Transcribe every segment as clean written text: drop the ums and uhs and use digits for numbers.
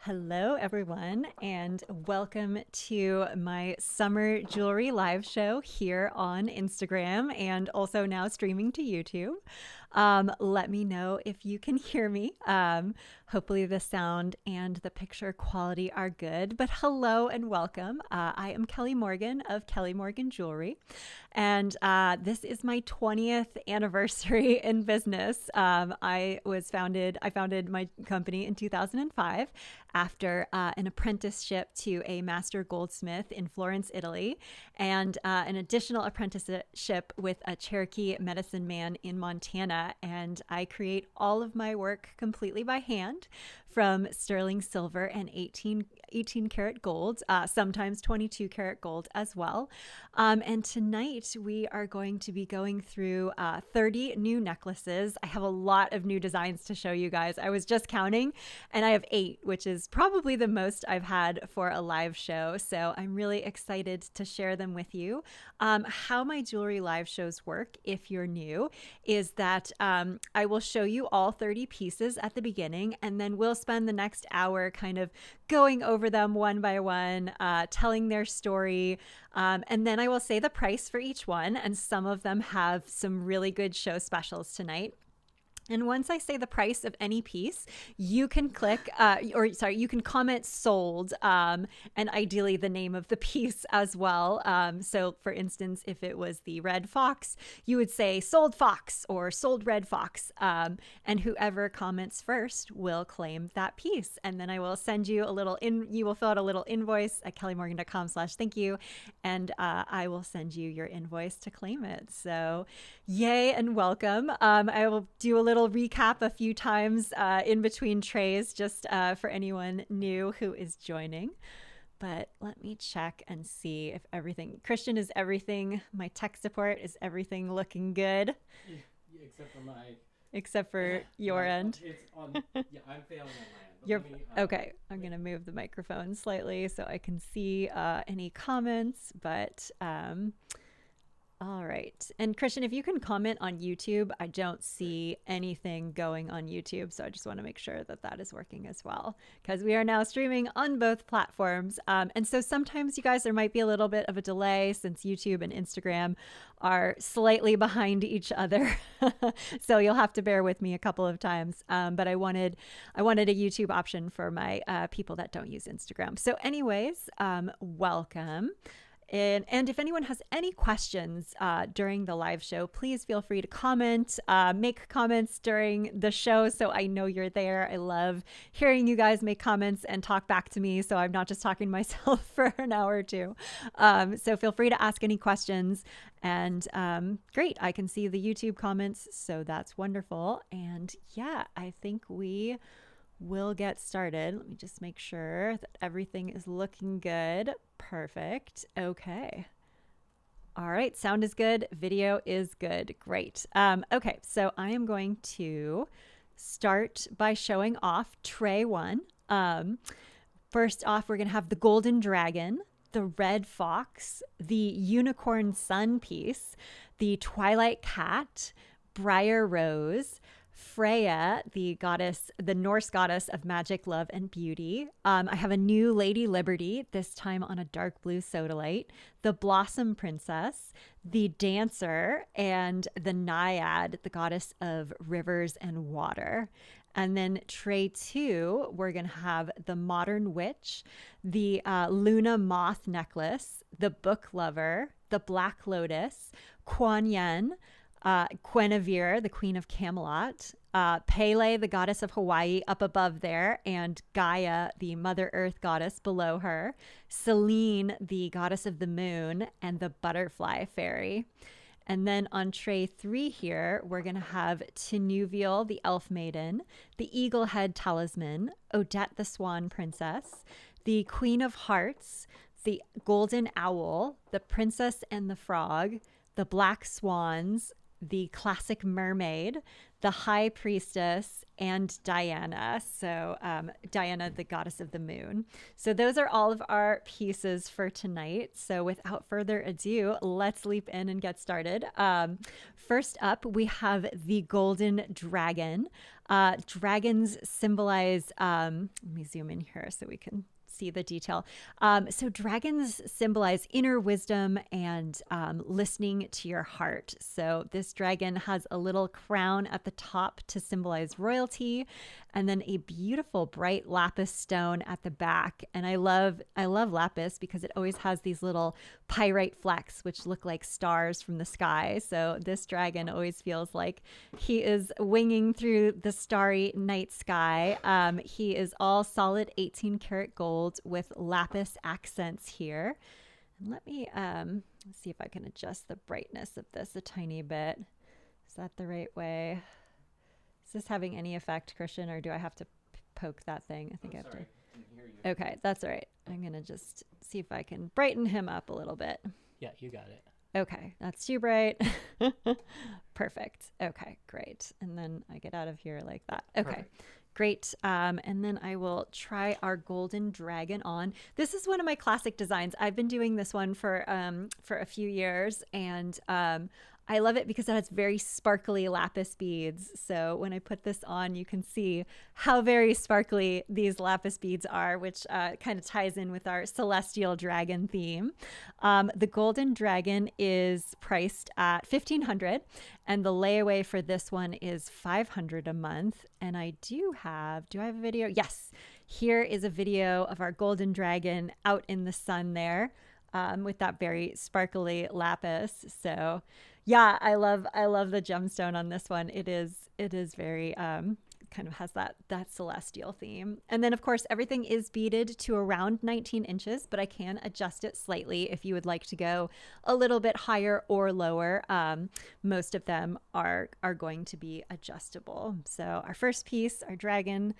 Hello, everyone, and welcome to my summer jewelry live show here on Instagram and also now streaming to YouTube. Let me know if you can hear me. Hopefully, the sound and the picture quality are good. But hello and welcome. I am Kelly Morgan of Kelly Morgan Jewelry, and this is my 20th anniversary in business. I founded my company in 2005 after an apprenticeship to a master goldsmith in Florence, Italy, and an additional apprenticeship with a Cherokee medicine man in Montana. And I create all of my work completely by hand from sterling silver and 18 karat gold, sometimes 22 karat gold as well. And tonight we are going to be going through 30 new necklaces. I have a lot of new designs to show you guys. I was just counting and I have 8, which is probably the most I've had for a live show. So I'm really excited to share them with you. How my jewelry live shows work, if you're new, is that I will show you all 30 pieces at the beginning, and then we'll spend the next hour kind of going over them one by one, telling their story. And then I will say the price for each one. And some of them have some really good show specials tonight. And once I say the price of any piece, you can you can comment sold, and ideally the name of the piece as well. So for instance, if it was the red fox, you would say sold fox or sold red fox. And whoever comments first will claim that piece. And then I will send you you will fill out a little invoice at kellymorgan.com/thank you. And I will send you your invoice to claim it. So yay and welcome. I will do a little recap a few times in between trays just for anyone new who is joining. But let me check and see if everything, Christian, is everything, my tech support, is everything looking good? Yeah, except for your end. It's on. Yeah, I'm failing on my end. Okay. I'm gonna move the microphone slightly so I can see any comments. But all right. And Christian, if you can comment on YouTube, I don't see anything going on YouTube. So I just want to make sure that that is working as well, because we are now streaming on both platforms. And so sometimes, you guys, there might be a little bit of a delay since YouTube and Instagram are slightly behind each other. So you'll have to bear with me a couple of times. But I wanted a YouTube option for my people that don't use Instagram. So anyways, welcome. And if anyone has any questions during the live show, please feel free to comment, make comments during the show so I know you're there. I love hearing you guys make comments and talk back to me so I'm not just talking to myself for an hour or two. So feel free to ask any questions. And great, I can see the YouTube comments, so that's wonderful. And yeah, I think we'll get started. Let me just make sure that everything is looking good. Perfect. Okay. All right. Sound is good. Video is good. Great. Okay. So I am going to start by showing off tray 1. First off, we're going to have the golden dragon, the red fox, the unicorn sun piece, the twilight cat, briar rose, Freya, the Norse goddess of magic, love, and beauty. I have a new Lady Liberty, this time on a dark blue sodalite, the Blossom Princess, the Dancer, and the Naiad, the goddess of rivers and water. And then tray 2, we're going to have the Modern Witch, the Luna Moth necklace, the Book Lover, the Black Lotus, Kuan Yin, Guinevere, the Queen of Camelot, Pele, the goddess of Hawaii, up above there, and Gaia, the Mother Earth goddess, below her, Selene, the goddess of the moon, and the Butterfly Fairy. And then on tray 3 here, we're going to have Tinuvial, the Elf Maiden, the Eagle Head Talisman, Odette, the Swan Princess, the Queen of Hearts, the Golden Owl, the Princess and the Frog, the Black Swans, the classic mermaid, the high priestess, and Diana. So Diana, the goddess of the moon. So those are all of our pieces for tonight. So without further ado, let's leap in and get started. First up, we have the golden dragon. Dragons symbolize, let me zoom in here so we can see the detail. So dragons symbolize inner wisdom and listening to your heart. So this dragon has a little crown at the top to symbolize royalty, and then a beautiful bright lapis stone at the back. And I love lapis because it always has these little pyrite flecks which look like stars from the sky. So this dragon always feels like he is winging through the starry night sky. He is all solid 18 karat gold with lapis accents here. And let me see if I can adjust the brightness of this a tiny bit. Is that the right way? Is this having any effect, Christian, or do I have to poke that thing? I think I have to. I can hear you. Okay, that's all right. I'm going to just see if I can brighten him up a little bit. Yeah, you got it. Okay, that's too bright. Perfect. Okay, great. And then I get out of here like that. Okay. Perfect. Great. And then I will try our golden dragon on. This is one of my classic designs. I've been doing this one for a few years, and I love it because it has very sparkly lapis beads. So when I put this on, you can see how very sparkly these lapis beads are, which kind of ties in with our celestial dragon theme. The golden dragon is priced at $1,500, and the layaway for this one is $500 a month. And I do I have a video? Yes. Here is a video of our golden dragon out in the sun there, with that very sparkly lapis. So yeah, I love the gemstone on this one. It is very kind of has that celestial theme. And then of course everything is beaded to around 19 inches, but I can adjust it slightly if you would like to go a little bit higher or lower. Most of them are going to be adjustable. So our first piece, our dragon,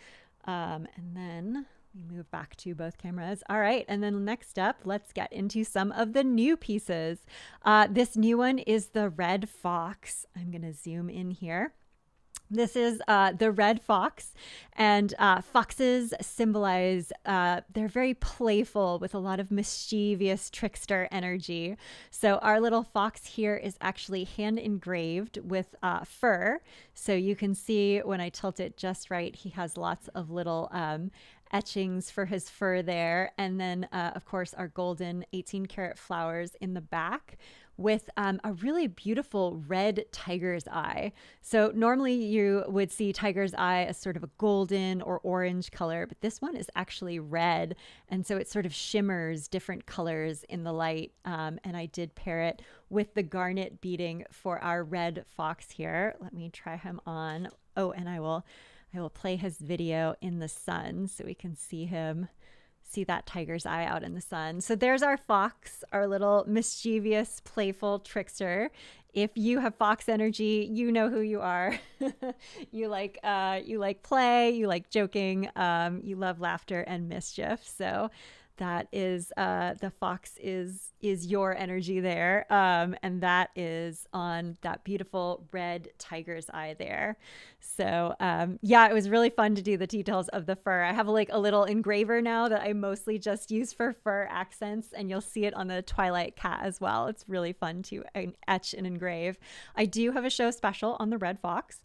and then we move back to both cameras. All right. And then next up, let's get into some of the new pieces. This new one is the red fox. I'm going to zoom in here. This is the red fox, and foxes symbolize, they're very playful with a lot of mischievous trickster energy. So our little fox here is actually hand engraved with fur. So you can see when I tilt it just right, he has lots of little etchings for his fur there. And then, of course, our golden 18 karat flowers in the back with a really beautiful red tiger's eye. So normally you would see tiger's eye as sort of a golden or orange color, but this one is actually red. And so it sort of shimmers different colors in the light. And I did pair it with the garnet beading for our red fox here. Let me try him on. Oh, and I will play his video in the sun so we can see that tiger's eye out in the sun. So there's our fox, our little mischievous, playful trickster. If you have fox energy, you know who you are. You like play, you like joking, you love laughter and mischief. So that is the fox is your energy there, and that is on that beautiful red tiger's eye there. So yeah, it was really fun to do the details of the fur. I have like a little engraver now that I mostly just use for fur accents, and you'll see it on the Twilight cat as well. It's really fun to etch and engrave. I do have a show special on the red fox.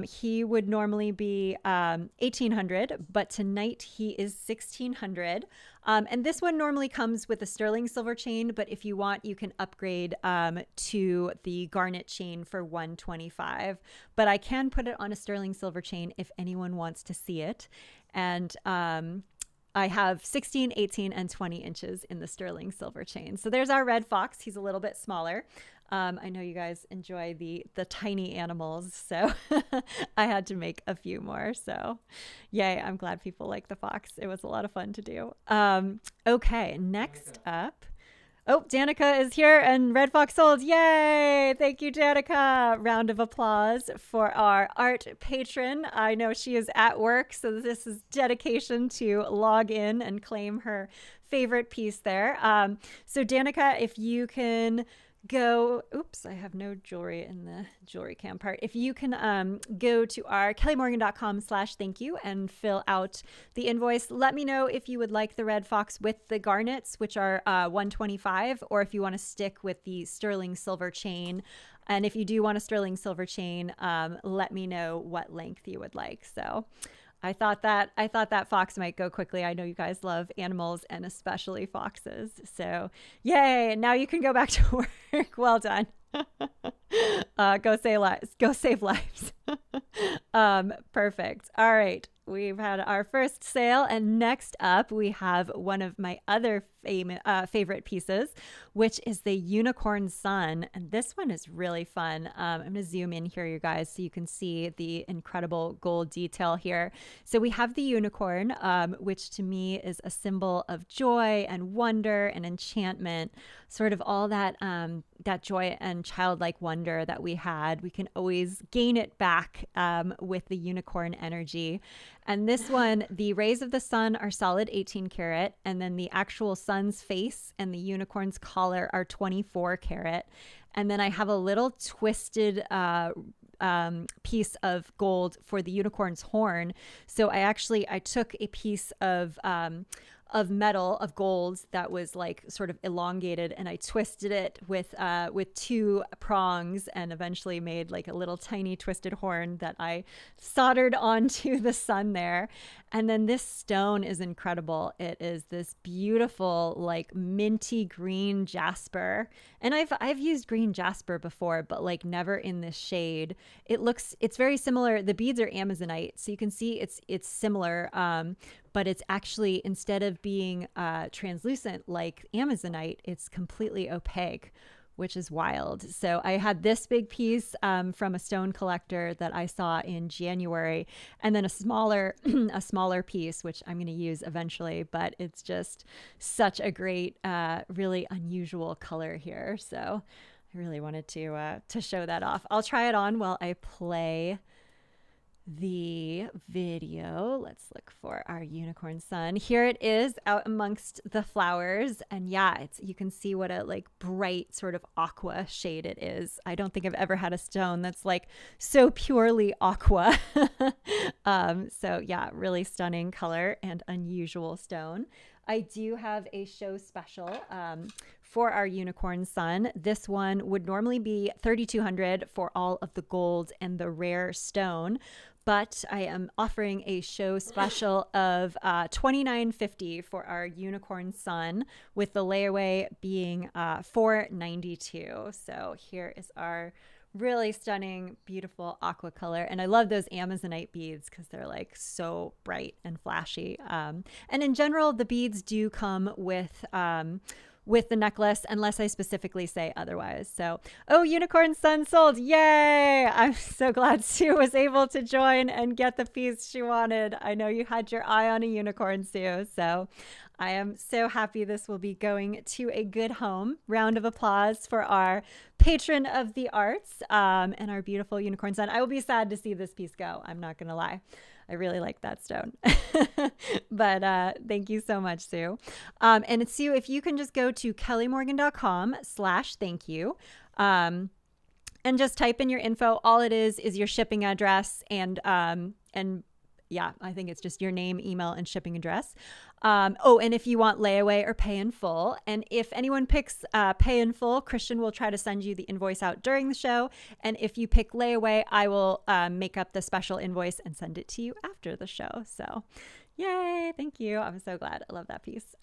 He would normally be $1,800, but tonight he is $1,600. And this one normally comes with a sterling silver chain, but if you want, you can upgrade to the garnet chain for $125. But I can put it on a sterling silver chain if anyone wants to see it. And I have 16, 18, and 20 inches in the sterling silver chain. So there's our red fox. He's a little bit smaller. I know you guys enjoy the tiny animals, so I had to make a few more. So yay, I'm glad people like the fox. It was a lot of fun to do. Okay, next up. Oh, Danica is here and Red Fox sold. Yay! Thank you, Danica. Round of applause for our art patron. I know she is at work, so this is dedication to log in and claim her favorite piece there. So Danica, if you can go, oops, I have no jewelry in the jewelry cam part. If you can go to our kellymorgan.com/thank you and fill out the invoice, let me know if you would like the red fox with the garnets, which are 125, or if you want to stick with the sterling silver chain. And if you do want a sterling silver chain, let me know what length you would like. So I thought that fox might go quickly. I know you guys love animals and especially foxes. So yay! Now you can go back to work. Well done. Go save lives. Go save lives. Perfect. All right. We've had our first sale, and next up we have one of my other favorite pieces, which is the unicorn sun. And this one is really fun. I'm going to zoom in here, you guys, so you can see the incredible gold detail here. So we have the unicorn, which to me is a symbol of joy and wonder and enchantment, sort of all that that joy and childlike wonder that we had. We can always gain it back with the unicorn energy. And this one, the rays of the sun are solid 18 karat, and then the actual sun's face and the unicorn's collar are 24 karat. And then I have a little twisted piece of gold for the unicorn's horn. So I took a piece of metal, of gold that was like sort of elongated, and I twisted it with two prongs and eventually made like a little tiny twisted horn that I soldered onto the sun there. And then this stone is incredible. It is this beautiful like minty green jasper. And I've used green jasper before, but like never in this shade. It's very similar. The beads are Amazonite, so you can see it's similar. But it's actually, instead of being translucent like Amazonite, it's completely opaque, which is wild. So I had this big piece from a stone collector that I saw in January, and then a smaller piece, which I'm going to use eventually, but it's just such a great, really unusual color here. So I really wanted to show that off. I'll try it on while I play the video. Let's look for our unicorn sun. Here it is out amongst the flowers, and yeah, you can see what a like bright sort of aqua shade it is. I don't think I've ever had a stone that's like so purely aqua. So yeah, really stunning color and unusual stone. I do have a show special for our unicorn sun. This one would normally be $3,200 for all of the gold and the rare stone, but I am offering a show special of $2,950 for our unicorn sun, with the layaway being $492. So here is our really stunning, beautiful aqua color. And I love those Amazonite beads because they're like so bright and flashy. And in general, the beads do come with the necklace, unless I specifically say otherwise. So, oh, unicorn sun sold. Yay. I'm so glad Sue was able to join and get the piece she wanted. I know you had your eye on a unicorn, Sue. So I am so happy this will be going to a good home. Round of applause for our patron of the arts and our beautiful unicorn sun. I will be sad to see this piece go. I'm not going to lie. I really like that stone. But thank you so much, Sue. And Sue, if you can just go to kellymorgan.com/thank you. And just type in your info. All it is your shipping address and yeah, I think it's just your name, email, and shipping address. And if you want layaway or pay in full, and if anyone picks pay in full, Christian will try to send you the invoice out during the show. And if you pick layaway, I will make up the special invoice and send it to you after the show. So yay, thank you. I'm so glad. I love that piece.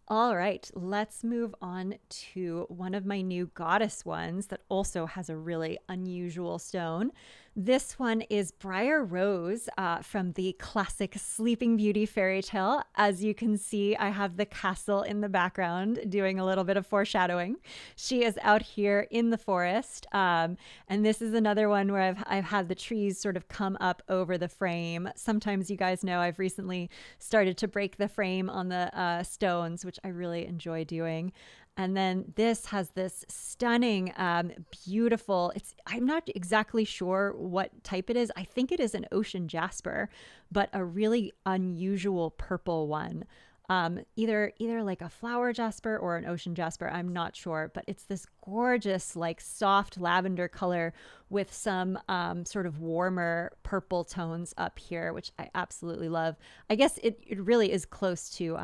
All right, let's move on to one of my new goddess ones that also has a really unusual stone. This one is Briar Rose from the classic Sleeping Beauty fairy tale. As you can see, I have the castle in the background doing a little bit of foreshadowing. She is out here in the forest. And this is another one where I've had the trees sort of come up over the frame. Sometimes you guys know I've recently started to break the frame on the stones, which I really enjoy doing. And then this has this stunning, beautiful, I'm not exactly sure what type it is. I think it is an ocean jasper, but a really unusual purple one. either like a flower jasper or an ocean jasper. I'm not sure, but it's this gorgeous, like soft lavender color with some sort of warmer purple tones up here, which I absolutely love. I guess it really is close to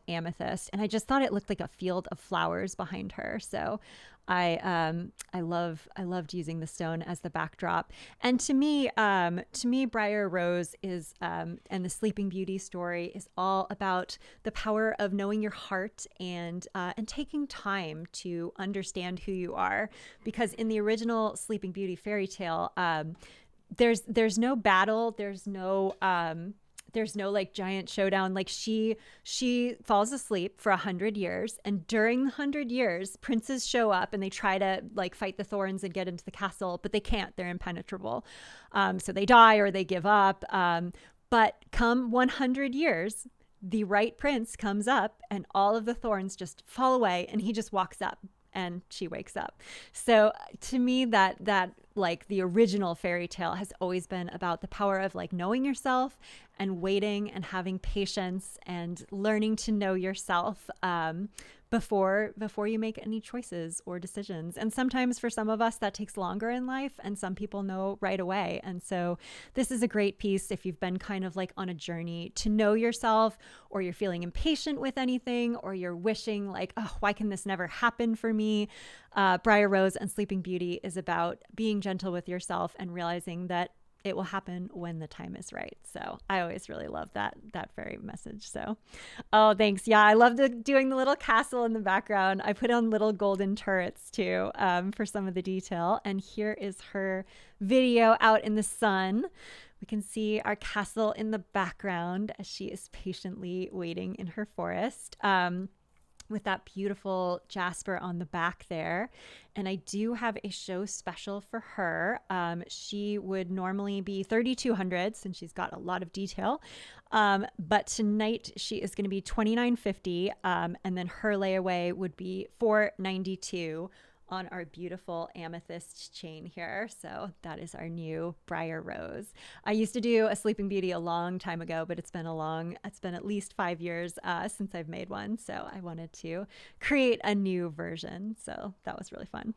amethyst, and I just thought it looked like a field of flowers behind her. So I loved using the stone as the backdrop. And to me, Briar Rose is and the Sleeping Beauty story is all about the power of knowing your heart and taking time to understand who you are. Because in the original Sleeping Beauty fairy tale, there's no battle, there's no like giant showdown. Like she falls asleep for 100 years, and during the 100 years, princes show up and they try to like fight the thorns and get into the castle, but they can't. They're impenetrable. So they die or they give up. But come 100 years, the right prince comes up, and all of the thorns just fall away, and he just walks up, and she wakes up. So to me, that like the original fairy tale has always been about the power of like knowing yourself and waiting and having patience and learning to know yourself before you make any choices or decisions. And sometimes for some of us that takes longer in life, and some people know right away. And so this is a great piece if you've been kind of like on a journey to know yourself, or you're feeling impatient with anything, or you're wishing like, oh, why can this never happen for me? Briar Rose and Sleeping Beauty is about being gentle with yourself and realizing that it will happen when the time is right. So I always really love that very message. So, oh, thanks. Yeah, I love doing the little castle in the background. I put on little golden turrets too for some of the detail. And here is her video out in the sun. We can see our castle in the background as she is patiently waiting in her forest. With that beautiful jasper on the back there. And I do have a show special for her. She would normally be $3,200 since she's got a lot of detail. But tonight she is going to be $2,950. And then her layaway would be $492 on our beautiful amethyst chain here. So that is our new Briar Rose. I used to do a Sleeping Beauty a long time ago, but it's been at least 5 years since I've made one. So I wanted to create a new version. So that was really fun.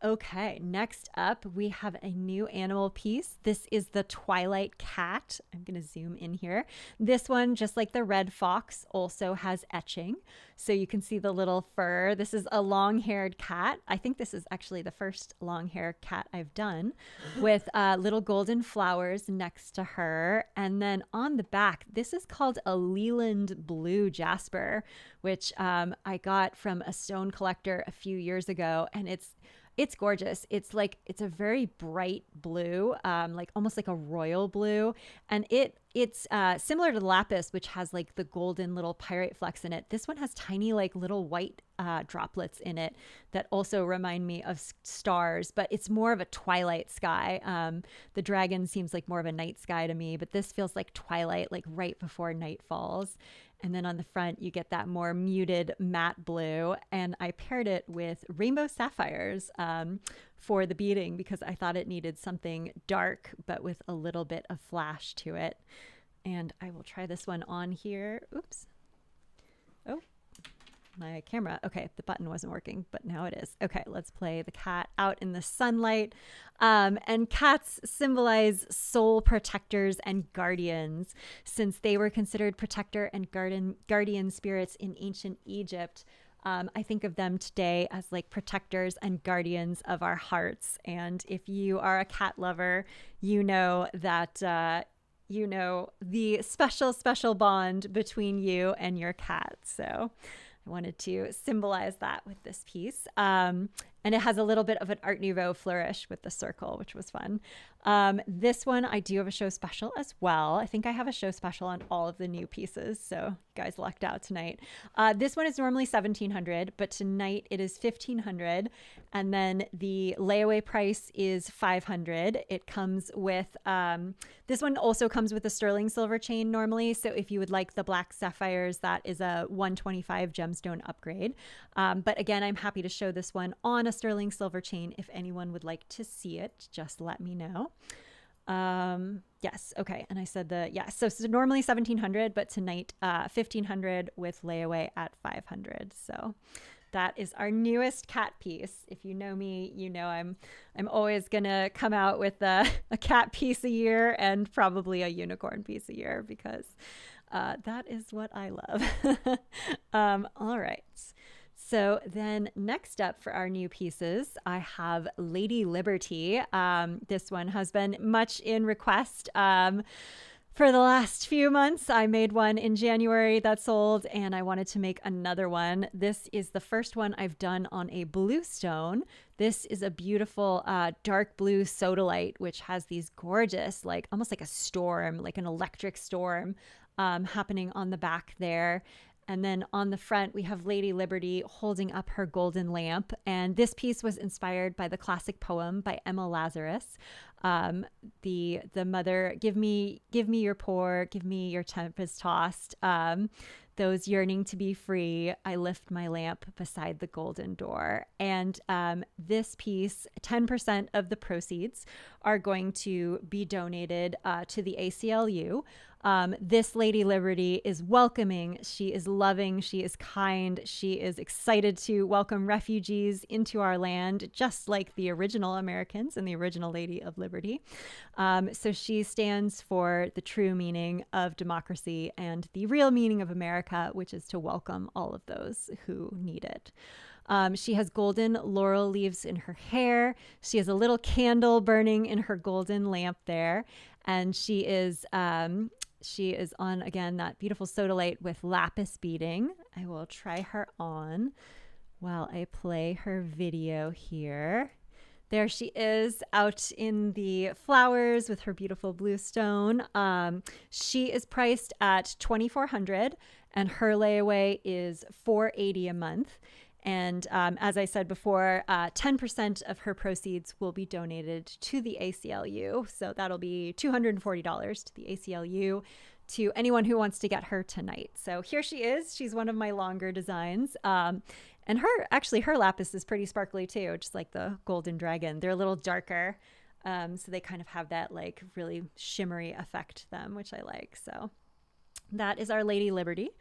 Okay, next up, we have a new animal piece. This is the Twilight Cat. I'm going to zoom in here. This one, just like the red fox, also has etching. So you can see the little fur. This is a long-haired cat. I think this is actually the first long-haired cat I've done, with little golden flowers next to her. And then on the back, this is called a Leland Blue Jasper, which I got from a stone collector a few years ago. And it's gorgeous. It's a very bright blue, like almost like a royal blue. And it's similar to the lapis, which has like the golden little pyrite flecks in it. This one has tiny, like little white droplets in it that also remind me of stars, but it's more of a twilight sky. The dragon seems like more of a night sky to me, but this feels like twilight, like right before night falls. And then on the front, you get that more muted matte blue. And I paired it with rainbow sapphires for the beading because I thought it needed something dark, but with a little bit of flash to it. And I will try this one on here. Oops. Oh, my camera. Okay, the button wasn't working, but now it is. Okay, let's play the cat out in the sunlight. And cats symbolize soul protectors and guardians, since they were considered protector and guardian spirits in ancient Egypt. I think of them today as like protectors and guardians of our hearts. And if you are a cat lover, you know that the special bond between you and your cat. So I wanted to symbolize that with this piece. And it has a little bit of an Art Nouveau flourish with the circle, which was fun. This one, I do have a show special as well. I think I have a show special on all of the new pieces. So you guys lucked out tonight. This one is normally $1,700, but tonight it is $1,500. And then the layaway price is $500. It comes with, this one also comes with a sterling silver chain normally. So if you would like the black sapphires, that is a 125 gemstone upgrade. But again, I'm happy to show this one on a sterling silver chain. If anyone would like to see it, just let me know. Yes. Okay. And I said so normally 1700, but tonight, 1500 with layaway at 500. So that is our newest cat piece. If you know me, you know I'm always gonna come out with a cat piece a year and probably a unicorn piece a year because that is what I love. All right. So then next up for our new pieces, I have Lady Liberty. This one has been much in request. For the last few months, I made one in January that sold, and I wanted to make another one. This is the first one I've done on a bluestone. This is a beautiful dark blue sodalite, which has these gorgeous, like almost like a storm, like an electric storm happening on the back there. And then on the front, we have Lady Liberty holding up her golden lamp. And this piece was inspired by the classic poem by Emma Lazarus. The mother, give me your poor, give me your tempest tossed. Those yearning to be free, I lift my lamp beside the golden door. And this piece, 10% of the proceeds are going to be donated to the ACLU. This Lady Liberty is welcoming, she is loving, she is kind, she is excited to welcome refugees into our land, just like the original Americans and the original Lady of Liberty. So she stands for the true meaning of democracy and the real meaning of America, which is to welcome all of those who need it. She has golden laurel leaves in her hair. She has a little candle burning in her golden lamp there. And she is on, again, that beautiful sodalite with lapis beading. I will try her on while I play her video here. There she is out in the flowers with her beautiful blue stone. She is priced at $2,400 and her layaway is $480 a month. And as I said before, 10% of her proceeds will be donated to the ACLU. So that'll be $240 to the ACLU to anyone who wants to get her tonight. So here she is. She's one of my longer designs. And her lapis is pretty sparkly too, just like the golden dragon. They're a little darker. So they kind of have that like really shimmery effect to them, which I like. So that is our Lady Liberty.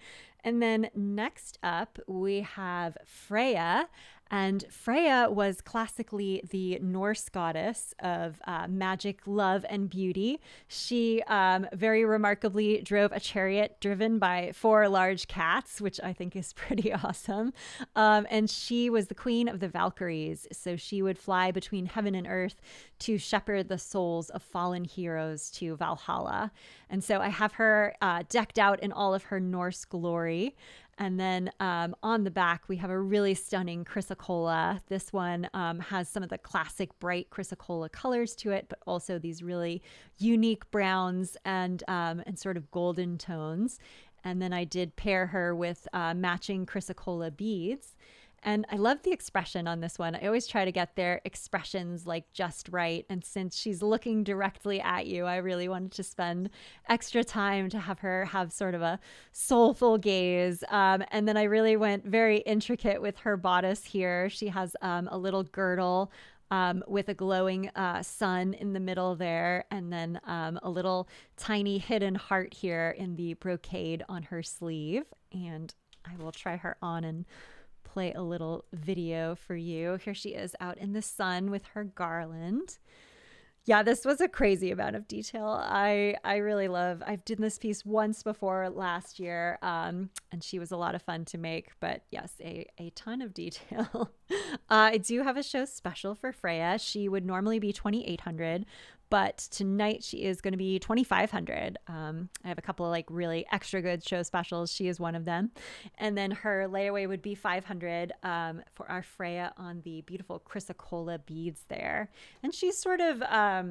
And then next up, we have Freya. And Freya was classically the Norse goddess of magic, love, and beauty. She very remarkably drove a chariot driven by 4 large cats, which I think is pretty awesome. And she was the queen of the Valkyries. So she would fly between heaven and earth to shepherd the souls of fallen heroes to Valhalla. And so I have her decked out in all of her Norse glory. And then on the back, we have a really stunning chrysocolla. This one has some of the classic bright chrysocolla colors to it, but also these really unique browns and sort of golden tones. And then I did pair her with matching chrysocolla beads. And I love the expression on this one. I always try to get their expressions like just right. And since she's looking directly at you, I really wanted to spend extra time to have her have sort of a soulful gaze. And then I really went very intricate with her bodice here. She has a little girdle with a glowing sun in the middle there. And then a little tiny hidden heart here in the brocade on her sleeve. And I will try her on and play a little video for you. Here she is out in the sun with her garland. Yeah, this was a crazy amount of detail. I really love. I've done this piece once before last year, and she was a lot of fun to make. But yes, a ton of detail. I do have a show special for Freya. She would normally be $2,800. But tonight she is going to be $2,500. I have a couple of like really extra good show specials. She is one of them. And then her layaway would be $500 for our Freya on the beautiful chrysocolla beads there. And she's sort of, a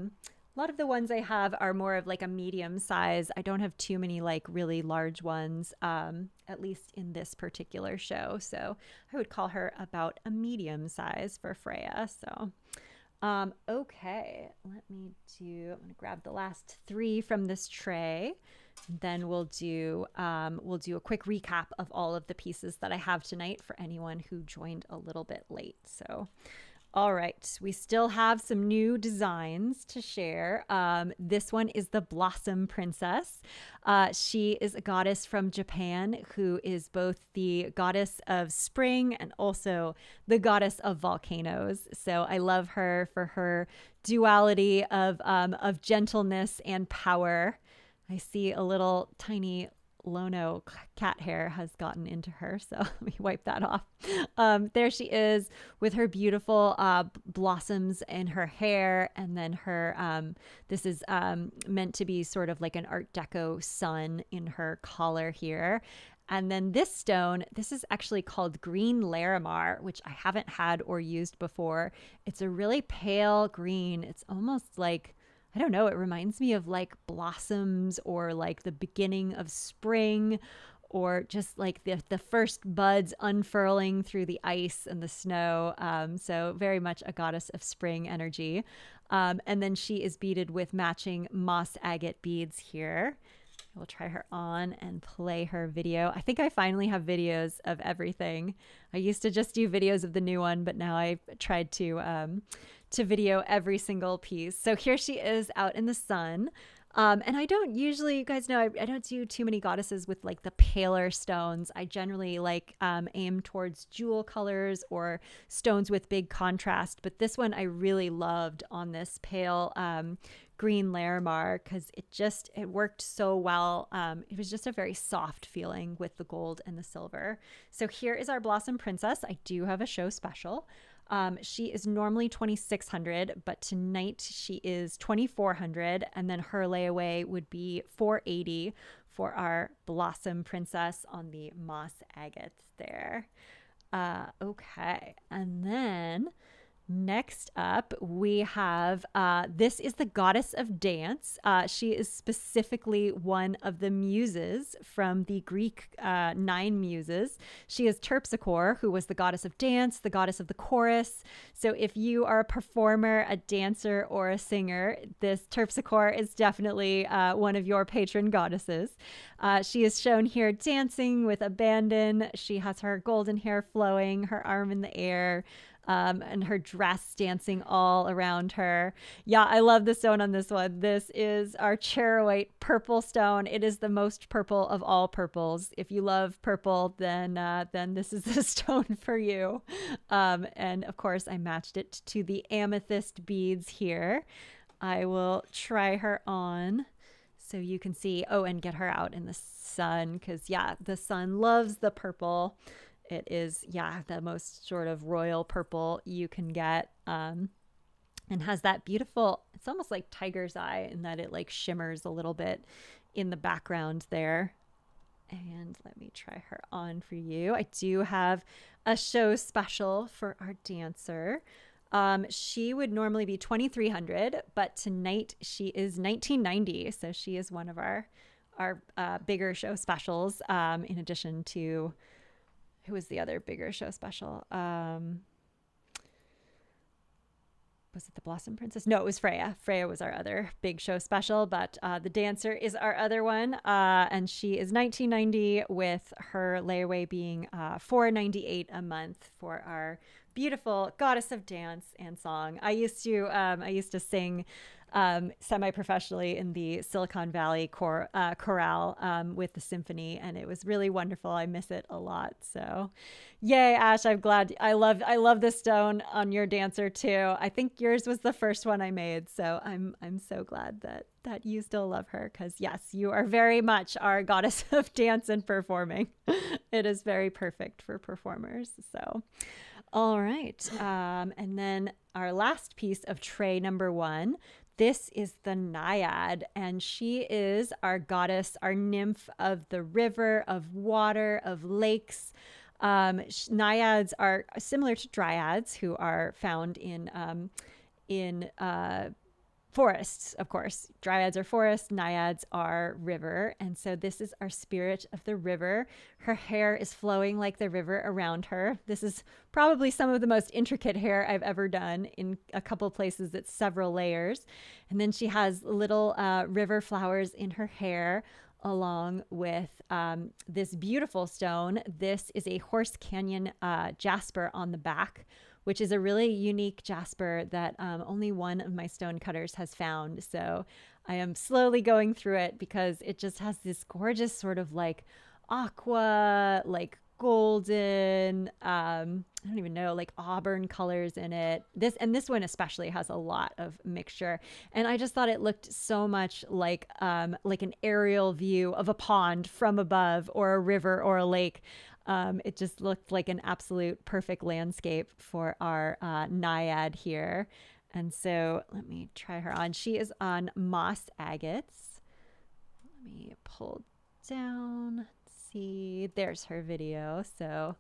lot of the ones I have are more of like a medium size. I don't have too many like really large ones, at least in this particular show. So I would call her about a medium size for Freya. So okay, I'm going to grab the last 3 from this tray. Then we'll do a quick recap of all of the pieces that I have tonight for anyone who joined a little bit late. So, All right, we still have some new designs to share. This one is the Blossom Princess. She is a goddess from Japan who is both the goddess of spring and also the goddess of volcanoes. So I love her for her duality of gentleness and power. I see a little tiny Lono cat hair has gotten into her. So let me wipe that off. There she is with her beautiful blossoms in her hair. And then her, this is meant to be sort of like an Art Deco sun in her collar here. And then this stone, this is actually called Green Larimar, which I haven't had or used before. It's a really pale green. It's almost like, I don't know, it reminds me of like blossoms or like the beginning of spring or just like the first buds unfurling through the ice and the snow. So very much a goddess of spring energy. And then she is beaded with matching moss agate beads here. We'll try her on and play her video. I think I finally have videos of everything. I used to just do videos of the new one, but now I tried to video every single piece. So here she is out in the sun. And I don't usually, you guys know, I don't do too many goddesses with like the paler stones. I generally like aim towards jewel colors or stones with big contrast. But this one I really loved on this pale green Larimar because it worked so well. It was just a very soft feeling with the gold and the silver. So here is our Blossom Princess. I do have a show special. She is normally 2,600, but tonight she is 2,400, and then her layaway would be 480 for our Blossom Princess on the moss agates there. Okay, and then next up, we have this is the goddess of dance. She is specifically one of the muses from the Greek nine muses. She is Terpsichore, who was the goddess of dance, the goddess of the chorus. So if you are a performer, a dancer, or a singer, this Terpsichore is definitely one of your patron goddesses. She is shown here dancing with abandon. She has her golden hair flowing, her arm in the air. And her dress dancing all around her. Yeah, I love the stone on this one. This is our charoite purple stone. It is the most purple of all purples. If you love purple, then this is the stone for you. And of course, I matched it to the amethyst beads here. I will try her on so you can see. Oh, and get her out in the sun because, yeah, the sun loves the purple. It is, yeah, the most sort of royal purple you can get, and has that beautiful, it's almost like tiger's eye in that it like shimmers a little bit in the background there. And let me try her on for you. I do have a show special for our dancer. She would normally be 2,300, but tonight she is 1,990. So she is one of our bigger show specials, in addition to, who was the other bigger show special? Was it the Blossom Princess? No, it was Freya. Freya was our other big show special, but the dancer is our other one. And she is 1990 with her layaway being 498 a month for our beautiful goddess of dance and song. I used to sing semi-professionally in the Silicon Valley chorale with the symphony, and it was really wonderful. I miss it a lot. So yay, Ash, I'm glad. I love this stone on your dancer too. I think yours was the first one I made, so I'm so glad that you still love her, because yes, you are very much our goddess of dance and performing. It is very perfect for performers. So all right, and then our last piece of tray number 1. This is the Naiad, and she is our goddess, our nymph of the river, of water, of lakes. Naiads are similar to dryads, who are found in forests, of course. Dryads are forest, naiads are river. And so this is our spirit of the river. Her hair is flowing like the river around her. This is probably some of the most intricate hair I've ever done. In a couple places, it's several layers. And then she has little river flowers in her hair, along with this beautiful stone. This is a Horse Canyon jasper on the back, which is a really unique jasper that only one of my stone cutters has found. So I am slowly going through it because it just has this gorgeous sort of like aqua, like golden, I don't even know, like auburn colors in it. This one especially has a lot of mixture. And I just thought it looked so much like an aerial view of a pond from above, or a river or a lake. It just looked like an absolute perfect landscape for our naiad here. And so let me try her on. She is on moss agates. Let me pull down. See, there's her video. So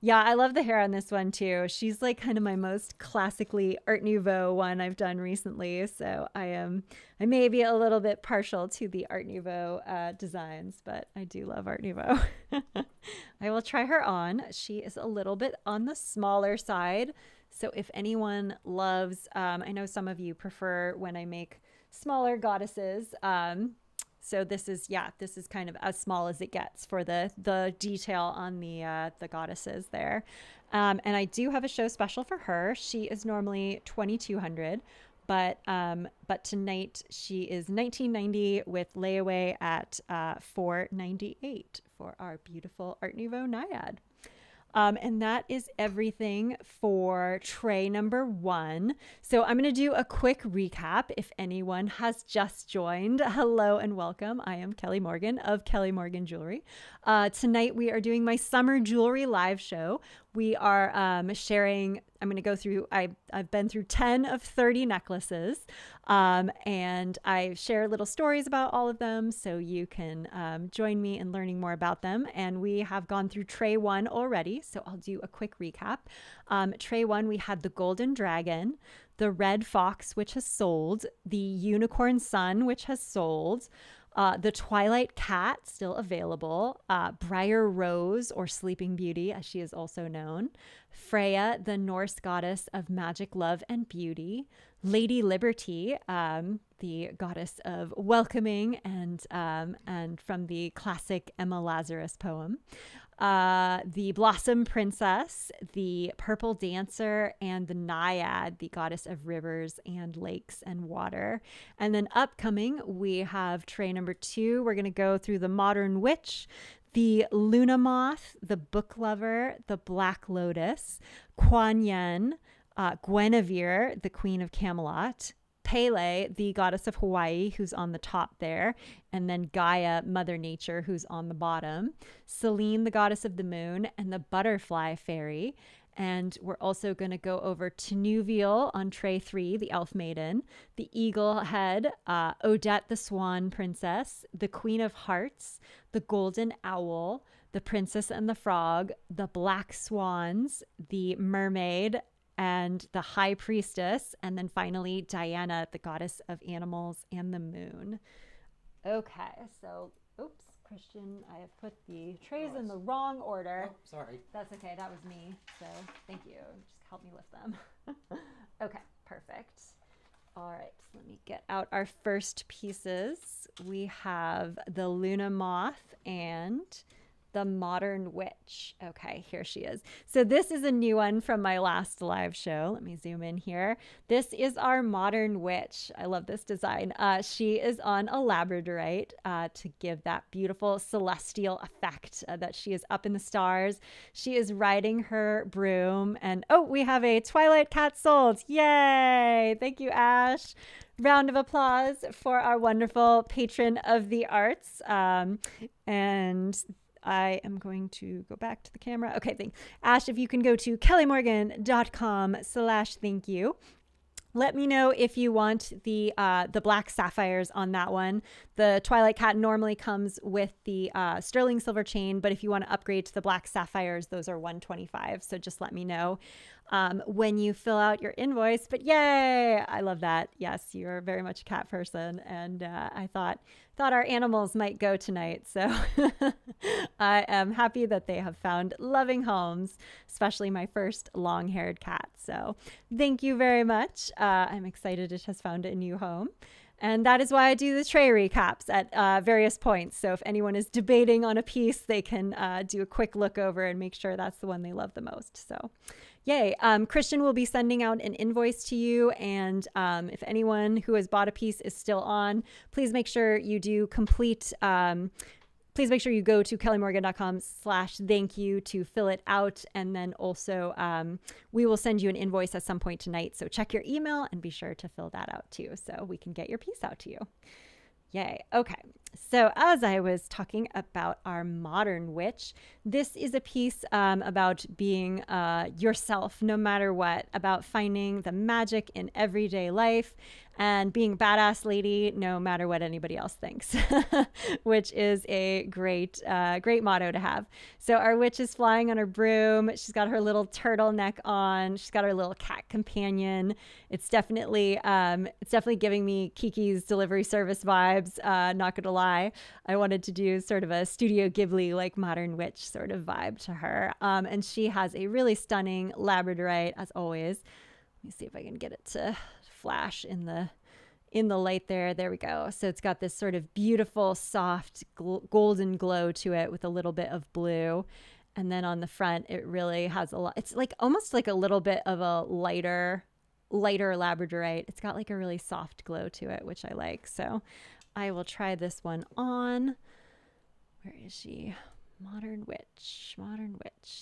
yeah, I love the hair on this one too. She's like kind of my most classically Art Nouveau one I've done recently. So I may be a little bit partial to the Art Nouveau designs, but I do love Art Nouveau. I will try her on. She is a little bit on the smaller side. So if anyone loves, I know some of you prefer when I make smaller goddesses. So this is kind of as small as it gets for the detail on the goddesses there. And I do have a show special for her. She is normally $2,200, but tonight she is $1,990 with layaway at $498 for our beautiful Art Nouveau naiad. And that is everything for tray number 1. So I'm going to do a quick recap if anyone has just joined. Hello and welcome. I am Kelly Morgan of Kelly Morgan Jewelry. Tonight we are doing my summer jewelry live show. We are sharing, I'm going to go through, I've been through 10 of 30 necklaces, and I share little stories about all of them so you can join me in learning more about them. And we have gone through tray 1 already, so I'll do a quick recap. Tray 1, we had the Golden Dragon, the Red Fox, which has sold, the Unicorn Sun, which has sold, the Twilight Cat, still available, Briar Rose, or Sleeping Beauty, as she is also known, Freya, the Norse goddess of magic, love, and beauty, Lady Liberty, the goddess of welcoming, and from the classic Emma Lazarus poem, the Blossom Princess, the Purple Dancer, and the Naiad, the goddess of rivers and lakes and water. And then upcoming, we have tray number 2. We're going to go through the Modern Witch, the Luna Moth, the Book Lover, the Black Lotus, Kuan Yin, Guinevere, the Queen of Camelot, Pele, the goddess of Hawaii, who's on the top there, and then Gaia, Mother Nature, who's on the bottom, Selene, the goddess of the moon, and the Butterfly Fairy. And we're also going to go over Tenuvial on tray 3, the Elf Maiden, the Eagle Head, Odette, the Swan Princess, the Queen of Hearts, the Golden Owl, the Princess and the Frog, the Black Swans, the Mermaid, and the High Priestess, and then finally Diana, the goddess of animals and the moon. Okay, so, oops, Christian, I have put the trays in the wrong order. Oh, sorry. That's okay, that was me, so thank you. Just help me lift them. Okay, perfect. All right, so let me get out our first pieces. We have the Luna Moth and the Modern Witch. Okay, here she is. So this is a new one from my last live show. Let me zoom in here. This is our Modern Witch. I love this design. She is on a labradorite to give that beautiful celestial effect that she is up in the stars. She is riding her broom, and oh, we have a Twilight Cat sold. Yay! Thank you, Ash. Round of applause for our wonderful patron of the arts. And I am going to go back to the camera. Okay, thanks. Ash, if you can go to kellymorgan.com/thank you. Let me know if you want the black sapphires on that one. The Twilight Cat normally comes with the sterling silver chain, but if you want to upgrade to the black sapphires, those are $125. So just let me know when you fill out your invoice. But yay, I love that. Yes, you're very much a cat person, and I thought our animals might go tonight. So I am happy that they have found loving homes, especially my first long-haired cat. So thank you very much. I'm excited it has found a new home. And that is why I do the tray recaps at various points. So if anyone is debating on a piece, they can do a quick look over and make sure that's the one they love the most. So Yay. Christian will be sending out an invoice to you. And if anyone who has bought a piece is still on, please make sure you do complete. Please make sure you go to kellymorgan.com/thank you to fill it out. And then also we will send you an invoice at some point tonight. So check your email and be sure to fill that out too, so we can get your piece out to you. Yay. Okay. So as I was talking about our modern witch, this is a piece about being yourself, no matter what, about finding the magic in everyday life and being a badass lady, no matter what anybody else thinks, which is a great motto to have. So our witch is flying on her broom. She's got her little turtleneck on. She's got her little cat companion. It's definitely giving me Kiki's delivery service vibes. Not gonna lie, I wanted to do sort of a Studio Ghibli like modern witch sort of vibe to her. And she has a really stunning labradorite, as always. Let me see if I can get it to flash in the light there. There we go. So it's got this sort of beautiful, soft, golden glow to it with a little bit of blue. And then on the front, it really has a lot. It's like almost like a little bit of a lighter labradorite. It's got like a really soft glow to it, which I like. So I will try this one on. Where is she? Modern witch.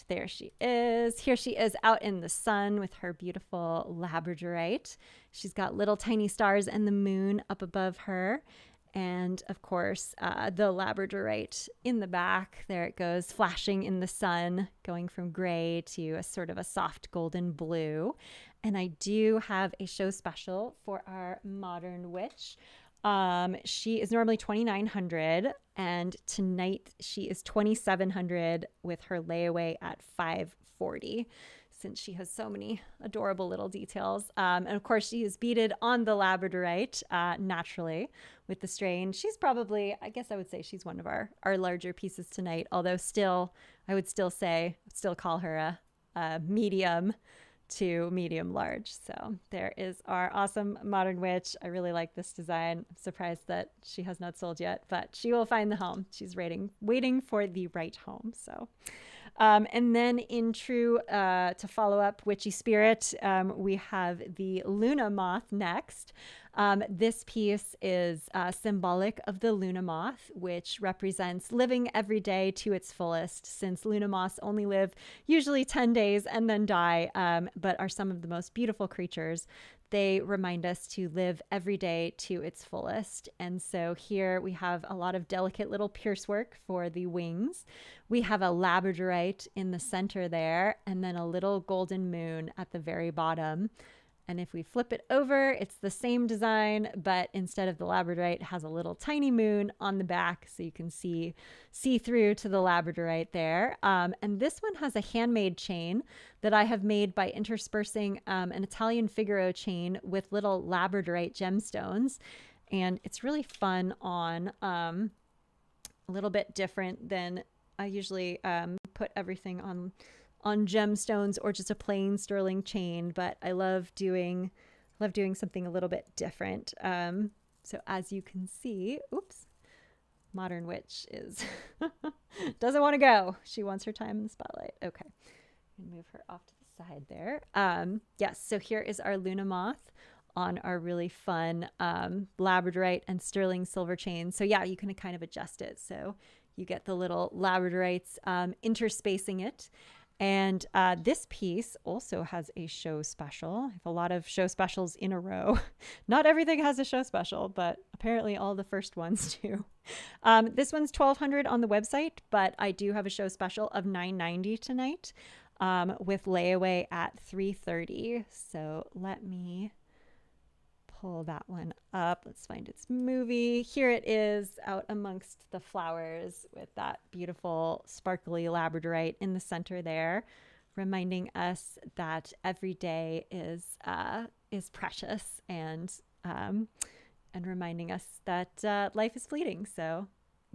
There she is. Here she is out in the sun with her beautiful labradorite. She's got little tiny stars and the moon up above her. And of course, the labradorite in the back. There it goes, flashing in the sun, going from gray to a sort of a soft golden blue. And I do have a show special for our modern witch. She is normally $2,900, and tonight she is $2,700 with her layaway at $540, since she has so many adorable little details. And of course, she is beaded on the labradorite naturally with the strain. She's probably, I guess I would say she's one of our larger pieces tonight, although still, I would still call her a medium to medium large. So there is our awesome modern witch. I really like this design. I'm surprised that she has not sold yet, but she will find the home. She's waiting for the right home. So and then in true to follow up witchy spirit, we have the Luna moth next. This piece is symbolic of the Luna moth, which represents living every day to its fullest, since Luna moths only live usually 10 days and then die, but are some of the most beautiful creatures. They remind us to live every day to its fullest. And so here we have a lot of delicate little pierce work for the wings. We have a labradorite in the center there, and then a little golden moon at the very bottom. And if we flip it over, it's the same design, but instead of the labradorite, it has a little tiny moon on the back, so you can see through to the labradorite there. And this one has a handmade chain that I have made by interspersing an Italian Figaro chain with little labradorite gemstones. And it's really fun on a little bit different than I usually put everything on gemstones or just a plain sterling chain, but I love doing something a little bit different. So as you can see, oops, modern witch is doesn't want to go. She wants her time in the spotlight. Okay, move her off to the side there. Yes, so here is our Luna moth on our really fun labradorite and sterling silver chain. So yeah, you can kind of adjust it so you get the little labradorites interspacing it. And this piece also has a show special. I have a lot of show specials in a row. Not everything has a show special, but apparently all the first ones do. This one's $1,200 on the website, but I do have a show special of $990 tonight with layaway at $330. So let me pull that one up. Let's find its movie. Here it is out amongst the flowers with that beautiful sparkly labradorite in the center there, reminding us that every day is precious, and reminding us that life is fleeting. So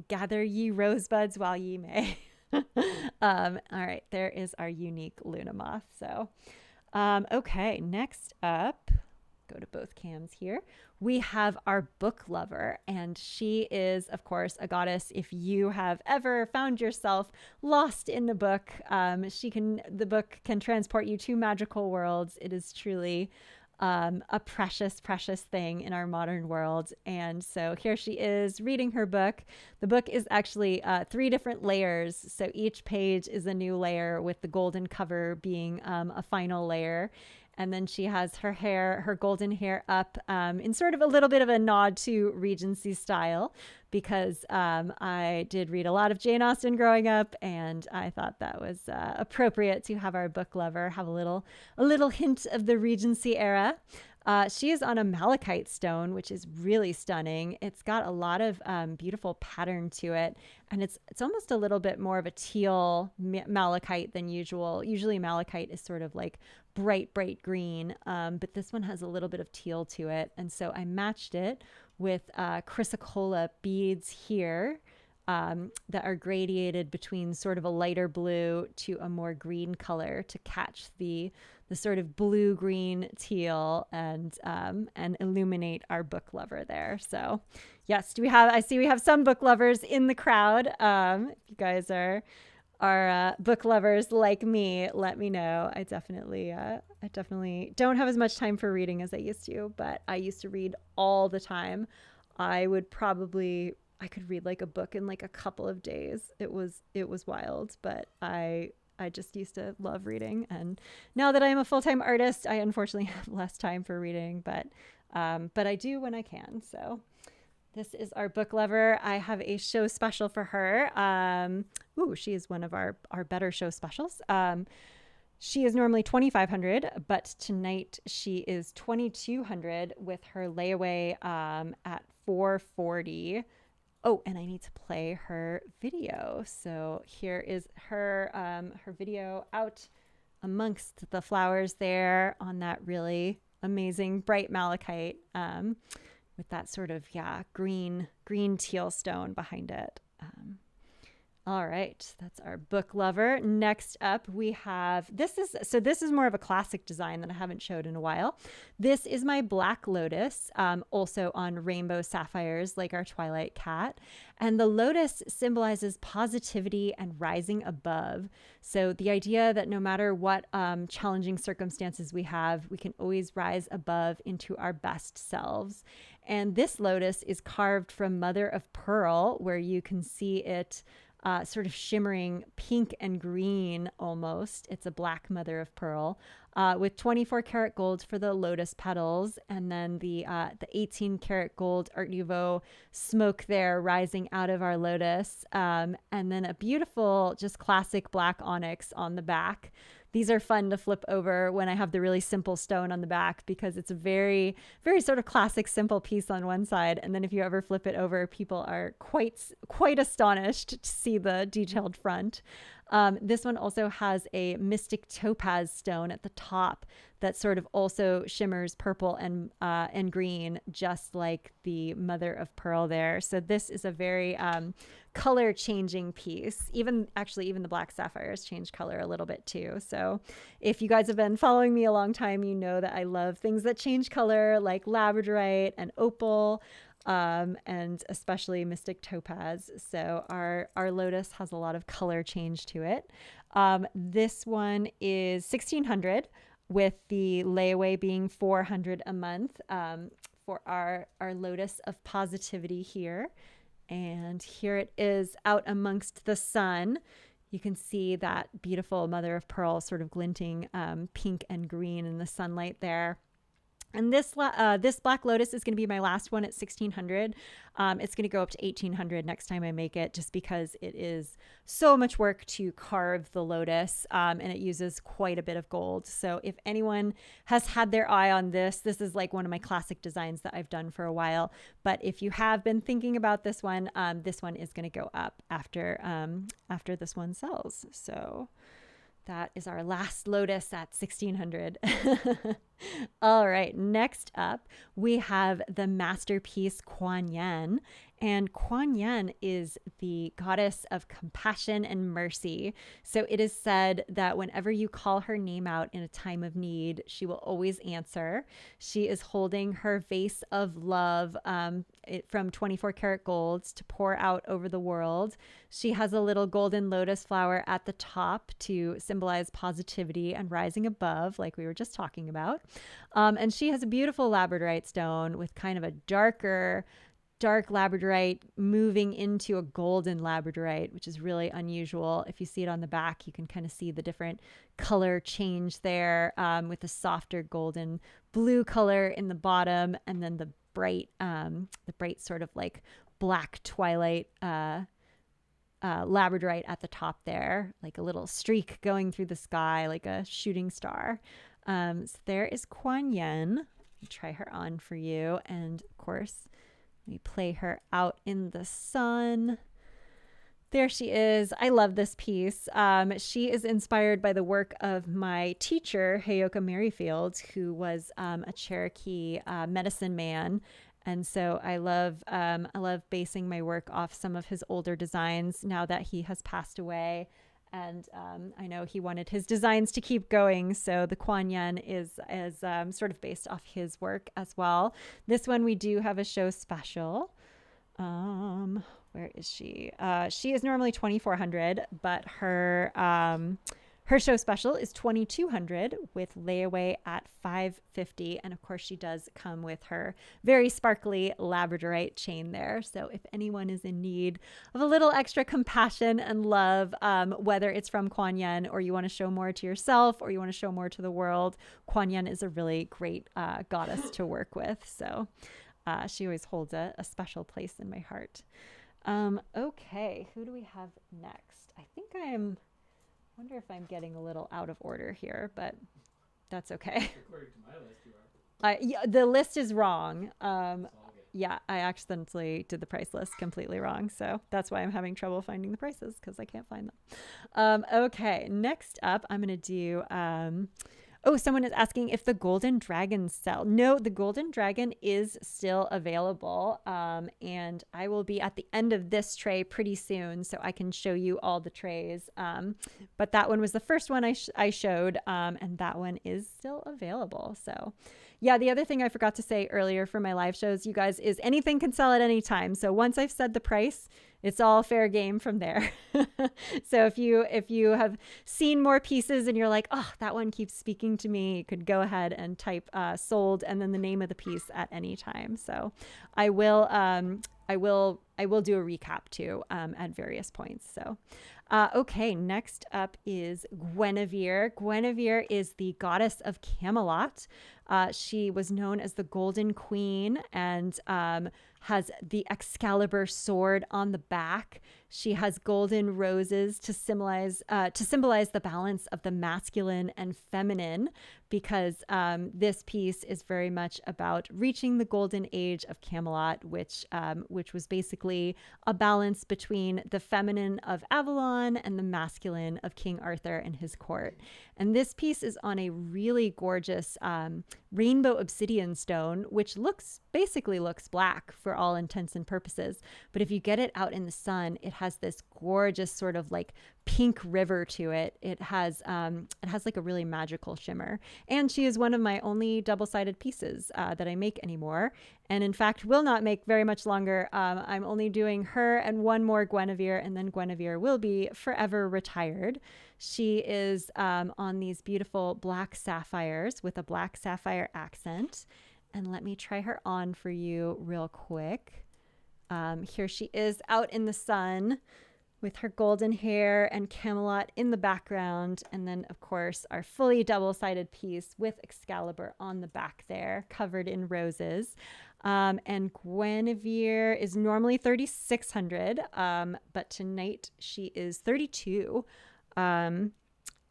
gather ye rosebuds while ye may. All right, there is our unique Luna moth. So okay, next up go to both cams here. We have our book lover, and she is, of course, a goddess. If you have ever found yourself lost in the book, the book can transport you to magical worlds. It is truly a precious, precious thing in our modern world. And so here she is reading her book. The book is actually 3 different layers. So each page is a new layer, with the golden cover being a final layer. And then she has her golden hair up in sort of a little bit of a nod to Regency style, because I did read a lot of Jane Austen growing up, and I thought that was appropriate to have our book lover have a little hint of the Regency era. She is on a malachite stone, which is really stunning. It's got a lot of beautiful pattern to it, and it's almost a little bit more of a teal malachite than usual. Usually malachite is sort of like bright green, but this one has a little bit of teal to it. And so I matched it with chrysocolla beads here that are gradiated between sort of a lighter blue to a more green color to catch the sort of blue green teal and illuminate our book lover there. So yes, I see we have some book lovers in the crowd. If you guys are book lovers like me, let me know. I definitely don't have as much time for reading as I used to, but I used to read all the time. I could read like a book in like a couple of days. It was wild, but I just used to love reading. And now that I am a full-time artist, I unfortunately have less time for reading, but I do when I can. So this is our book lover. I have a show special for her. She is one of our better show specials. She is normally $2,500, but tonight she is $2,200 with her layaway at $440. Oh, and I need to play her video. So here is her video out amongst the flowers there on that really amazing bright malachite with that sort of green teal stone behind it. All right, that's our book lover. Next up, we have, this is more of a classic design that I haven't showed in a while. This is my Black Lotus, also on rainbow sapphires like our Twilight Cat. And the lotus symbolizes positivity and rising above. So the idea that no matter what challenging circumstances we have, we can always rise above into our best selves. And this lotus is carved from mother of pearl, where you can see it sort of shimmering pink and green almost. It's a black mother of pearl with 24 karat gold for the lotus petals, and then the 18 karat gold Art Nouveau smoke there rising out of our lotus, and then a beautiful just classic black onyx on the back. These are fun to flip over when I have the really simple stone on the back, because it's a very, very sort of classic, simple piece on one side. And then if you ever flip it over, people are quite astonished to see the detailed front. This one also has a mystic topaz stone at the top that sort of also shimmers purple and green, just like the mother of pearl there. So this is a very color changing piece. Even the black sapphires change color a little bit too. So if you guys have been following me a long time, you know that I love things that change color, like labradorite and opal. And especially mystic topaz. So our lotus has a lot of color change to it. This one is $1,600, with the layaway being $400 a month for our lotus of positivity here. And here it is out amongst the sun. You can see that beautiful mother of pearl sort of glinting pink and green in the sunlight there. And this Black Lotus is going to be my last one at $1,600. It's going to go up to $1,800 next time I make it, just because it is so much work to carve the lotus, and it uses quite a bit of gold. So if anyone has had their eye on this is like one of my classic designs that I've done for a while. But if you have been thinking about this one is going to go up after this one sells. So that is our last lotus at $1,600. All right, next up, we have the masterpiece Kuan Yin. And Kuan Yin is the goddess of compassion and mercy. So it is said that whenever you call her name out in a time of need, she will always answer. She is holding her vase of love from 24 karat gold to pour out over the world. She has a little golden lotus flower at the top to symbolize positivity and rising above, like we were just talking about. And she has a beautiful labradorite stone with kind of a dark labradorite moving into a golden labradorite, which is really unusual. If you see it on the back, you can kind of see the different color change there, with the softer golden blue color in the bottom, and then the bright sort of like black twilight labradorite at the top there, like a little streak going through the sky, like a shooting star. So there is Kuan Yin. Try her on for you, and of course, we play her out in the sun. There she is. I love this piece. She is inspired by the work of my teacher, Heyoka Merrifield, who was a Cherokee medicine man. And so I love basing my work off some of his older designs now that he has passed away. And I know he wanted his designs to keep going. So the Kuan Yin is sort of based off his work as well. This one, we do have a show special. Where is she? She is normally 2,400, but her show special is 2,200 with layaway at 550. And of course, she does come with her very sparkly labradorite chain there. So if anyone is in need of a little extra compassion and love, whether it's from Kuan Yin or you want to show more to yourself or you want to show more to the world, Kuan Yin is a really great goddess to work with. So she always holds a special place in my heart. Okay, who do we have next? I think wonder if I'm getting a little out of order here, but that's okay. According to my list, you are. Yeah, the list is wrong. Yeah, I accidentally did the price list completely wrong. So that's why I'm having trouble finding the prices, because I can't find them. Okay, next up, I'm going to do... someone is asking if the golden dragon sell. No, the golden dragon is still available. And I will be at the end of this tray pretty soon, so I can show you all the trays. But that one was the first one I showed, and that one is still available. So yeah, the other thing I forgot to say earlier for my live shows, you guys, is anything can sell at any time. So once I've said the price, it's all fair game from there. So if you have seen more pieces and you're like, oh, that one keeps speaking to me, you could go ahead and type sold and then the name of the piece at any time. So I will do a recap too at various points. So okay, next up is Guinevere. Guinevere is the goddess of Camelot. She was known as the Golden Queen and has the Excalibur sword on the back. She has golden roses to symbolize the balance of the masculine and feminine, because this piece is very much about reaching the golden age of Camelot, which was basically a balance between the feminine of Avalon and the masculine of King Arthur and his court. And this piece is on a really gorgeous rainbow obsidian stone, which basically looks black for all intents and purposes. But if you get it out in the sun, it has this gorgeous sort of like pink river to it. It has like a really magical shimmer. And she is one of my only double-sided pieces that I make anymore. And in fact, will not make very much longer. I'm only doing her and one more Guinevere, and then Guinevere will be forever retired. She is on these beautiful black sapphires with a black sapphire accent. And let me try her on for you real quick. Here she is out in the sun with her golden hair and Camelot in the background. And then, of course, our fully double-sided piece with Excalibur on the back there, covered in roses. And Guinevere is normally 3,600, but tonight she is 32. And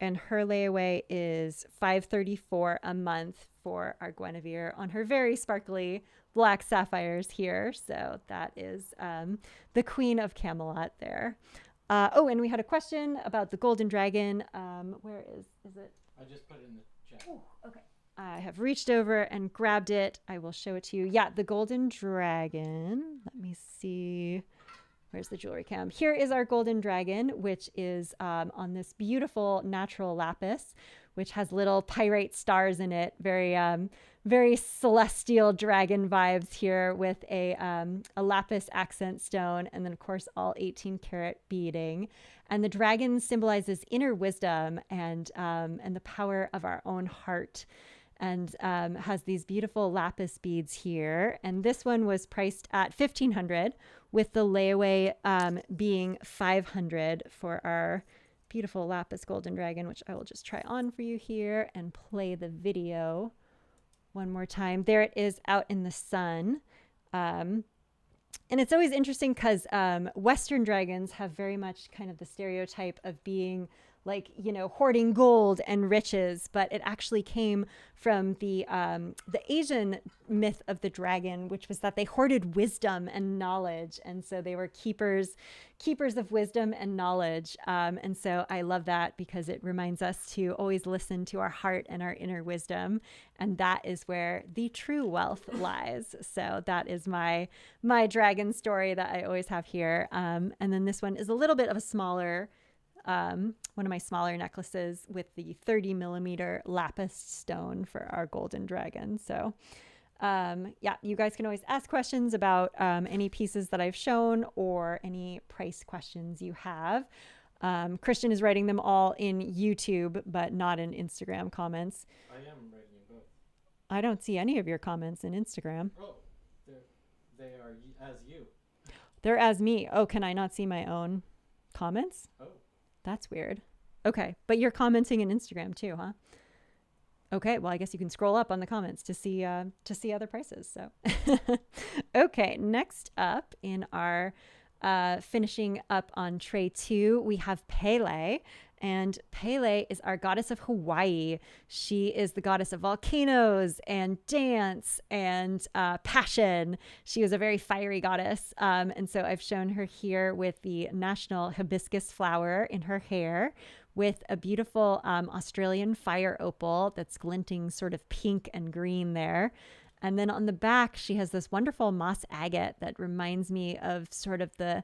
her layaway is 534 a month for our Guinevere on her very sparkly black sapphires here. So that is the Queen of Camelot there. And we had a question about the golden dragon. Where is it? I just put it in the chat. Oh, okay. I have reached over and grabbed it. I will show it to you. Yeah, the golden dragon. Let me see. Where's the jewelry cam? Here is our golden dragon, which is on this beautiful natural lapis, which has little pyrite stars in it. Very celestial dragon vibes here with a lapis accent stone, and then of course all 18 karat beading. And the dragon symbolizes inner wisdom and the power of our own heart. And has these beautiful lapis beads here. And this one was priced at $1,500, with the layaway being $500 for our beautiful lapis golden dragon, which I will just try on for you here and play the video one more time. There it is out in the sun. And it's always interesting because Western dragons have very much kind of the stereotype of being like, you know, hoarding gold and riches, but it actually came from the Asian myth of the dragon, which was that they hoarded wisdom and knowledge, and so they were keepers of wisdom and knowledge. And so I love that because it reminds us to always listen to our heart and our inner wisdom, and that is where the true wealth lies. So that is my dragon story that I always have here. And then this one is a little bit of a smaller. One of my smaller necklaces with the 30 millimeter lapis stone for our golden dragon. So, yeah, you guys can always ask questions about any pieces that I've shown or any price questions you have. Christian is writing them all in YouTube, but not in Instagram comments. I am writing in both. I don't see any of your comments in Instagram. Oh, they are as you. They're as me. Oh, can I not see my own comments? Oh. That's weird. Okay, but you're commenting in Instagram too, huh? Okay, well, I guess you can scroll up on the comments to see other prices. So, okay, next up in our finishing up on tray 2, we have Pele. And Pele is our goddess of Hawaii. She is the goddess of volcanoes and dance and passion. She is a very fiery goddess. And so I've shown her here with the national hibiscus flower in her hair, with a beautiful Australian fire opal that's glinting sort of pink and green there. And then on the back, she has this wonderful moss agate that reminds me of sort of the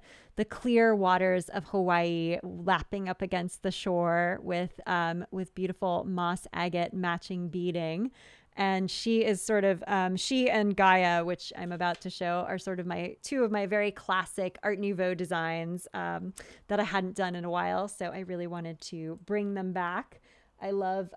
clear waters of Hawaii lapping up against the shore with beautiful moss agate matching beading. And she is sort of, she and Gaia, which I'm about to show, are sort of two of my very classic Art Nouveau designs that I hadn't done in a while. So I really wanted to bring them back. I love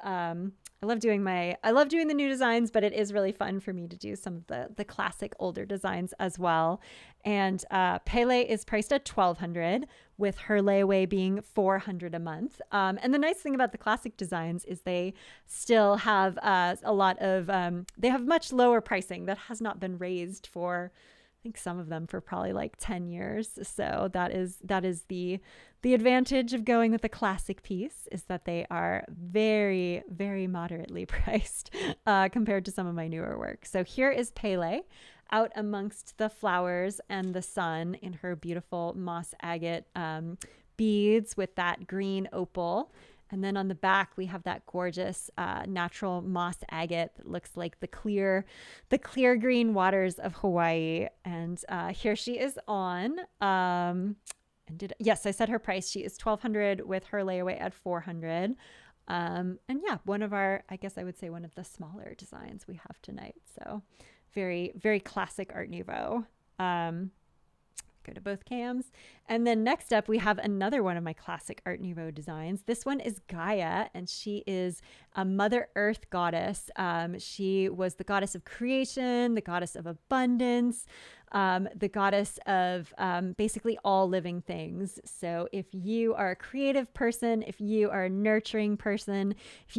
doing the new designs, but it is really fun for me to do some of the classic older designs as well. And Pele is priced at $1,200, with her layaway being $400 a month. And the nice thing about the classic designs is they still have a lot of they have much lower pricing that has not been raised for, I think, some of them for probably like 10 years. So that is the advantage of going with a classic piece, is that they are very, very moderately priced compared to some of my newer work. So here is Pele out amongst the flowers and the sun in her beautiful moss agate beads with that green opal. And then on the back, we have that gorgeous natural moss agate that looks like the clear green waters of Hawaii. And here she is on. Yes, I said her price. She is $1,200 with her layaway at $400. And yeah, one of the smaller designs we have tonight. So very, very classic Art Nouveau. Go to both cams. And then next up, we have another one of my classic Art Nouveau designs. This one is Gaia, and she is a Mother Earth goddess. She was the goddess of creation, the goddess of abundance, the goddess of basically all living things. So if you are a creative person, if you are a nurturing person, if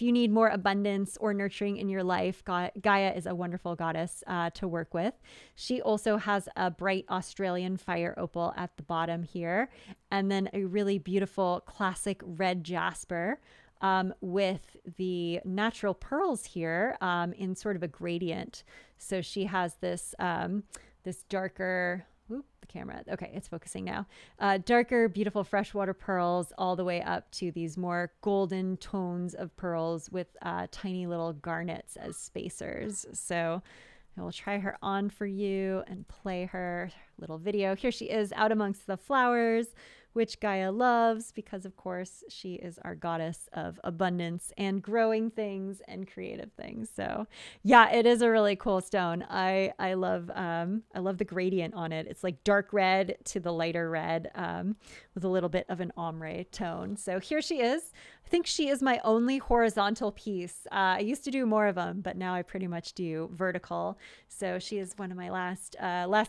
you need more abundance or nurturing in your life, Gaia is a wonderful goddess to work with. She also has a bright Australian fire opal at the bottom here, and then a really beautiful classic red jasper with the natural pearls here in sort of a gradient. So she has this darker, the camera, okay, it's focusing now, darker, beautiful freshwater pearls all the way up to these more golden tones of pearls with tiny little garnets as spacers. So I will try her on for you and play her little video. Here she is out amongst the flowers, which Gaia loves because, of course, she is our goddess of abundance and growing things and creative things. So, yeah, it is a really cool stone. I love the gradient on it. It's like dark red to the lighter red with a little bit of an ombre tone. So here she is. I think she is my only horizontal piece. I used to do more of them, but now I pretty much do vertical. So she is one of my last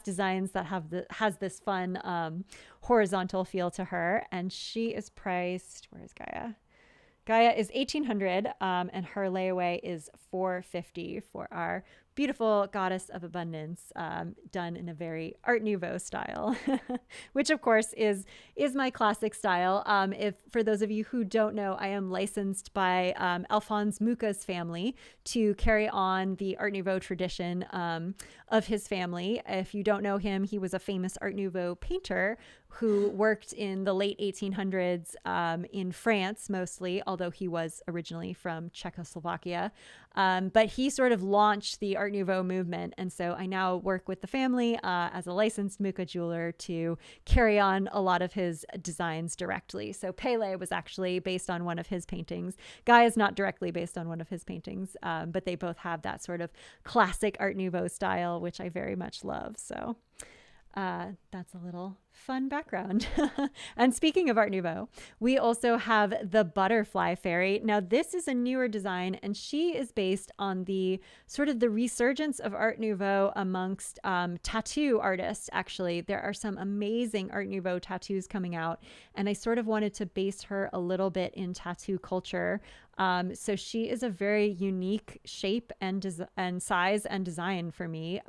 designs that has this fun horizontal feel to her, and she is priced. Where is Gaia? Gaia is 1,800, and her layaway is 450 for our beautiful goddess of abundance, done in a very Art Nouveau style, which of course is my classic style. If for those of you who don't know, I am licensed by Alphonse Muca's family to carry on the Art Nouveau tradition of his family. If you don't know him, he was a famous Art Nouveau painter who worked in the late 1800s in France mostly, although he was originally from Czechoslovakia. But he sort of launched the Art Nouveau movement. And so I now work with the family as a licensed Muka jeweler to carry on a lot of his designs directly. So Pele was actually based on one of his paintings. Guy is not directly based on one of his paintings, but they both have that sort of classic Art Nouveau style, which I very much love. So that's a little fun background. And speaking of Art Nouveau, we also have the Butterfly Fairy. Now, this is a newer design, and she is based on the sort of the resurgence of Art Nouveau amongst tattoo artists. Actually, there are some amazing Art Nouveau tattoos coming out, and I sort of wanted to base her a little bit in tattoo culture. So she is a very unique shape and size and design for me.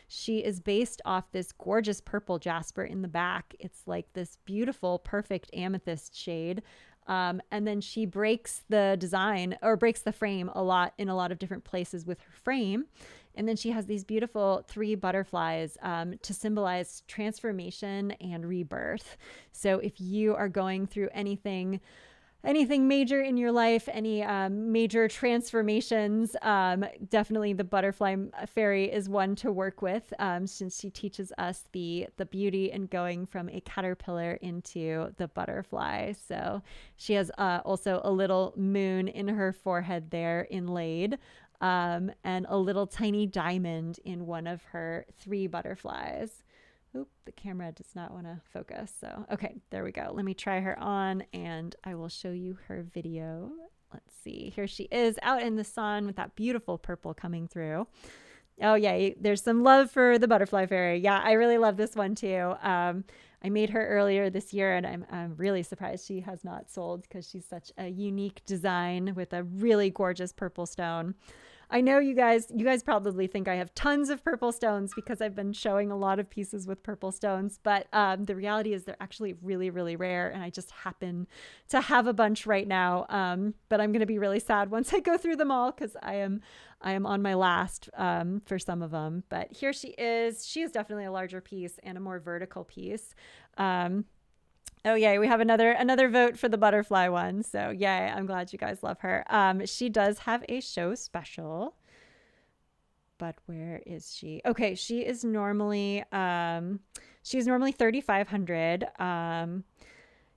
She is based off this gorgeous purple jasper in the back. It's like this beautiful, perfect amethyst shade. And then she breaks the design or breaks the frame in a lot of different places with her frame. And then she has these beautiful 3 butterflies to symbolize transformation and rebirth. So if you are going through anything major in your life, any major transformations, definitely the Butterfly Fairy is one to work with, since she teaches us the beauty in going from a caterpillar into the butterfly. So she has also a little moon in her forehead there inlaid, and a little tiny diamond in one of her 3 butterflies. Oop, the camera does not want to focus. So, okay, there we go. Let me try her on and I will show you her video. Let's see. Here she is out in the sun with that beautiful purple coming through. Oh, yeah, there's some love for the Butterfly Fairy. Yeah, I really love this one too. I made her earlier this year and I'm really surprised she has not sold because she's such a unique design with a really gorgeous purple stone. I know you guys probably think I have tons of purple stones because I've been showing a lot of pieces with purple stones, but the reality is they're actually really, really rare, and I just happen to have a bunch right now. But I'm going to be really sad once I go through them all because I am on my last for some of them. But here she is. She is definitely a larger piece and a more vertical piece. Oh, yeah, we have another vote for the butterfly one. So, yeah, I'm glad you guys love her. She does have a show special. But where is she? Okay, she is normally 3,500.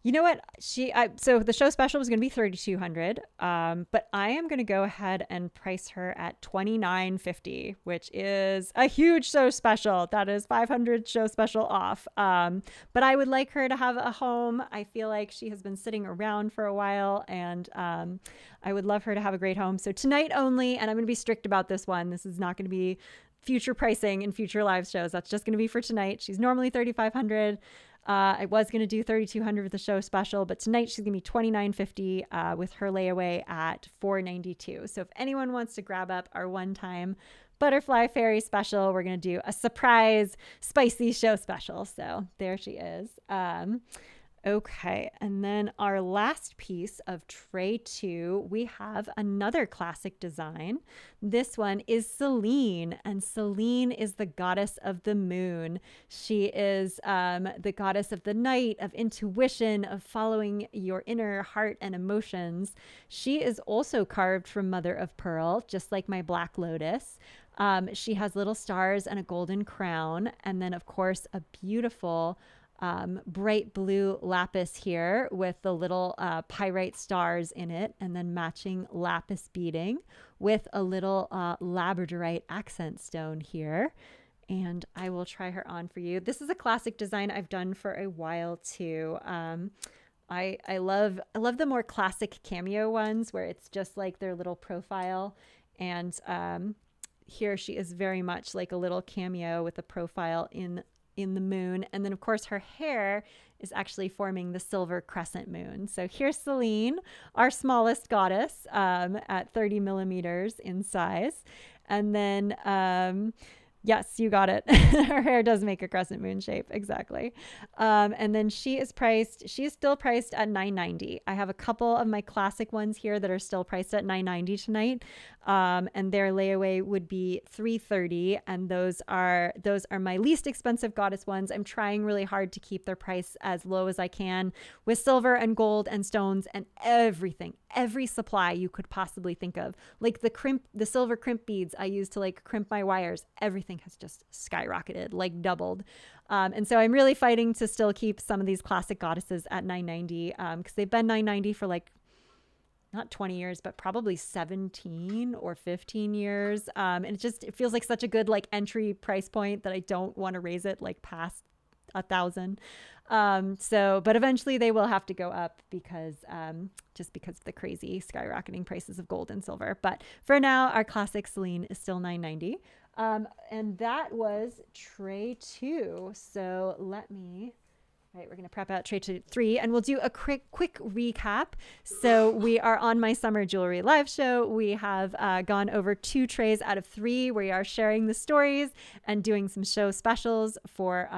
You know what? So the show special was going to be 3,200, but I am going to go ahead and price her at 2,950, which is a huge show special. That is 500 show special off. But I would like her to have a home. I feel like she has been sitting around for a while, and I would love her to have a great home. So tonight only, and I'm going to be strict about this one. This is not going to be future pricing in future live shows. That's just going to be for tonight. She's normally 3,500. I was going to do 3,200 with the show special, but tonight she's going to be 2,950 with her layaway at 492. So if anyone wants to grab up our one-time Butterfly Fairy special, we're going to do a surprise spicy show special. So there she is. Okay, and then our last piece of tray 2, we have another classic design. This one is Selene, and Selene is the goddess of the moon. She is the goddess of the night, of intuition, of following your inner heart and emotions. She is also carved from mother of pearl, just like my black lotus. She has little stars and a golden crown. And then, of course, a beautiful bright blue lapis here with the little pyrite stars in it, and then matching lapis beading with a little labradorite accent stone here. And I will try her on for you. This is a classic design I've done for a while too. I love the more classic cameo ones where it's just like their little profile, and here she is very much like a little cameo with a profile in the moon. And then of course her hair is actually forming the silver crescent moon. So here's Selene, our smallest goddess, at 30 millimeters in size. And then yes, you got it. Her hair does make a crescent moon shape. Exactly. And then she is still priced at $9.90. I have a couple of my classic ones here that are still priced at $9.90 tonight. And their layaway would be $3.30. And those are my least expensive goddess ones. I'm trying really hard to keep their price as low as I can with silver and gold and stones and everything, every supply you could possibly think of. Like the silver crimp beads I use to like crimp my wires, everything has just skyrocketed, like doubled. And so I'm really fighting to still keep some of these classic goddesses at $9.90 because they've been $9.90 for like not 20 years, but probably 17 or 15 years. And it feels like such a good like entry price point that I don't want to raise it like past 1,000. But eventually they will have to go up because just because of the crazy skyrocketing prices of gold and silver. But for now, our classic Selene is still $9.90. And that was tray 2. So we're going to prep out tray 3 and we'll do a quick recap. So we are on my summer jewelry live show. We have gone over 2 trays out of 3. We are sharing the stories and doing some show specials for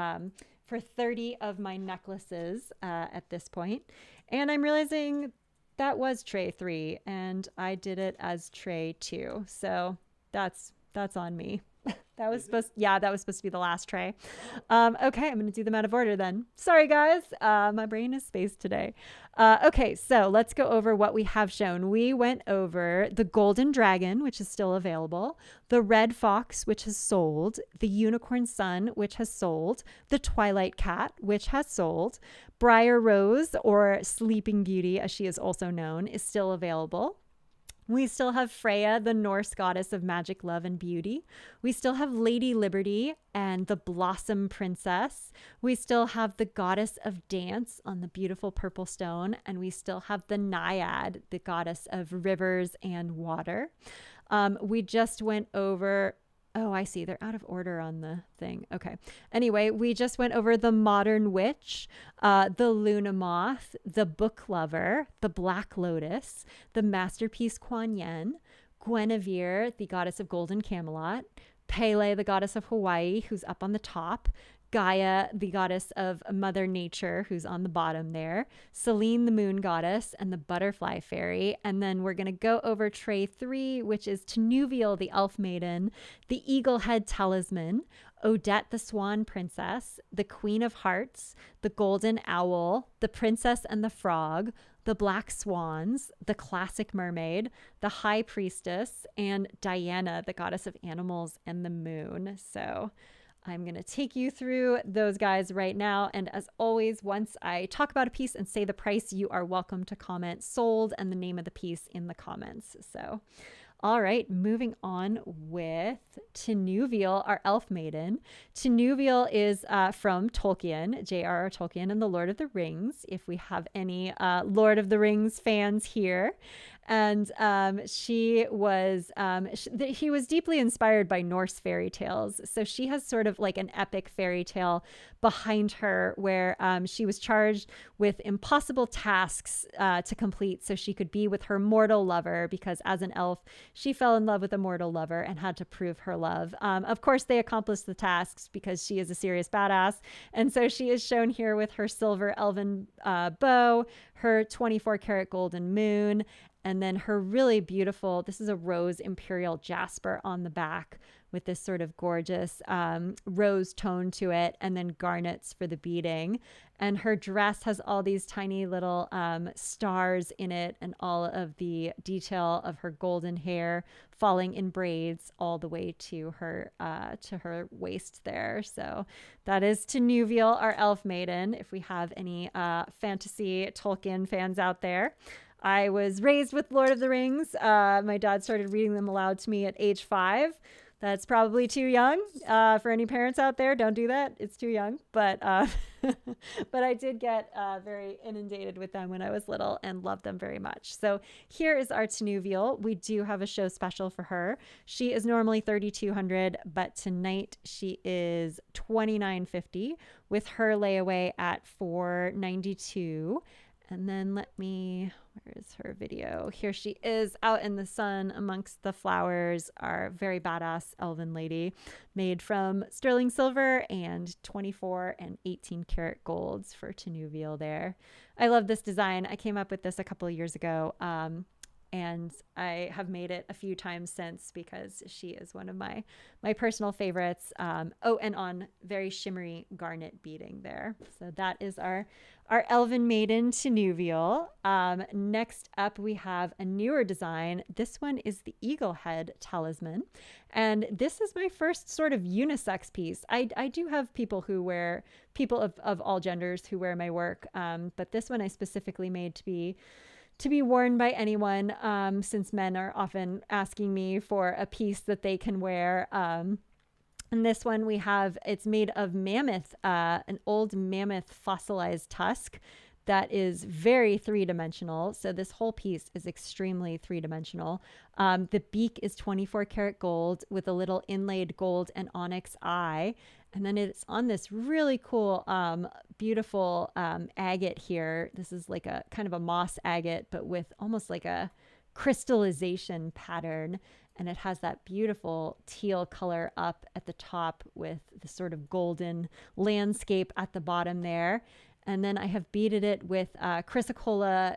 30 of my necklaces at this point. And I'm realizing that was tray 3 and I did it as tray 2. So that's on me. That was supposed to be the last tray. Okay, I'm going to do them out of order then. Sorry, guys. My brain is spaced today. Okay, so let's go over what we have shown. We went over the Golden Dragon, which is still available, the Red Fox, which has sold, the Unicorn Sun, which has sold, the Twilight Cat, which has sold, Briar Rose, or Sleeping Beauty, as she is also known, is still available. We still have Freya, the Norse goddess of magic, love, and beauty. We still have Lady Liberty and the Blossom Princess. We still have the goddess of dance on the beautiful purple stone. And we still have the Naiad, the goddess of rivers and water. We just went over... Oh, I see. They're out of order on the thing. Okay. Anyway, we just went over the Modern Witch, the Luna Moth, the Book Lover, the Black Lotus, the Masterpiece Kuan Yin, Guinevere, the goddess of Golden Camelot, Pele, the goddess of Hawaii, who's up on the top, Gaia, the goddess of Mother Nature, who's on the bottom there, Selene, the moon goddess, and the butterfly fairy. And then we're going to go over tray 3, which is Tanuvial, the elf maiden, the eagle head talisman, Odette, the swan princess, the queen of hearts, the golden owl, the princess and the frog, the black swans, the classic mermaid, the high priestess, and Diana, the goddess of animals and the moon. So I'm going to take you through those guys right now. And as always, once I talk about a piece and say the price, you are welcome to comment sold and the name of the piece in the comments. So, all right, moving on with Tanuvial, our elf maiden. Tanuvial is from Tolkien, J.R.R. Tolkien and the Lord of the Rings, if we have any Lord of the Rings fans here. And he was deeply inspired by Norse fairy tales. So she has sort of like an epic fairy tale behind her where she was charged with impossible tasks to complete so she could be with her mortal lover, because as an elf, she fell in love with a mortal lover and had to prove her love. Of course, they accomplished the tasks because she is a serious badass. And so she is shown here with her silver elven bow, her 24 karat golden moon, And then her really beautiful, this is a rose imperial jasper on the back with this sort of gorgeous rose tone to it, and then garnets for the beading. And her dress has all these tiny little stars in it, and all of the detail of her golden hair falling in braids all the way to her waist there. So that is Tinuviel, our elf maiden, if we have any fantasy Tolkien fans out there. I was raised with Lord of the Rings. My dad started reading them aloud to me at age 5. That's probably too young for any parents out there. Don't do that. It's too young. But but I did get very inundated with them when I was little and loved them very much. So here is our Tinuviel. We do have a show special for her. She is normally $3,200, but tonight she is $2,950 with her layaway at $492. And then where is her video? Here she is out in the sun amongst the flowers, our very badass elven lady, made from sterling silver and 24 and 18 karat golds for Tinuviel there. I love this design. I came up with this a couple of years ago. And I have made it a few times since because she is one of my personal favorites. And on very shimmery garnet beading there. So that is our elven maiden Tinuviel. Next up, we have a newer design. This one is the eagle head talisman. And this is my first sort of unisex piece. I do have people of all genders who wear my work. But this one I specifically made to be worn by anyone, since men are often asking me for a piece that they can wear. And this one it's made of mammoth, an old mammoth fossilized tusk that is very three-dimensional. So this whole piece is extremely three-dimensional. The beak is 24 karat gold with a little inlaid gold and onyx eye. And then it's on this really cool, beautiful agate here. This is like a kind of a moss agate, but with almost like a crystallization pattern. And it has that beautiful teal color up at the top with the sort of golden landscape at the bottom there. And then I have beaded it with chrysocolla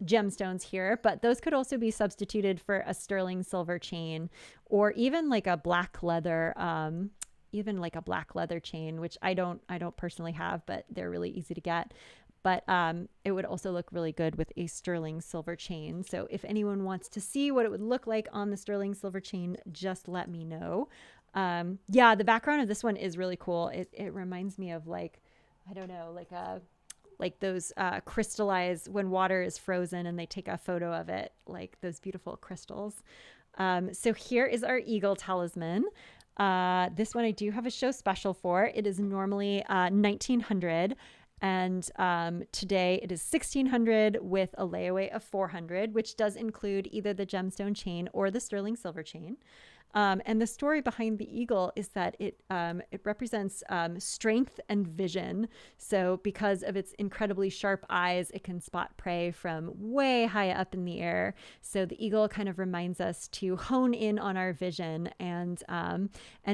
gemstones here, but those could also be substituted for a sterling silver chain, or even like a black leather chain, which I don't personally have, but they're really easy to get. But it would also look really good with a sterling silver chain. So if anyone wants to see what it would look like on the sterling silver chain, just let me know. The background of this one is really cool. It reminds me of like those crystallized, when water is frozen and they take a photo of it, like those beautiful crystals. So here is our eagle talisman. This one I do have a show special for. It is normally $1,900, and today it is $1,600 with a layaway of $400, which does include either the gemstone chain or the sterling silver chain. And the story behind the eagle is that it represents strength and vision. So because of its incredibly sharp eyes, it can spot prey from way high up in the air. So the eagle kind of reminds us to hone in on our vision and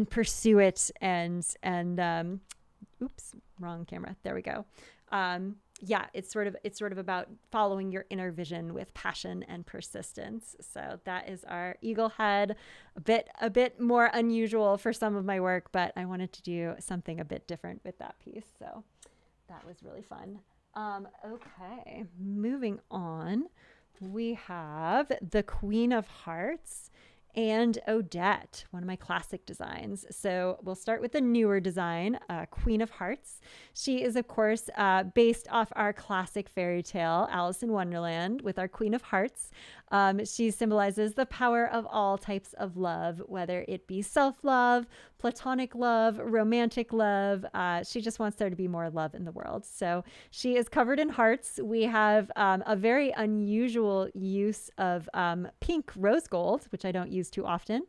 pursue it and oops, wrong camera. There we go. It's sort of about following your inner vision with passion and persistence. So that is our eagle head, a bit more unusual for some of my work, but I wanted to do something a bit different with that piece. So that was really fun. Okay, moving on. We have the Queen of Hearts and Odette, one of my classic designs. So we'll start with the newer design, Queen of Hearts. She is, of course, based off our classic fairy tale, Alice in Wonderland, with our Queen of Hearts. She symbolizes the power of all types of love, whether it be self-love, platonic love, romantic love. She just wants there to be more love in the world. So she is covered in hearts. We have a very unusual use of pink rose gold, which I don't use too often,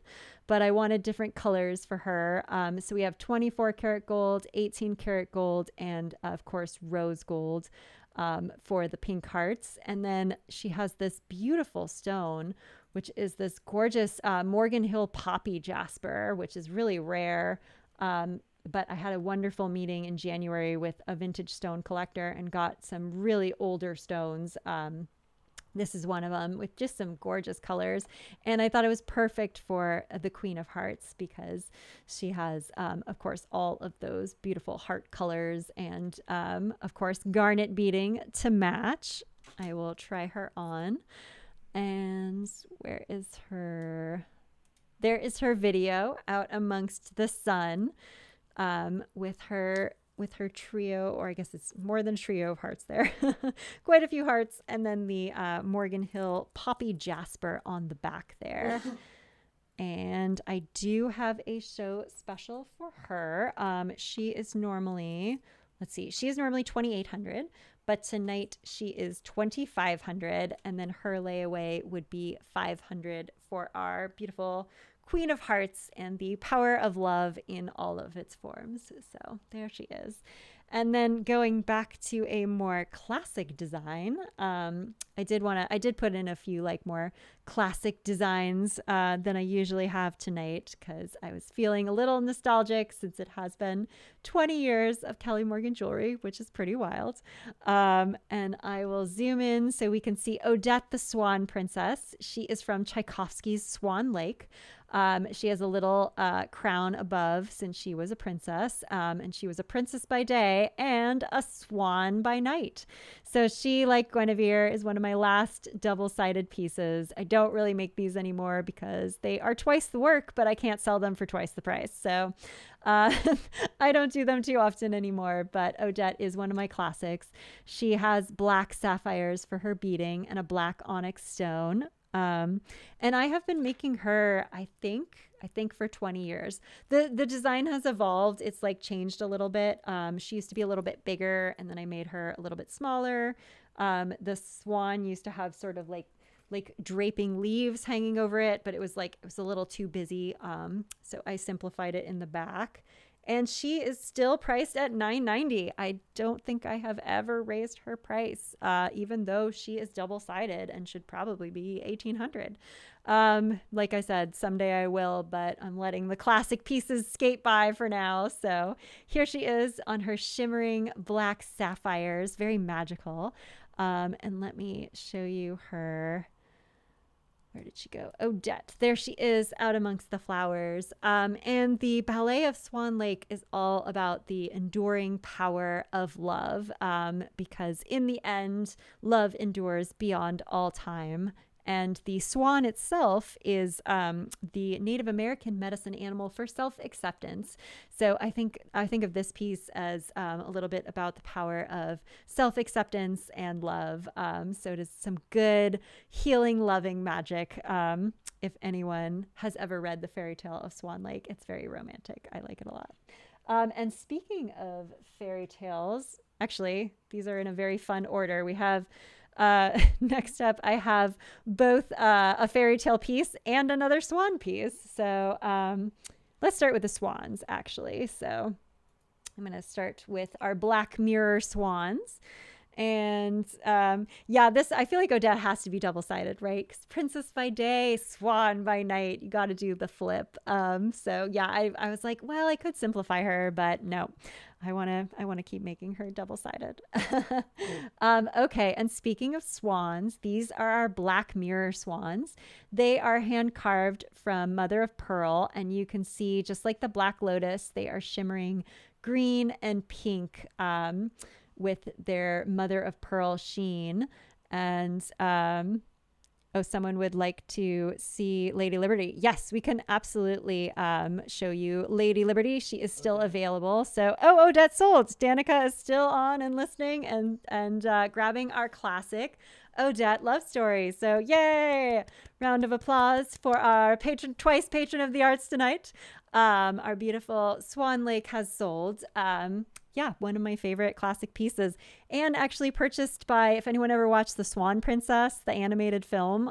but I wanted different colors for her. So we have 24 karat gold, 18 karat gold, and of course, rose gold for the pink hearts. And then she has this beautiful stone, which is this gorgeous Morgan Hill poppy jasper, which is really rare. But I had a wonderful meeting in January with a vintage stone collector and got some really older stones This is one of them with just some gorgeous colors. And I thought it was perfect for the Queen of Hearts because she has, of course, all of those beautiful heart colors and, of course, garnet beading to match. I will try her on. And where is her? There is her video out amongst the sun, with her trio, or I guess it's more than trio of hearts there. Quite a few hearts, and then the Morgan Hill Poppy Jasper on the back there. And I do have a show special for her. She is normally, let's see, she is normally 2,800, but tonight she is 2,500, and then her layaway would be 500 for our beautiful Queen of Hearts and the power of love in all of its forms. So there she is. And then going back to a more classic design, I did put in a few like more classic designs than I usually have tonight because I was feeling a little nostalgic since it has been 20 years of Kelly Morgan jewelry, which is pretty wild. And I will zoom in so we can see Odette the Swan Princess. She is from Tchaikovsky's Swan Lake. She has a little crown above since she was a princess, and she was a princess by day and a swan by night. So she, like Guinevere, is one of my last double-sided pieces. I don't really make these anymore because they are twice the work, but I can't sell them for twice the price. So I don't do them too often anymore, but Odette is one of my classics. She has black sapphires for her beading and a black onyx stone. And I have been making her, I think for 20 years. The design has evolved. It's like changed a little bit. She used to be a little bit bigger, and then I made her a little bit smaller. The swan used to have sort of like draping leaves hanging over it, but it was a little too busy. So I simplified it in the back. And she is still priced at $9.90. I don't think I have ever raised her price, even though she is double-sided and should probably be $1,800. Like I said, someday I will, but I'm letting the classic pieces skate by for now. So here she is on her shimmering black sapphires, very magical. And let me show you her. Where did she go? Odette. There she is out amongst the flowers. And the Ballet of Swan Lake is all about the enduring power of love, because in the end, love endures beyond all time. And the swan itself is the Native American medicine animal for self-acceptance. So I think of this piece as a little bit about the power of self-acceptance and love. So it is some good, healing, loving magic. If anyone has ever read the fairy tale of Swan Lake, it's very romantic. I like it a lot. And speaking of fairy tales, actually, these are in a very fun order. We have next up, I have both a fairy tale piece and another swan piece. So let's start with the swans, actually. So I'm going to start with our black mirror swans. And this, I feel like Odette has to be double-sided, right? Because princess by day, swan by night. You got to do the flip. So yeah, I was like, well, I could simplify her, but no. I want to keep making her double-sided. Okay, and speaking of swans, these are our black mirror swans. They are hand carved from mother of pearl, and you can see, just like the black lotus, they are shimmering green and pink with their mother of pearl sheen. And someone would like to see Lady Liberty. Yes, we can absolutely show you Lady Liberty. She is still available. So, Odette sold. Danica is still on and listening and grabbing our classic Odette love story. So, yay! Round of applause for our twice patron of the arts tonight. Our beautiful Swan Lake has sold. One of my favorite classic pieces, and actually purchased by, if anyone ever watched The Swan Princess, the animated film,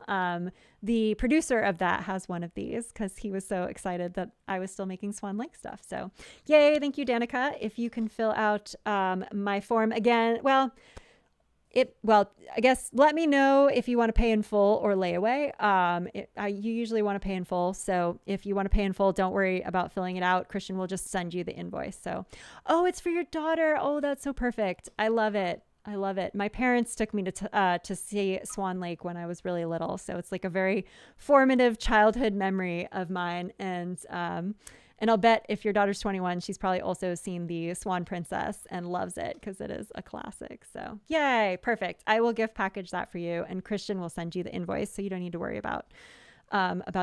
the producer of that has one of these because he was so excited that I was still making Swan Lake stuff. So yay. Thank you, Danica. If you can fill out my form again, I guess let me know if you want to pay in full or layaway. You usually want to pay in full. So if you want to pay in full, don't worry about filling it out. Christian will just send you the invoice. So, it's for your daughter. Oh, that's so perfect. I love it. I love it. My parents took me to see Swan Lake when I was really little, so it's like a very formative childhood memory of mine. And I'll bet if your daughter's 21, she's probably also seen the Swan Princess and loves it because it is a classic. So yay, perfect. I will gift package that for you, and Christian will send you the invoice, so you don't need to worry about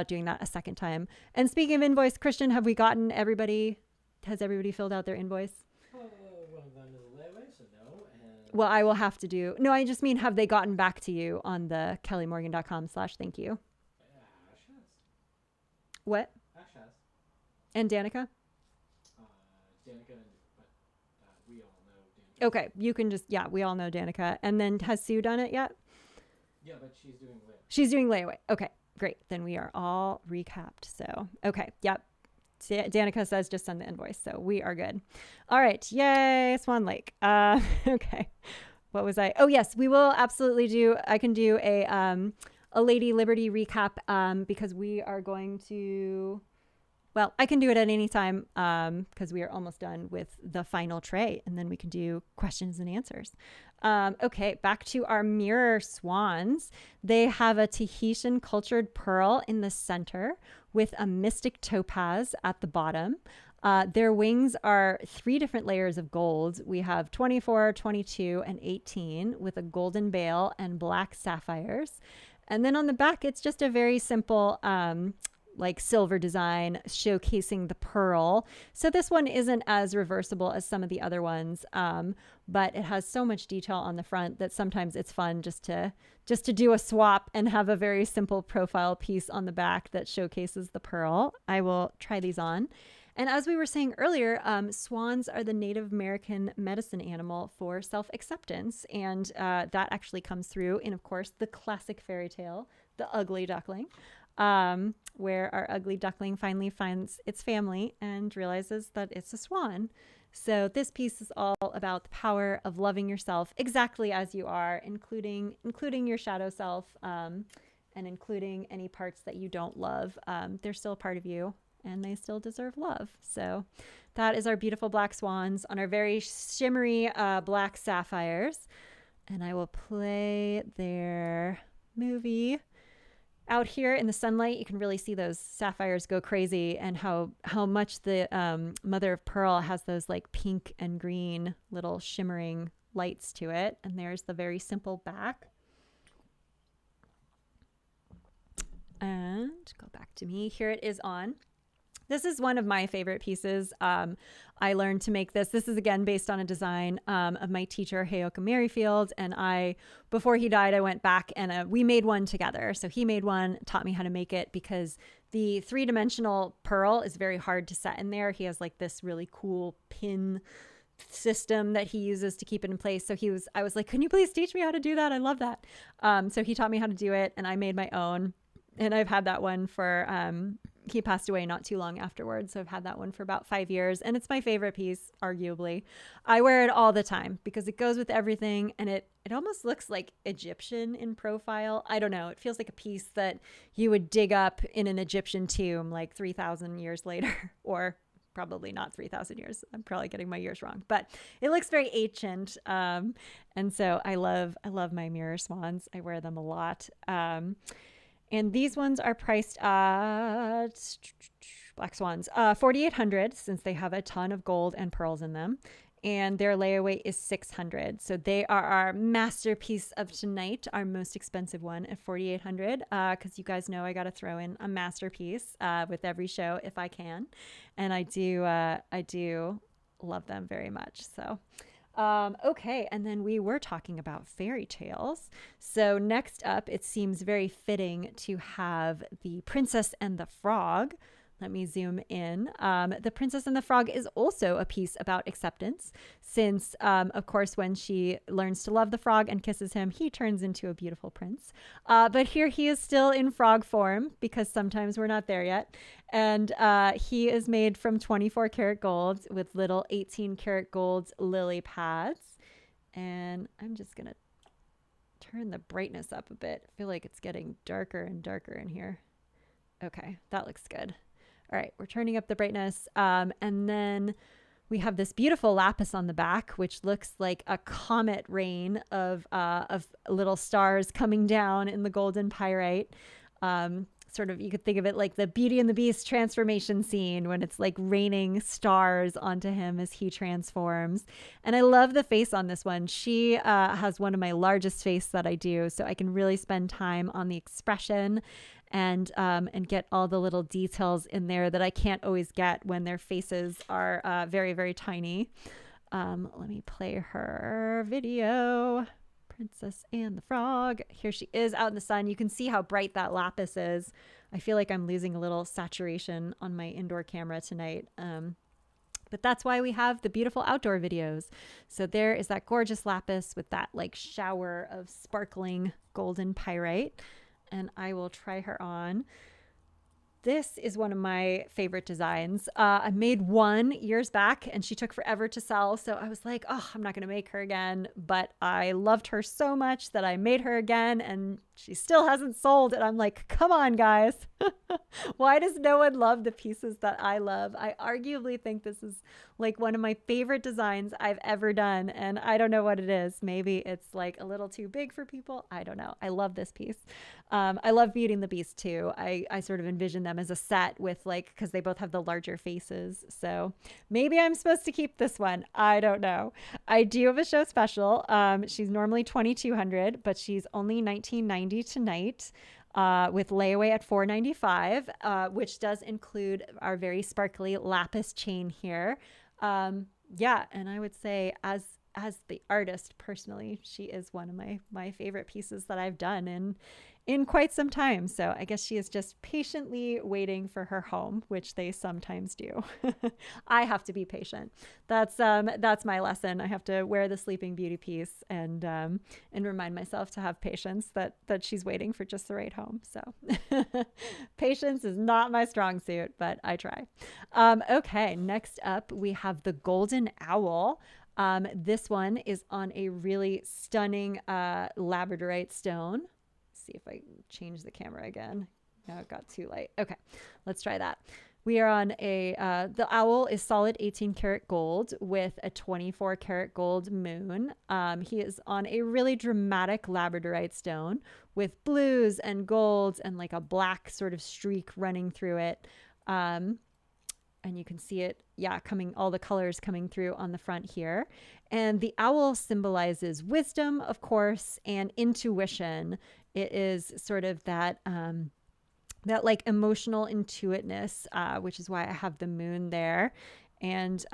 doing that a second time. And speaking of invoice, Christian, have we gotten everybody? Has everybody filled out their invoice? One of them is a layaway, so no. And Well, I will have to do. No, I just mean have they gotten back to you on the kellymorgan.com/thank you? Ash has. What? Ash has. And Danica? Danica, but we all know Danica. Okay, you can just, yeah, we all know Danica. And then has Sue done it yet? Yeah, but she's doing layaway. She's doing layaway. Okay, great. Then we are all recapped. So, okay, yep. Danica says just send the invoice. So we are good. All right. Yay, Swan Lake. Okay. What was I? Oh, yes, we will absolutely do. I can do a Lady Liberty recap because we are going to. Well, I can do it at any time because we are almost done with the final tray, and then we can do questions and answers. Okay, back to our mirror swans. They have a Tahitian cultured pearl in the center with a mystic topaz at the bottom. Their wings are 3 different layers of gold. We have 24, 22, and 18 with a golden veil and black sapphires. And then on the back, it's just a very simple like silver design showcasing the pearl. So this one isn't as reversible as some of the other ones, but it has so much detail on the front that sometimes it's fun just to do a swap and have a very simple profile piece on the back that showcases the pearl. I will try these on. And as we were saying earlier, swans are the Native American medicine animal for self-acceptance. And that actually comes through in, of course, the classic fairy tale, The Ugly Duckling. Where our ugly duckling finally finds its family and realizes that it's a swan. So this piece is all about the power of loving yourself exactly as you are, including your shadow self, and including any parts that you don't love. They're still a part of you, and they still deserve love. So that is our beautiful black swans on our very shimmery black sapphires. And I will play their movie. Out here in the sunlight, you can really see those sapphires go crazy, and how much the mother of pearl has those like pink and green little shimmering lights to it. And there's the very simple back. And go back to me. Here it is on. This is one of my favorite pieces. I learned to make this. This is again based on a design of my teacher, Heyoka Merrifield. And before he died, I went back and we made one together. So he made one, taught me how to make it because the 3-dimensional pearl is very hard to set in there. He has like this really cool pin system that he uses to keep it in place. So I was like, can you please teach me how to do that? I love that. So he taught me how to do it, and I made my own. And I've had that one for, he passed away not too long afterwards. So I've had that one for about 5 years, and it's my favorite piece, arguably. I wear it all the time because it goes with everything, and it almost looks like Egyptian in profile. I don't know. It feels like a piece that you would dig up in an Egyptian tomb like 3,000 years later, or probably not 3,000 years. I'm probably getting my years wrong, but it looks very ancient. And so I love my mirror swans. I wear them a lot. And these ones are priced at black swans, 4,800 since they have a ton of gold and pearls in them. And their layaway is 600. So they are our masterpiece of tonight, our most expensive one at 4,800. Because you guys know I got to throw in a masterpiece with every show if I can. And I do love them very much. So. Okay, and then we were talking about fairy tales. So next up, it seems very fitting to have The Princess and the Frog. Let me zoom in. The Princess and the Frog is also a piece about acceptance since, of course, when she learns to love the frog and kisses him, he turns into a beautiful prince. But here he is still in frog form because sometimes we're not there yet. And he is made from 24 karat gold with little 18 karat gold lily pads. And I'm just going to turn the brightness up a bit. I feel like it's getting darker and darker in here. Okay, that looks good. All right, we're turning up the brightness. And then We have this beautiful lapis on the back, which looks like a comet rain of little stars coming down in the golden pyrite. Sort of, you could think of it like the Beauty and the Beast transformation scene when it's like raining stars onto him as he transforms. And I love the face on this one. She has one of my largest face that I do, so I can really spend time on the expression and get all the little details in there that I can't always get when their faces are very, very tiny. Let me play her video. Princess and the Frog. Here she is out in the sun. You can see how bright that lapis is. I feel like I'm losing a little saturation on my indoor camera tonight. But that's why we have the beautiful outdoor videos. So there is that gorgeous lapis with that like shower of sparkling golden pyrite. And I will try her on. This is one of my favorite designs. I made one years back and she took forever to sell. So I was like, oh, I'm not going to make her again. But I loved her so much that I made her again and she still hasn't sold. And I'm like, come on, guys. Why does no one love the pieces that I love? I arguably think this is like one of my favorite designs I've ever done. And I don't know what it is. Maybe it's like a little too big for people. I don't know. I love this piece. I love Beauty and the Beast too. I sort of envision them as a set with like, because they both have the larger faces. So maybe I'm supposed to keep this one. I don't know. I do have a show special. She's normally $2,200, but she's only $19.90 tonight. With layaway at $495, which does include our very sparkly lapis chain here. Yeah, and I would say as the artist personally, she is one of my favorite pieces that I've done in quite some time. So I guess she is just patiently waiting for her home, which they sometimes do. I have to be patient. That's my lesson. I have to wear the Sleeping Beauty piece and remind myself to have patience that she's waiting for just the right home. So patience is not my strong suit, but I try. Okay, next up we have the Golden Owl. This one is on a really stunning labradorite stone. See if I change the camera again. No, it got too light. Okay, let's try that. We are on the owl is solid 18 karat gold with a 24 karat gold moon. He is on a really dramatic labradorite stone with blues and golds and like a black sort of streak running through it. And you can see it, all the colors coming through on the front here. And the owl symbolizes wisdom, of course, and intuition. It is sort of that like emotional intuitiveness, which is why I have the moon there, and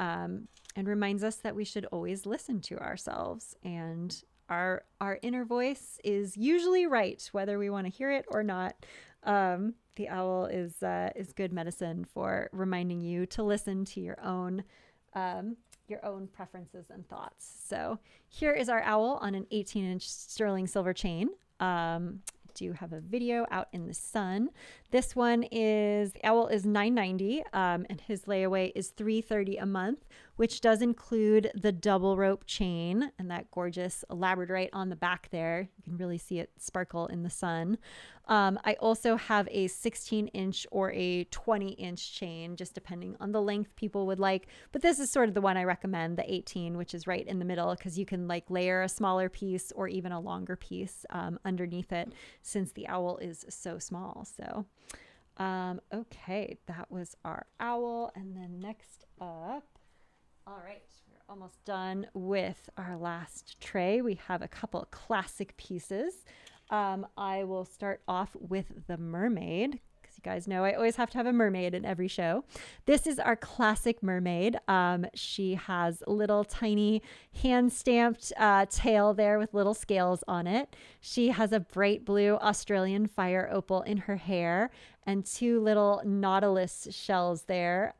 reminds us that we should always listen to ourselves, and our inner voice is usually right, whether we want to hear it or not. The owl is good medicine for reminding you to listen to your own preferences and thoughts. So here is our owl on an 18-inch sterling silver chain. Do have a video out in the sun. This one the owl is $990, and his layaway is $330 a month, which does include the double rope chain and that gorgeous labradorite on the back there. You can really see it sparkle in the sun. I also have a 16-inch or a 20-inch chain, just depending on the length people would like. But this is sort of the one I recommend, the 18, which is right in the middle, because you can like layer a smaller piece or even a longer piece underneath it, since the owl is so small. So, okay, that was our owl. And then next up, all right, we're almost done with our last tray. We have a couple classic pieces. I will start off with the mermaid, because you guys know I always have to have a mermaid in every show. This is our classic mermaid. She has a little tiny hand-stamped tail there with little scales on it. She has a bright blue Australian fire opal in her hair and two little nautilus shells there,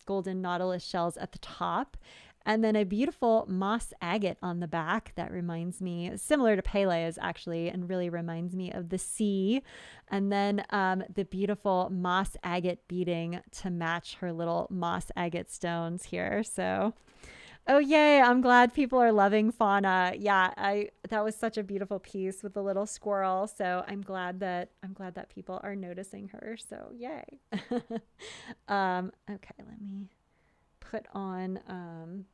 golden nautilus shells at the top. And then a beautiful moss agate on the back that reminds me, similar to Pele's actually, and really reminds me of the sea. And then the beautiful moss agate beading to match her little moss agate stones here. So, oh yay, I'm glad people are loving fauna. Yeah, that was such a beautiful piece with the little squirrel. So I'm glad that people are noticing her. So yay. Okay, let me put on,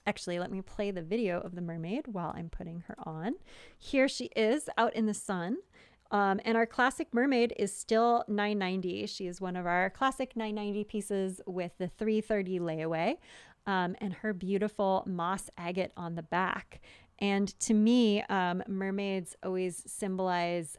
actually, let me play the video of the mermaid while I'm putting her on. Here she is out in the sun. And our classic mermaid is still $9.90. She is one of our classic $9.90 pieces with the $3.30 layaway, and her beautiful moss agate on the back. And to me, mermaids always symbolize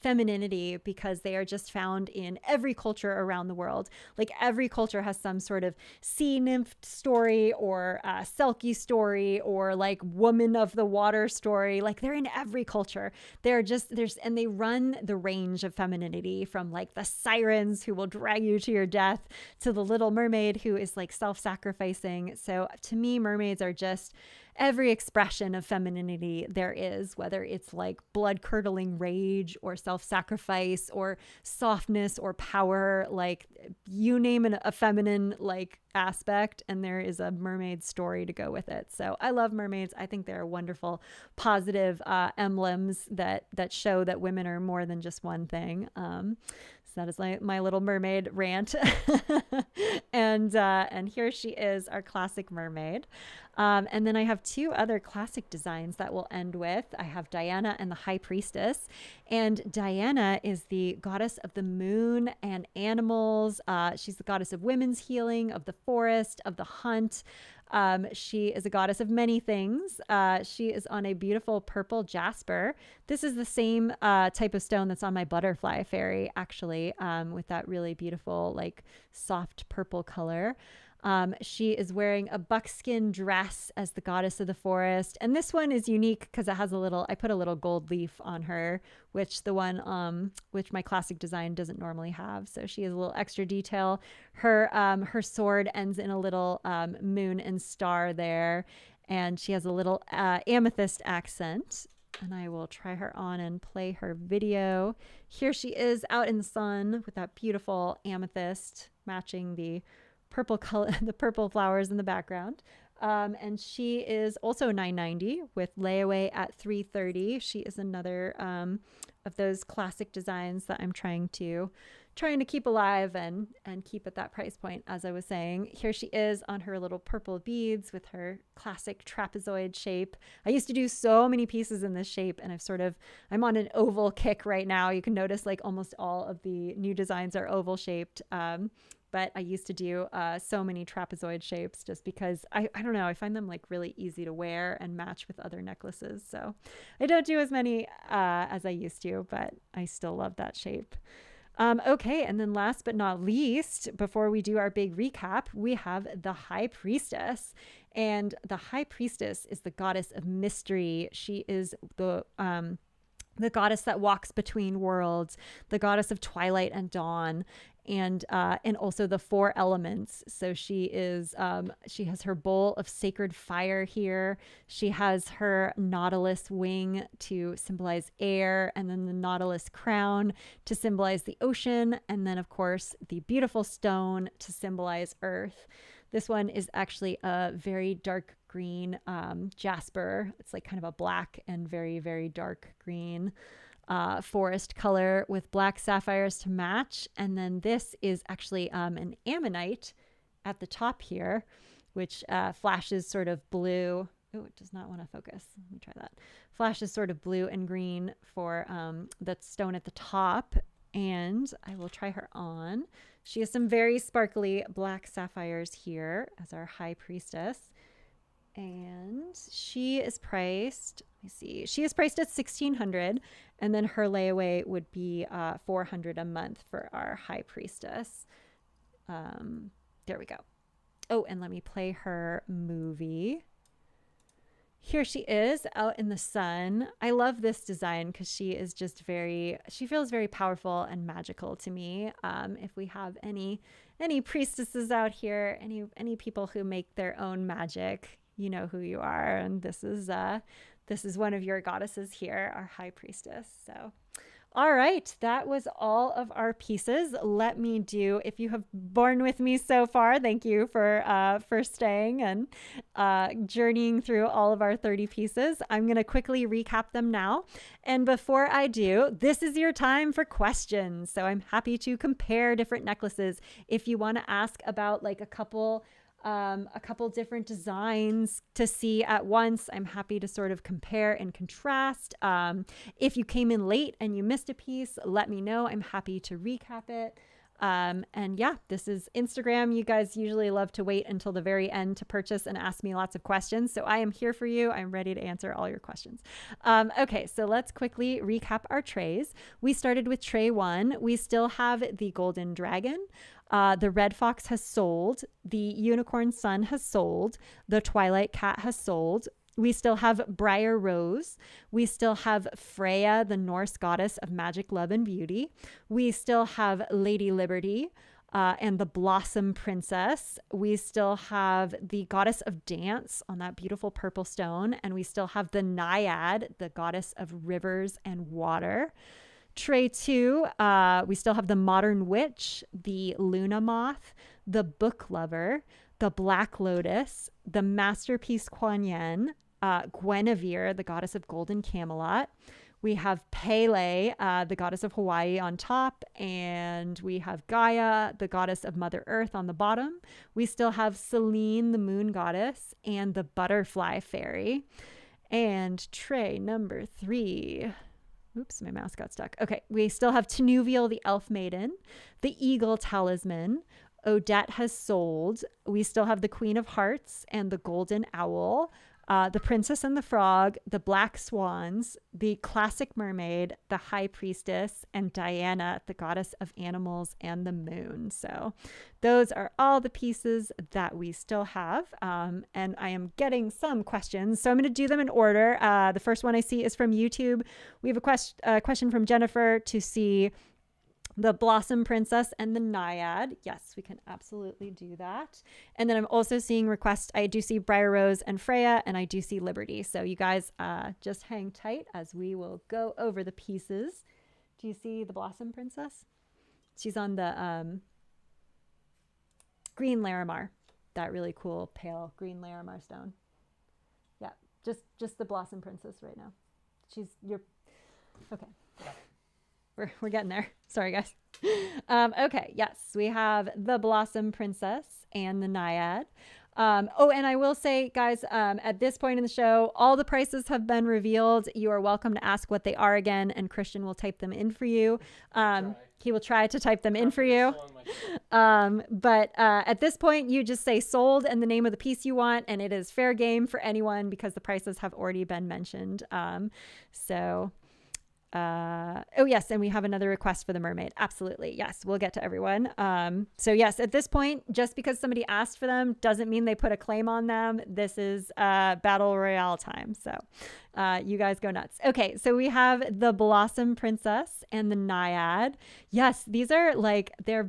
femininity because they are just found in every culture around the world. Like every culture has some sort of sea nymph story or selkie story or like woman of the water story. Like they're in every culture. And they run the range of femininity from like the sirens who will drag you to your death to the little mermaid who is like self-sacrificing. So to me, mermaids are just every expression of femininity there is, whether it's like blood-curdling rage or self-sacrifice or softness or power, like you name a feminine like aspect and there is a mermaid story to go with it. So I love mermaids. I think they're wonderful, positive emblems that show that women are more than just one thing. So that is my little mermaid rant. And here she is, our classic mermaid. And then I have two other classic designs that we'll end with. I have Diana and the High Priestess. And Diana is the goddess of the moon and animals. She's the goddess of women's healing, of the forest, of the hunt. She is a goddess of many things. She is on a beautiful purple jasper. This is the same type of stone that's on my butterfly fairy, actually, with that really beautiful, like soft purple color. She is wearing a buckskin dress as the goddess of the forest. And this one is unique because it has I put a little gold leaf on her, which which my classic design doesn't normally have. So she has a little extra detail. Her sword ends in a little, moon and star there. And she has a little, amethyst accent. And I will try her on and play her video. Here she is out in the sun with that beautiful amethyst matching the purple color, the purple flowers in the background. And she is also $9.90 with layaway at $3.30. She is another of those classic designs that I'm trying to keep alive and keep at that price point. As I was saying, here she is on her little purple beads with her classic trapezoid shape. I used to do so many pieces in this shape, and I'm on an oval kick right now. You can notice like almost all of the new designs are oval shaped. But I used to do so many trapezoid shapes just because I don't know, I find them like really easy to wear and match with other necklaces. So I don't do as many as I used to, but I still love that shape. Okay, and then last but not least, before we do our big recap, we have the High Priestess. And the High Priestess is the goddess of mystery. She is the goddess that walks between worlds, the goddess of twilight and dawn, and also the four elements. So she has her bowl of sacred fire here. She has her nautilus wing to symbolize air, and then the nautilus crown to symbolize the ocean, and then of course the beautiful stone to symbolize earth. This one is actually a very dark green jasper. It's like kind of a black and very, very dark green forest color with black sapphires to match. And then this is actually an ammonite at the top here, which flashes sort of blue. Oh, it does not want to focus. Let me try that. Flashes sort of blue and green for that stone at the top. And I will try her on. She has some very sparkly black sapphires here as our High Priestess. And she is priced, let me see, she is priced at $1,600, and then her layaway would be $400 a month for our High Priestess. There we go. Oh, and let me play her movie. Here she is out in the sun. I love this design because she is just she feels very powerful and magical to me. If we have any priestesses out here, any people who make their own magic, you know who you are. And this is one of your goddesses here, our High Priestess. So, all right, that was all of our pieces. Let me if you have borne with me so far, thank you for staying and journeying through all of our 30 pieces. I'm going to quickly recap them now. And before I do, this is your time for questions. So I'm happy to compare different necklaces. If you want to ask about like a couple a couple different designs to see at once. I'm happy to sort of compare and contrast. If you came in late and you missed a piece, let me know. I'm happy to recap it. And yeah, this is Instagram. You guys usually love to wait until the very end to purchase and ask me lots of questions. So I am here for you. I'm ready to answer all your questions. Okay, so let's quickly recap our trays. We started with tray 1. We still have the golden dragon. The red fox has sold. The unicorn sun has sold. The twilight cat has sold. We still have Briar Rose. We still have Freya, the Norse goddess of magic, love, and beauty. We still have Lady Liberty and the Blossom Princess. We still have the goddess of dance on that beautiful purple stone. And we still have the Naiad, the goddess of rivers and water. Tray 2, we still have the Modern Witch, the Luna Moth, the Book Lover, the Black Lotus, the Masterpiece Kuan Yin, Guinevere, the goddess of Golden Camelot. We have Pele, the goddess of Hawaii on top, and we have Gaia, the goddess of Mother Earth on the bottom. We still have Selene, the moon goddess, and the Butterfly Fairy. And tray number 3. Oops, my mouse got stuck. Okay, we still have Tanuvial, the elf maiden, the eagle talisman. Odette has sold. We still have the Queen of Hearts and the golden owl, the princess and the frog, the black swans, the classic mermaid, the high priestess, and Diana, the goddess of animals and the moon. So those are all the pieces that we still have. And I am getting some questions, so I'm going to do them in order. The first one I see is from YouTube. We have a question from Jennifer to see the Blossom Princess and the Naiad. Yes, we can absolutely do that. And then I'm also seeing requests. I do see Briar Rose and Freya, and I do see Liberty. So you guys just hang tight as we will go over the pieces. Do you see the Blossom Princess? She's on the green Larimar, that really cool pale green Larimar stone. Yeah, just the Blossom Princess right now. Okay. We're getting there. Sorry, guys. Okay, yes, we have the Blossom Princess and the Naiad. And I will say, guys, at this point in the show, all the prices have been revealed. You are welcome to ask what they are again, and Christian will type them in for you. He will try to type them in for you. But at this point, you just say sold and the name of the piece you want, and it is fair game for anyone because the prices have already been mentioned. Oh yes, and we have another request for the mermaid. Absolutely, yes, we'll get to everyone. So yes, at this point, just because somebody asked for them doesn't mean they put a claim on them. This is battle royale time, so you guys go nuts. Okay, so we have the Blossom Princess and the Naiad. Yes, these are they're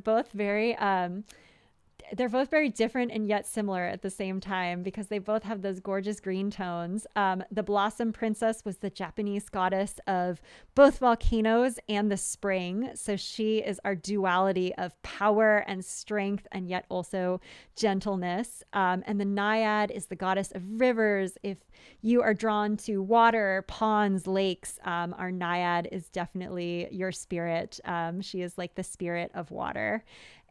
both very different and yet similar at the same time because they both have those gorgeous green tones. The Blossom Princess was the Japanese goddess of both volcanoes and the spring. So she is our duality of power and strength and yet also gentleness. And the Naiad is the goddess of rivers. If you are drawn to water, ponds, lakes, our Naiad is definitely your spirit. She is like the spirit of water.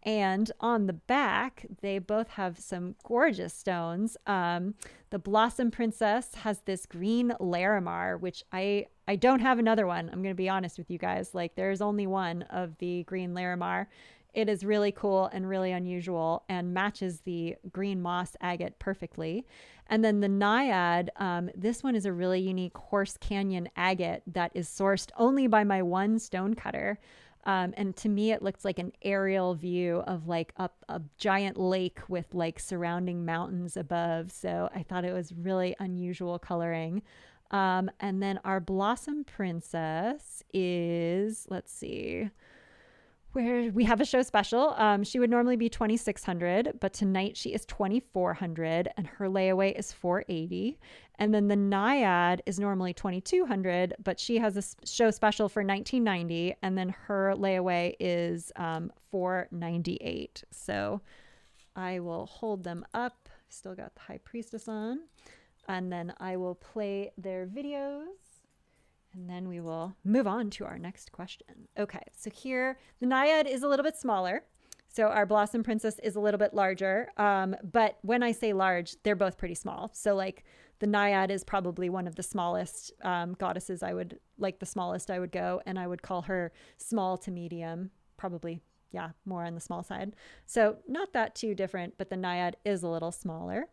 And on the back, they both have some gorgeous stones. The Blossom Princess has this green Larimar, which I don't have another one. I'm going to be honest with you guys. There's only one of the green Larimar. It is really cool and really unusual and matches the green moss agate perfectly. And then the Naiad, this one is a really unique Horse Canyon agate that is sourced only by my one stone cutter. And to me, it looks like an aerial view of a giant lake with surrounding mountains above. So I thought it was really unusual coloring. And then our Blossom Princess is, let's see, where we have a show special. She would normally be $2,600, but tonight she is $2,400 and her layaway is $480. And then the Naiad is normally $2,200, but she has a show special for $1,990, and then her layaway is $498. So I will hold them up. Still got the High Priestess on, and then I will play their videos. And then we will move on to our next question. Okay, so here the Naiad is a little bit smaller. So our Blossom Princess is a little bit larger. But when I say large, they're both pretty small. So like the Naiad is probably one of the smallest goddesses I would like, the smallest I would go. And I would call her small to medium, probably, yeah, more on the small side. So not that too different, but the Naiad is a little smaller.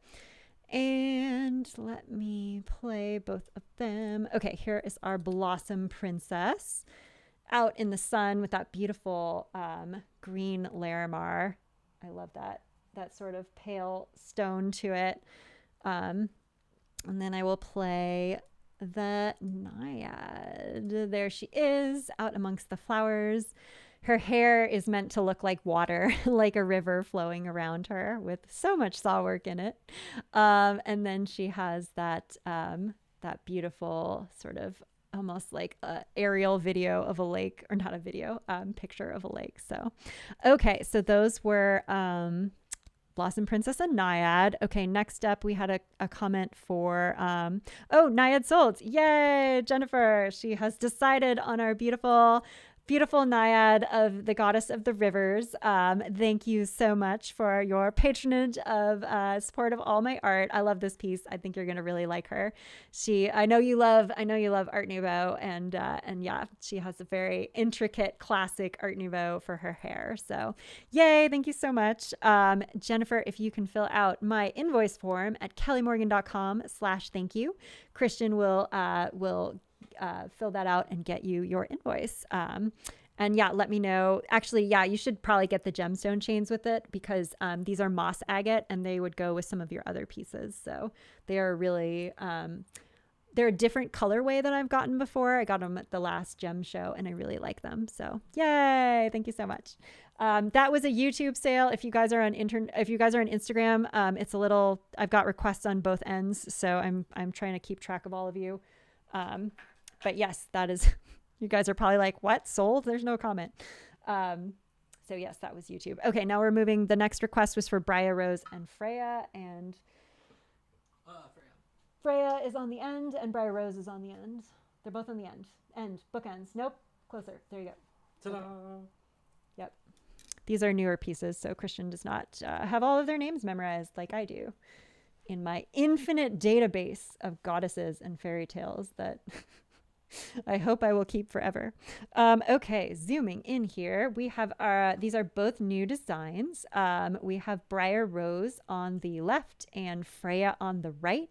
And let me play both of them. Okay, here is our Blossom Princess out in the sun with that beautiful green Larimar. I love that sort of pale stone to it. And then I will play the Naiad. There she is out amongst the flowers. Her hair is meant to look like water, like a river flowing around her with so much saw work in it. And then she has that beautiful sort of almost like a aerial video of a lake, or not a video, picture of a lake. So, okay, so those were Blossom Princess and Naiad. Okay, next up we had a comment for, Naiad sold. Yay, Jennifer. She has decided on our beautiful Naiad of the goddess of the rivers. Thank you so much for your patronage of support of all my art. I love this piece. I think you're gonna really like her. I know you love Art Nouveau, and yeah, she has a very intricate classic Art Nouveau for her hair. So yay, thank you so much. Jennifer, if you can fill out my invoice form at kellymorgan.com/thank you, Christian will fill that out and get you your invoice. And yeah, let me know. Actually, yeah, you should probably get the gemstone chains with it, because these are moss agate and they would go with some of your other pieces. So they are really, they're a different colorway than I've gotten before. I got them at the last gem show and I really like them. So yay. Thank you so much. That was a YouTube sale. If you guys are on Instagram, it's a little, I've got requests on both ends. So I'm trying to keep track of all of you. But yes, that is, you guys are probably like, what, sold? There's no comment. So yes, that was YouTube. Okay, now we're moving. The next request was for Briar Rose and Freya, and Freya is on the end and Briar Rose is on the end. They're both on the end. End, bookends. Nope, closer. There you go. Ta-da! Okay. Yep. These are newer pieces, so Christian does not have all of their names memorized like I do in my infinite database of goddesses and fairy tales that I hope I will keep forever. Okay, zooming in here, we have these are both new designs. We have Briar Rose on the left and Freya on the right.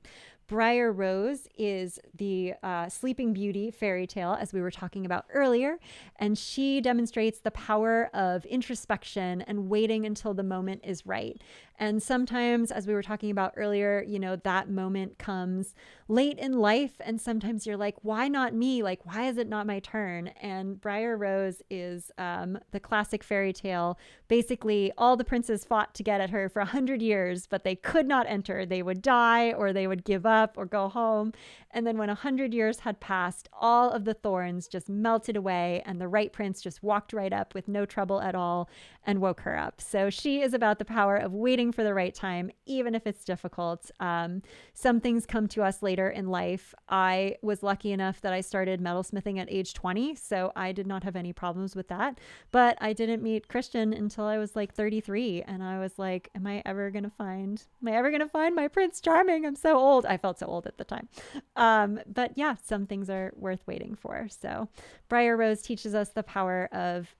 Briar Rose is the Sleeping Beauty fairy tale, as we were talking about earlier, and she demonstrates the power of introspection and waiting until the moment is right. And sometimes, as we were talking about earlier, you know, that moment comes late in life, and sometimes you're like, why not me? Like, why is it not my turn? And Briar Rose is the classic fairy tale. Basically, all the princes fought to get at her for 100 years, but they could not enter. They would die, or they would give up or go home. And then when 100 years had passed, all of the thorns just melted away, and the right prince just walked right up with no trouble at all and woke her up. So she is about the power of waiting for the right time, even if it's difficult. Some things come to us later in life. I was lucky enough that I started metalsmithing at age 20, so I did not have any problems with that. But I didn't meet Christian until I was like 33, and I was like, am I ever gonna find my Prince Charming? I'm so old. I felt so old at the time. But yeah, some things are worth waiting for. So Briar Rose teaches us the power of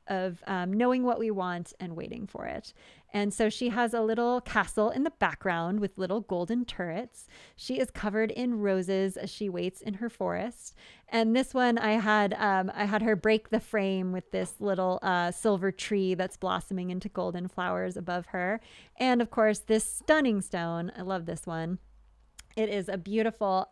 knowing what we want and waiting for it. And so she has a little castle in the background with little golden turrets. She is covered in roses as she waits in her forest. And this one, I had her break the frame with this little silver tree that's blossoming into golden flowers above her. And of course, this stunning stone. I love this one. It is a beautiful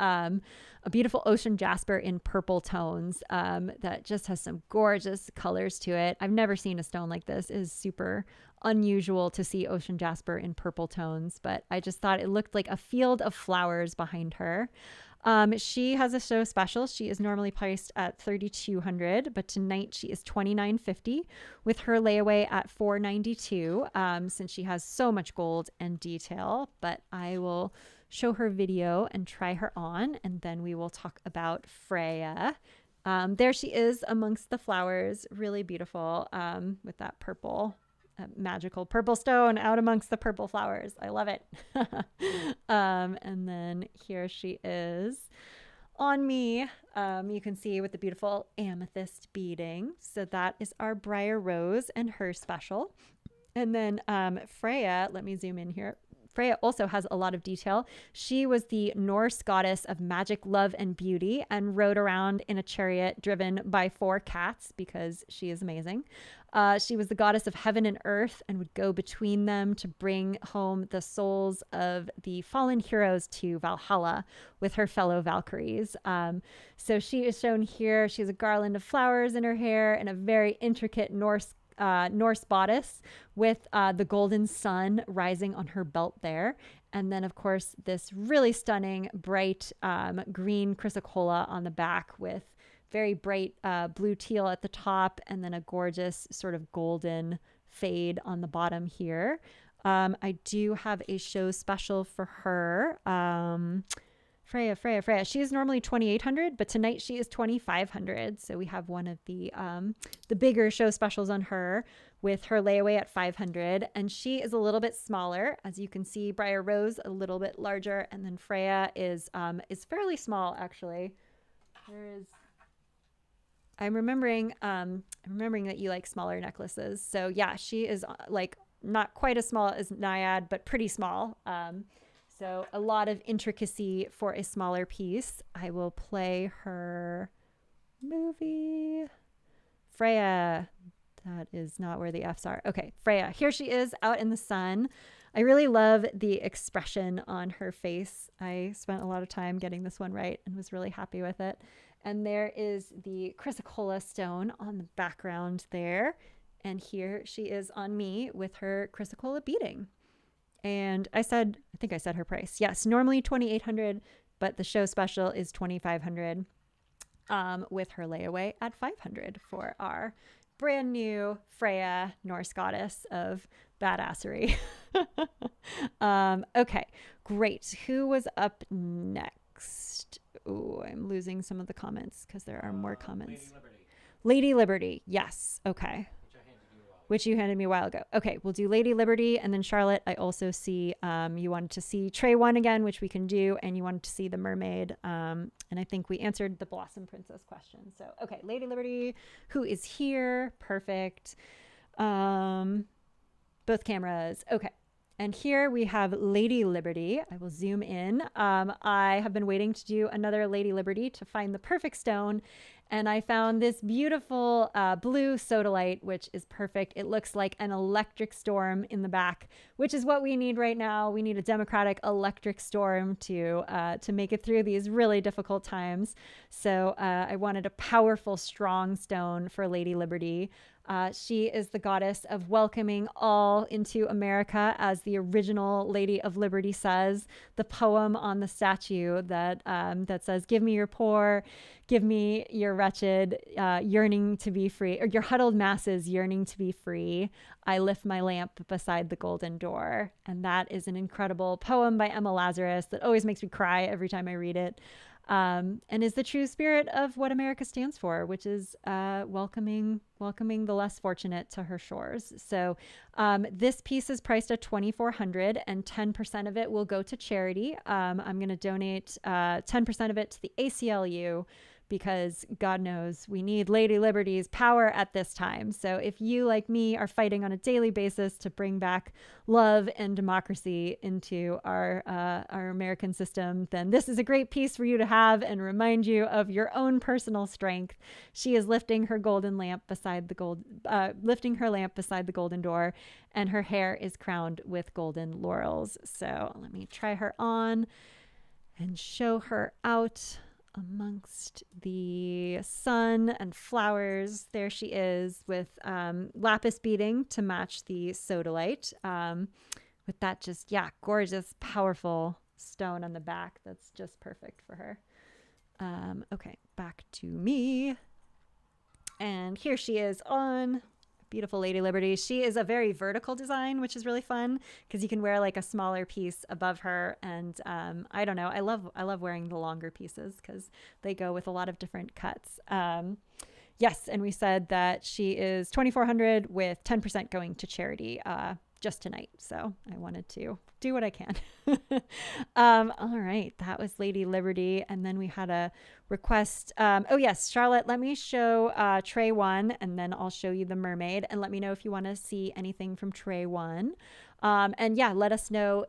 ocean jasper in purple tones that just has some gorgeous colors to it. I've never seen a stone like this. It is super unusual to see ocean jasper in purple tones, but I just thought it looked like a field of flowers behind her. She has a show special. She is normally priced at $3,200, but tonight she is $2,950 with her layaway at $492 since she has so much gold and detail. But I will show her video and try her on, and then we will talk about Freya. There she is amongst the flowers, really beautiful with that purple a magical purple stone out amongst the purple flowers. I love it. And then here she is on me. You can see with the beautiful amethyst beading. So that is our Briar Rose and her special. And then Freya, let me zoom in here. Freya also has a lot of detail. She was the Norse goddess of magic, love, and beauty, and rode around in a chariot driven by 4 cats because she is amazing. She was the goddess of heaven and earth and would go between them to bring home the souls of the fallen heroes to Valhalla with her fellow Valkyries. So she is shown here. She has a garland of flowers in her hair and a very intricate Norse bodice with the golden sun rising on her belt there. And then, of course, this really stunning bright green chrysocolla on the back with very bright blue teal at the top, and then a gorgeous sort of golden fade on the bottom here. I do have a show special for her. Freya. She is normally 2,800, but tonight she is 2,500. So we have one of the bigger show specials on her with her layaway at 500, and she is a little bit smaller, as you can see. Briar Rose a little bit larger, and then Freya is fairly small actually. I'm remembering that you like smaller necklaces. So yeah, she is like not quite as small as Naiad, but pretty small. So a lot of intricacy for a smaller piece. I will play her movie. Freya. That is not where the F's are. Okay, Freya. Here she is out in the sun. I really love the expression on her face. I spent a lot of time getting this one right and was really happy with it. And there is the chrysocolla stone on the background there. And here she is on me with her chrysocolla beading. And I think I said her price. Yes, normally 2,800, but the show special is 2,500 with her layaway at 500 for our brand new Freya, Norse goddess of badassery. Okay, great. Who was up next? Oh, I'm losing some of the comments because there are more comments. Lady Liberty. Yes. Okay. Which you handed me a while ago. Okay, we'll do Lady Liberty, and then Charlotte, I also see you wanted to see Tray 1 again, which we can do, and you wanted to see the mermaid, and I think we answered the Blossom Princess question. So, okay, Lady Liberty, who is here? Perfect. Both cameras. Okay. And here we have Lady Liberty. I will zoom in. I have been waiting to do another Lady Liberty to find the perfect stone. And I found this beautiful blue sodalite, which is perfect. It looks like an electric storm in the back, which is what we need right now. We need a democratic electric storm to make it through these really difficult times. So I wanted a powerful, strong stone for Lady Liberty. She is the goddess of welcoming all into America, as the original Lady of Liberty says. The poem on the statue that says, "Give me your poor, give me your wretched, yearning to be free, or your huddled masses yearning to be free. I lift my lamp beside the golden door." And that is an incredible poem by Emma Lazarus that always makes me cry every time I read it. And is the true spirit of what America stands for, which is welcoming the less fortunate to her shores. So this piece is priced at $2,400, and 10% of it will go to charity. I'm going to donate 10% of it to the ACLU, because God knows we need Lady Liberty's power at this time. So if you, like me, are fighting on a daily basis to bring back love and democracy into our American system, then this is a great piece for you to have and remind you of your own personal strength. She is lifting her lamp beside the golden door, and her hair is crowned with golden laurels. So let me try her on and show her out amongst the sun and flowers. There she is with lapis beading to match the sodalite, with that just, gorgeous, powerful stone on the back. That's just perfect for her. Okay, back to me. And here she is on beautiful Lady Liberty. She is a very vertical design, which is really fun because you can wear like a smaller piece above her. And I don't know, I love wearing the longer pieces because they go with a lot of different cuts. Yes, and we said that she is 2,400 with 10% going to charity just tonight. So I wanted to do what I can. All right, that was Lady Liberty, and then we had a request. Oh yes, Charlotte, let me show Tray One, and then I'll show you the mermaid, and let me know if you want to see anything from Tray One. And yeah, let us know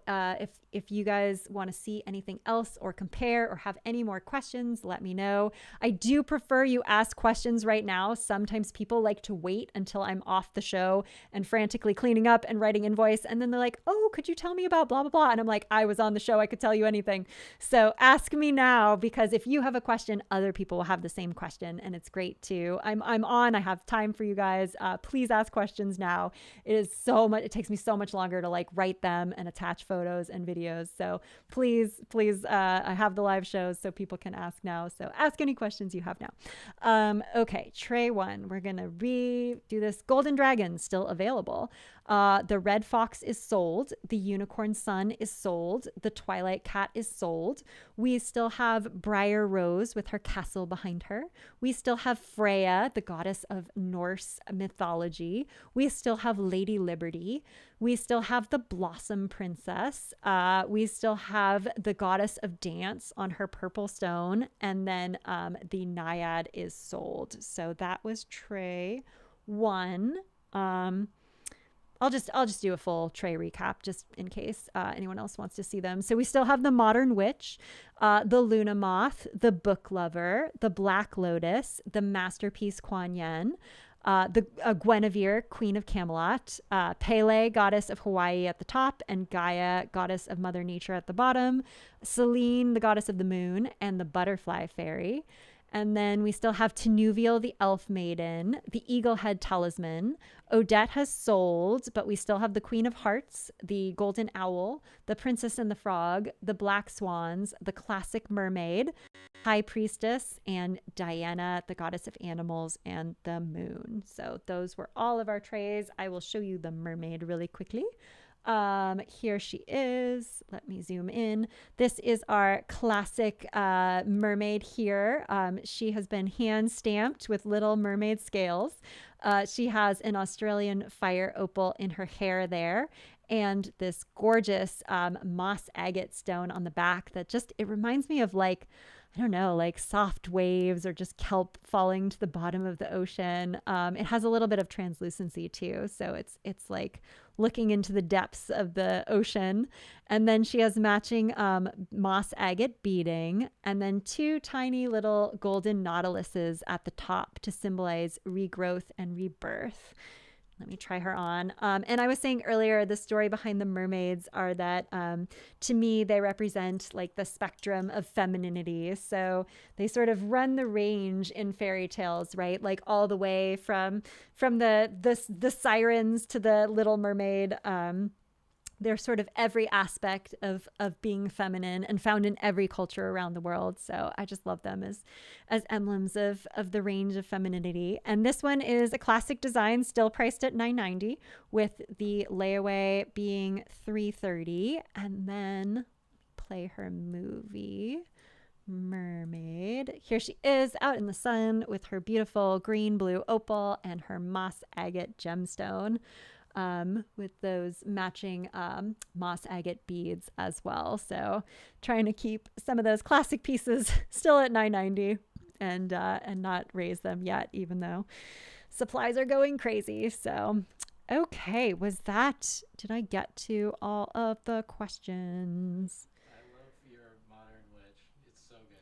if you guys want to see anything else or compare or have any more questions. Let me know. I do prefer you ask questions right now. Sometimes people like to wait until I'm off the show and frantically cleaning up and writing invoice, and then they're like, "Oh, could you tell me about blah blah blah?" And I'm like, "I was on the show. I could tell you anything." So ask me now, because if you have a question, other people will have the same question, and it's great too. I'm on. I have time for you guys. Please ask questions now. It is so much. It takes me so much longer to like write them and attach photos and videos. So please, I have the live shows so people can ask now. So ask any questions you have now. Okay, Tray One. We're gonna redo this. Golden Dragon still available. The Red Fox is sold. The Unicorn Sun is sold. The Twilight Cat is sold. We still have Briar Rose with her castle behind her. We still have Freya, the goddess of Norse mythology. We still have Lady Liberty. We still have the Blossom Princess. We still have the goddess of dance on her purple stone. And then the Naiad is sold. So that was Tray One. I'll just do a full tray recap just in case anyone else wants to see them. So we still have the Modern Witch, the Luna Moth, the Book Lover, the Black Lotus, the Masterpiece Kuan Yin, the Guinevere, Queen of Camelot, Pele, Goddess of Hawaii at the top, and Gaia, Goddess of Mother Nature at the bottom, Selene, the Goddess of the Moon, and the Butterfly Fairy. And then we still have Tenuvial, the Elf Maiden, the Eaglehead Talisman. Odette has sold, but we still have the Queen of Hearts, the Golden Owl, the Princess and the Frog, the Black Swans, the Classic Mermaid, High Priestess, and Diana, the Goddess of Animals, and the Moon. So those were all of our trays. I will show you the mermaid really quickly. Here she is. Let me zoom in. This is our classic mermaid here. She has been hand stamped with Little Mermaid scales. She has an Australian fire opal in her hair there, and this gorgeous moss agate stone on the back that just, it reminds me of like, I don't know, like soft waves or just kelp falling to the bottom of the ocean. It has a little bit of translucency too. So it's like looking into the depths of the ocean. And then she has matching moss agate beading, and then two tiny little golden nautiluses at the top to symbolize regrowth and rebirth. Let me try her on. And I was saying earlier, the story behind the mermaids are that to me, they represent like the spectrum of femininity. So they sort of run the range in fairy tales, right? Like all the way from the sirens to the Little Mermaid. They're sort of every aspect of being feminine and found in every culture around the world. So I just love them as emblems of the range of femininity. And this one is a classic design, still priced at $9.90, with the layaway being $3.30. And then play her movie. Mermaid. Here she is out in the sun with her beautiful green blue opal and her moss agate gemstone. With those matching moss agate beads as well. So trying to keep some of those classic pieces still at $9.90 and not raise them yet, even though supplies are going crazy. So, okay, did I get to all of the questions?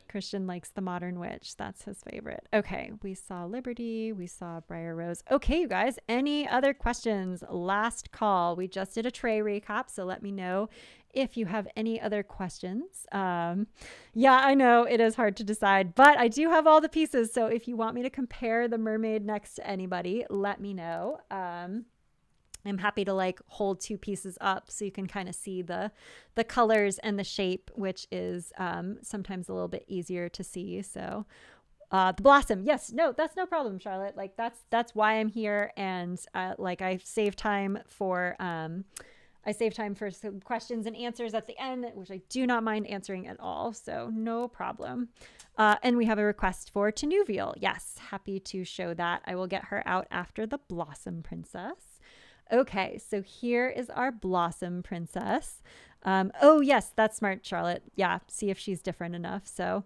Christian likes the Modern Witch. That's his favorite. Okay, we saw Liberty. We saw Briar Rose. Okay, you guys, any other questions? Last call. We just did a tray recap, so let me know if you have any other questions. Yeah, I know it is hard to decide, but I do have all the pieces. So if you want me to compare the mermaid next to anybody, let me know. I'm happy to like hold two pieces up so you can kind of see the colors and the shape, which is sometimes a little bit easier to see. So the blossom, yes, no, that's no problem, Charlotte. Like that's why I'm here, and like I save time for I save time for some questions and answers at the end, which I do not mind answering at all. So no problem. And we have a request for Tanuvial. Yes, happy to show that. I will get her out after the Blossom Princess. Okay, so here is our Blossom Princess. Oh, yes, that's smart, Charlotte. Yeah, see if she's different enough. So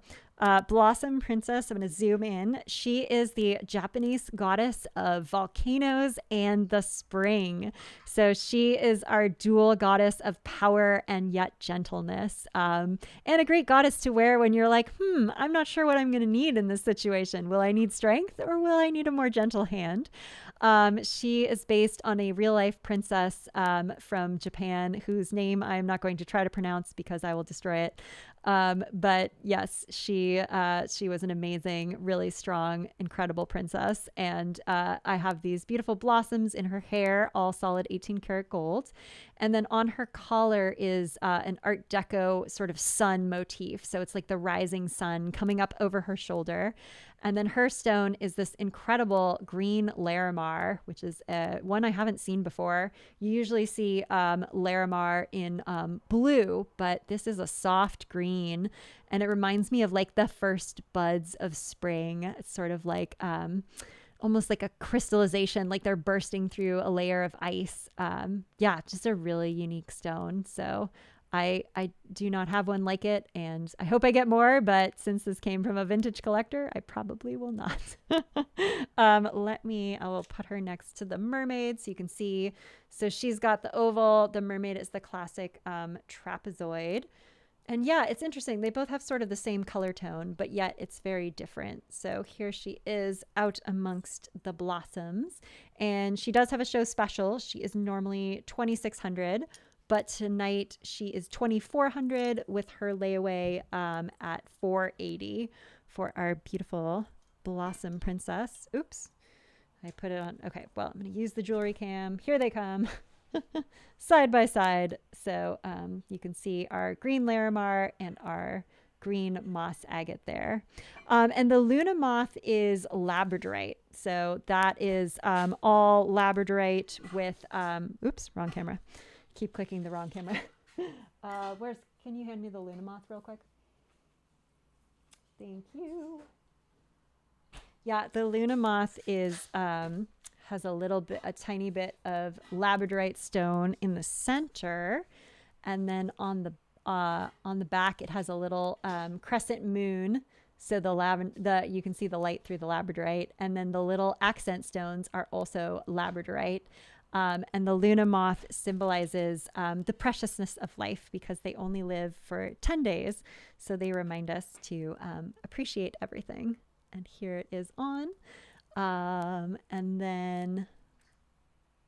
Blossom Princess, I'm going to zoom in. She is the Japanese goddess of volcanoes and the spring. So she is our dual goddess of power and yet gentleness. And a great goddess to wear when you're like, I'm not sure what I'm going to need in this situation. Will I need strength or will I need a more gentle hand? She is based on a real life princess from Japan whose name I'm not going to try to pronounce because I will destroy it. But yes, she was an amazing, really strong, incredible princess. And I have these beautiful blossoms in her hair, all solid 18 karat gold. And then on her collar is an Art Deco sort of sun motif. So it's like the rising sun coming up over her shoulder. And then her stone is this incredible green Larimar, which is one I haven't seen before. You usually see Larimar in blue, but this is a soft green. And it reminds me of like the first buds of spring. It's sort of like almost like a crystallization, like they're bursting through a layer of ice. Yeah, just a really unique stone. So I do not have one like it, and I hope I get more, but since this came from a vintage collector, I probably will not. I will put her next to the mermaid so you can see. So she's got the oval. The mermaid is the classic trapezoid. And yeah, it's interesting. They both have sort of the same color tone, but yet it's very different. So here she is out amongst the blossoms, and she does have a show special. She is normally $2,600. But tonight she is $2,400 with her layaway at $480 for our beautiful Blossom Princess. Oops, I put it on. Okay, well, I'm going to use the jewelry cam. Here they come side by side. So you can see our green Larimar and our green moss agate there. And the Luna moth is labradorite. So that is all labradorite with, oops, wrong camera. Keep clicking the wrong camera. Can you hand me the Luna moth real quick? Thank you. Yeah, the Luna moth is has a tiny bit of labradorite stone in the center, and then on the back it has a little crescent moon. So you can see the light through the labradorite, and then the little accent stones are also labradorite. And the Luna moth symbolizes the preciousness of life because they only live for 10 days. So they remind us to appreciate everything. And here it is on. And then,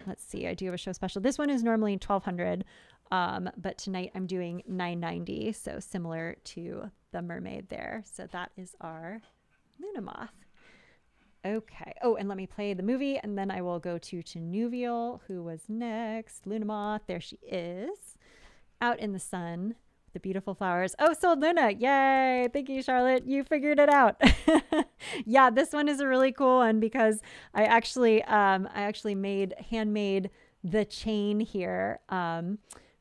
let's see, I do have a show special. This one is normally $1,200, but tonight I'm doing $990. So similar to the mermaid there. So that is our Luna moth. Okay. Oh, and let me play the movie, and then I will go to Tanuvial, who was next. Luna moth, there she is, out in the sun, the beautiful flowers. Oh, sold Luna! Yay! Thank you, Charlotte. You figured it out. Yeah, this one is a really cool one because I actually handmade the chain here.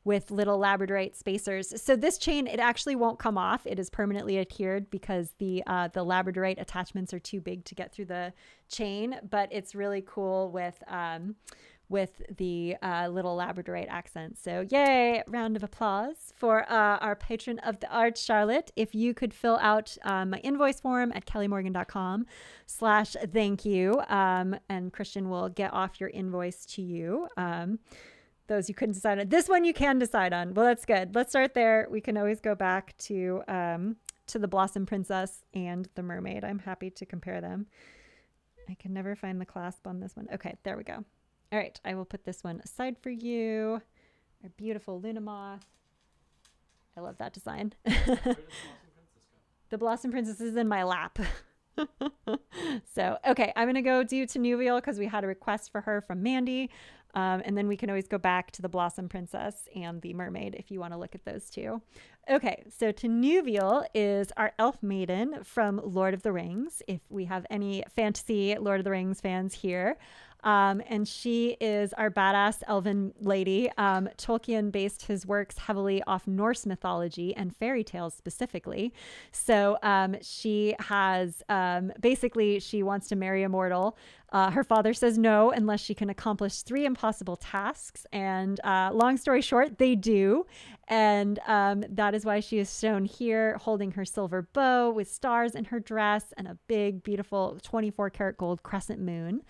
With little labradorite spacers. So this chain, it actually won't come off. It is permanently adhered because the labradorite attachments are too big to get through the chain, but it's really cool with the little labradorite accents. So yay, round of applause for our patron of the arts, Charlotte. If you could fill out my invoice form at kellymorgan.com/thank you, and Christian will get off your invoice to you. Those you couldn't decide on. This one you can decide on. Well, that's good. Let's start there. We can always go back to the Blossom Princess and the Mermaid. I'm happy to compare them. I can never find the clasp on this one. Okay, there we go. All right, I will put this one aside for you. Our beautiful Luna moth. I love that design. The Blossom Princess is in my lap. So, okay, I'm going to go do Tanuvial because we had a request for her from Mandy. And then we can always go back to the Blossom Princess and the Mermaid if you want to look at those two. Okay, so Tanuvial is our elf maiden from Lord of the Rings. If we have any fantasy Lord of the Rings fans here, And she is our badass elven lady. Tolkien based his works heavily off Norse mythology and fairy tales specifically. So she has basically, she wants to marry a mortal. Her father says no unless she can accomplish three impossible tasks. And long story short, they do. And that is why she is shown here holding her silver bow with stars in her dress and a big, beautiful 24 karat gold crescent moon.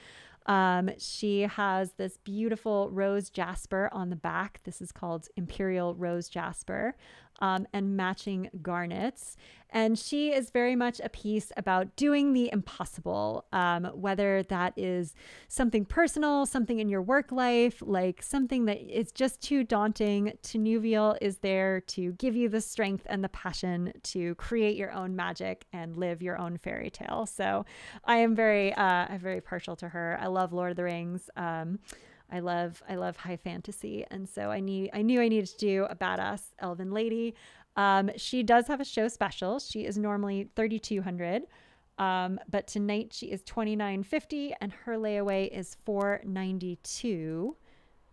She has this beautiful rose jasper on the back. This is called Imperial Rose Jasper, and matching garnets. And she is very much a piece about doing the impossible, whether that is something personal, something in your work life, like something that is just too daunting. Tinuviel is there to give you the strength and the passion to create your own magic and live your own fairy tale. So I'm very partial to her. I love Lord of the Rings. I love high fantasy, and so I knew I needed to do a badass elven lady. She does have a show special. She is normally 3,200, but tonight she is 2,950, and her layaway is 492.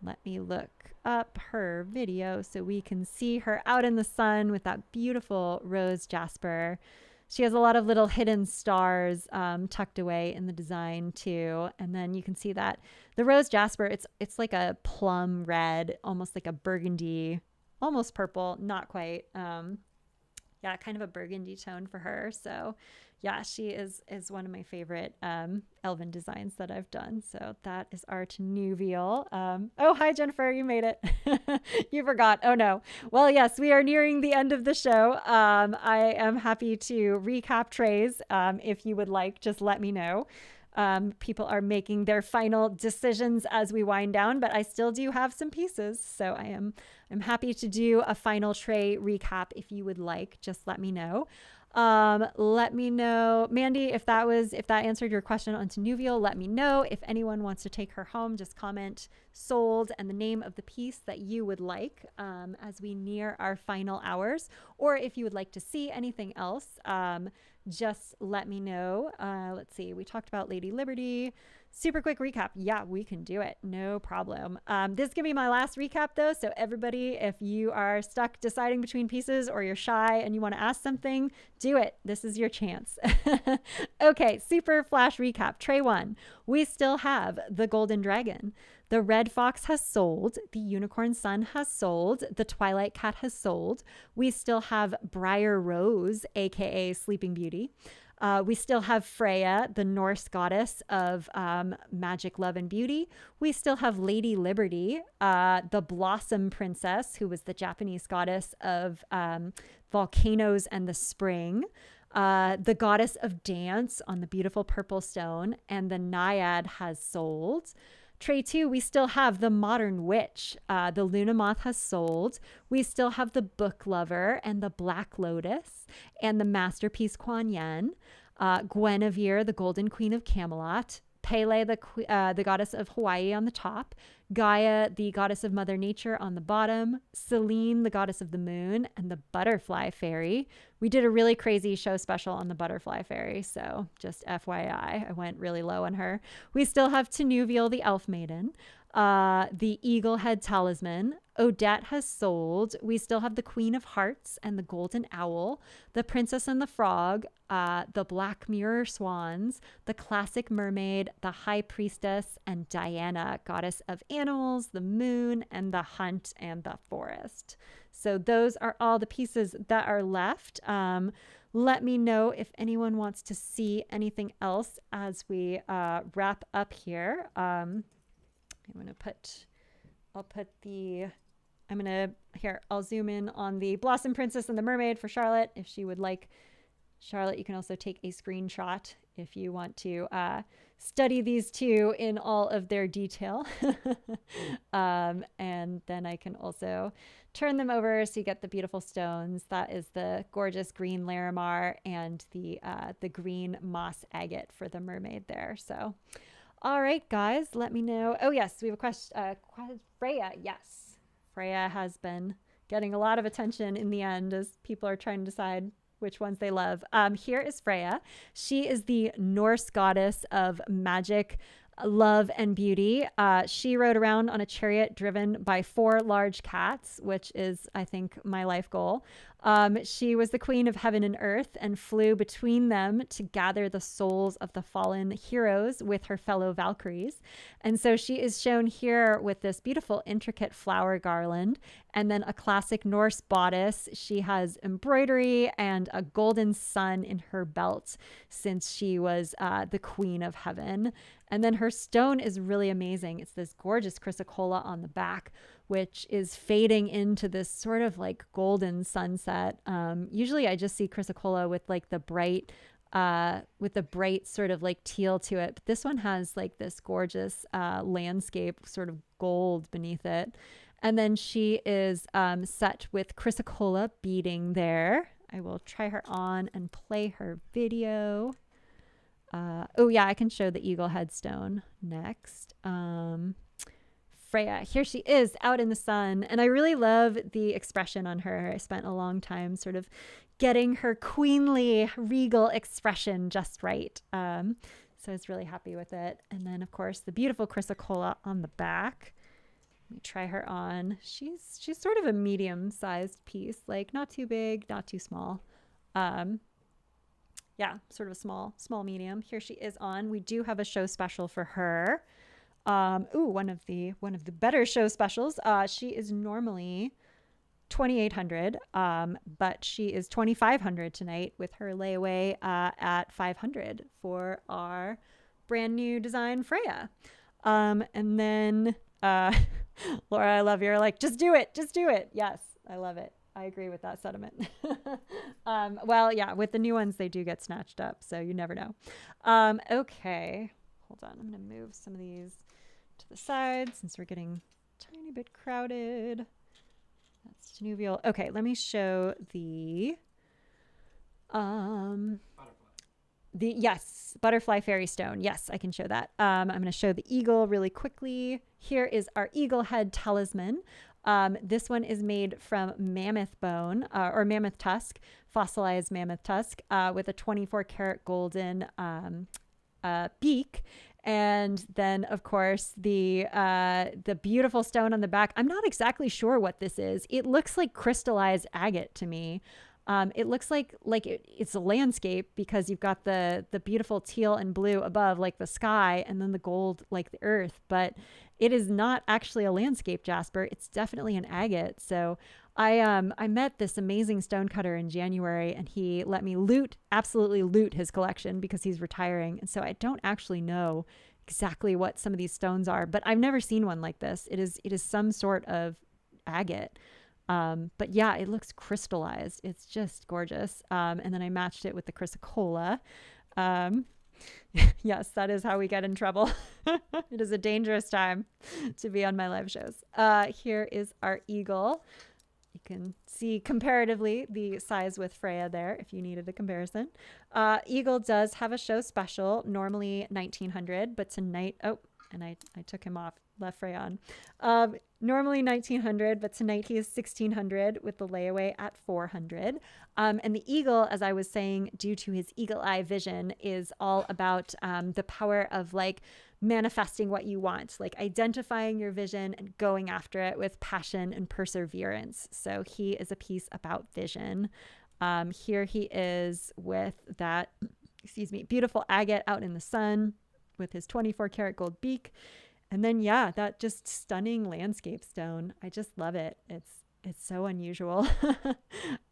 Let me look up her video so we can see her out in the sun with that beautiful rose jasper. She has a lot of little hidden stars tucked away in the design too. And then you can see that the rose jasper, it's like a plum red, almost like a burgundy, almost purple, not quite. Yeah, kind of a burgundy tone for her. So yeah, she is one of my favorite elven designs that I've done. So that is our Tinuviel. Oh, hi, Jennifer. You made it. You forgot. Oh, no. Well, yes, we are nearing the end of the show. I am happy to recap trays. If you would like, just let me know. People are making their final decisions as we wind down, but I still do have some pieces. So I'm happy to do a final tray recap if you would like. Just let me know. Let me know, Mandy, if that answered your question on Tinuviel, let me know. If anyone wants to take her home, just comment sold and the name of the piece that you would like, as we near our final hours, or if you would like to see anything else, just let me know. Let's see. We talked about Lady Liberty. Super quick recap. Yeah, we can do it. No problem. This is going to be my last recap, though. So everybody, if you are stuck deciding between pieces or you're shy and you want to ask something, do it. This is your chance. Okay, super flash recap. Tray 1. We still have the Golden Dragon. The Red Fox has sold. The Unicorn Sun has sold. The Twilight Cat has sold. We still have Briar Rose, aka Sleeping Beauty. We still have Freya, the Norse goddess of magic, love, and beauty. We still have Lady Liberty, the Blossom Princess, who was the Japanese goddess of volcanoes and the spring. The goddess of dance on the beautiful purple stone, and the Naiad has sold. Tray 2, we still have the Modern Witch. The Luna Moth has sold. We still have the Book Lover and the Black Lotus and the Masterpiece Kuan Yin. Guinevere, the Golden Queen of Camelot. Pele, the goddess of Hawaii on the top. Gaia, the goddess of Mother Nature on the bottom. Selene, the goddess of the moon, and the Butterfly Fairy. We did a really crazy show special on the Butterfly Fairy, so just FYI, I went really low on her. We still have Tinuviel, the Elf Maiden. The Eagle Head Talisman. Odette has sold. We still have the Queen of Hearts and the Golden Owl, the Princess and the Frog, the Black Mirror Swans, the Classic Mermaid, the High Priestess, and Diana, goddess of animals, the moon, and the hunt and the forest. So those are all the pieces that are left. Let me know if anyone wants to see anything else as we wrap up here. I'll zoom in on the Blossom Princess and the Mermaid for Charlotte if she would like. Charlotte, you can also take a screenshot if you want to study these two in all of their detail. And then I can also turn them over so you get the beautiful stones. That is the gorgeous green Larimar and the green moss agate for the mermaid there. So all right, guys, let me know. Oh, yes, we have a question. Freya, yes. Freya has been getting a lot of attention in the end as people are trying to decide which ones they love. Here is Freya. She is the Norse goddess of magic, love and beauty. She rode around on a chariot driven by four large cats, which is, I think, my life goal. She was the queen of heaven and earth and flew between them to gather the souls of the fallen heroes with her fellow Valkyries. And so she is shown here with this beautiful, intricate flower garland and then a classic Norse bodice. She has embroidery and a golden sun in her belt since she was the queen of heaven. And then her stone is really amazing. It's this gorgeous chrysocolla on the back, which is fading into this sort of like golden sunset. Usually I just see chrysocolla with the bright sort of like teal to it. But this one has like this gorgeous landscape sort of gold beneath it. And then she is set with chrysocolla beading there. I will try her on and play her video. Oh yeah, I can show the eagle headstone next. Freya, here she is out in the sun. And I really love the expression on her. I spent a long time sort of getting her queenly, regal expression just right. So I was really happy with it. And then, of course, the beautiful chrysocolla on the back. Let me try her on. She's sort of a medium-sized piece, like not too big, not too small. Yeah, sort of a small medium. Here she is on. We do have a show special for her. One of the better show specials. She is normally $2,800, but she is $2,500 tonight with her layaway at $500 for our brand new design Freya. And then Laura, I love you. You're like, just do it. Yes, I love it. I agree with that sentiment. Well, yeah, with the new ones, they do get snatched up, so you never know. Okay, hold on. I'm going to move some of these to the side since we're getting a tiny bit crowded. That's Danuvial. Okay, let me show the butterfly fairy stone. Yes, I can show that. I'm going to show the eagle really quickly. Here is our eagle head talisman. This one is made from mammoth bone or mammoth tusk, fossilized mammoth tusk, with a 24 karat golden beak. And then, of course, the beautiful stone on the back. I'm not exactly sure what this is. It looks like crystallized agate to me. It looks like it's a landscape because you've got the beautiful teal and blue above, like the sky, and then the gold, like the earth. But it is not actually a landscape, Jasper. It's definitely an agate. So I met this amazing stonecutter in January, and he let me absolutely loot his collection because he's retiring. And so I don't actually know exactly what some of these stones are, but I've never seen one like this. It is some sort of agate. But yeah, it looks crystallized. It's just gorgeous. And then I matched it with the chrysocolla. Yes, that is how we get in trouble. It is a dangerous time to be on my live shows. Here is our eagle. You can see comparatively the size with Freya there if you needed a comparison. Eagle does have a show special, normally $1,900, but tonight, and I took him off, left Freya on. Normally $1,900, but tonight he is $1,600 with the layaway at $400. And the eagle, as I was saying, due to his eagle eye vision, is all about the power of like manifesting what you want, like identifying your vision and going after it with passion and perseverance. So he is a piece about vision. Here he is with that, beautiful agate out in the sun with his 24 karat gold beak. And then, yeah, that just stunning landscape stone. I just love it. It's so unusual.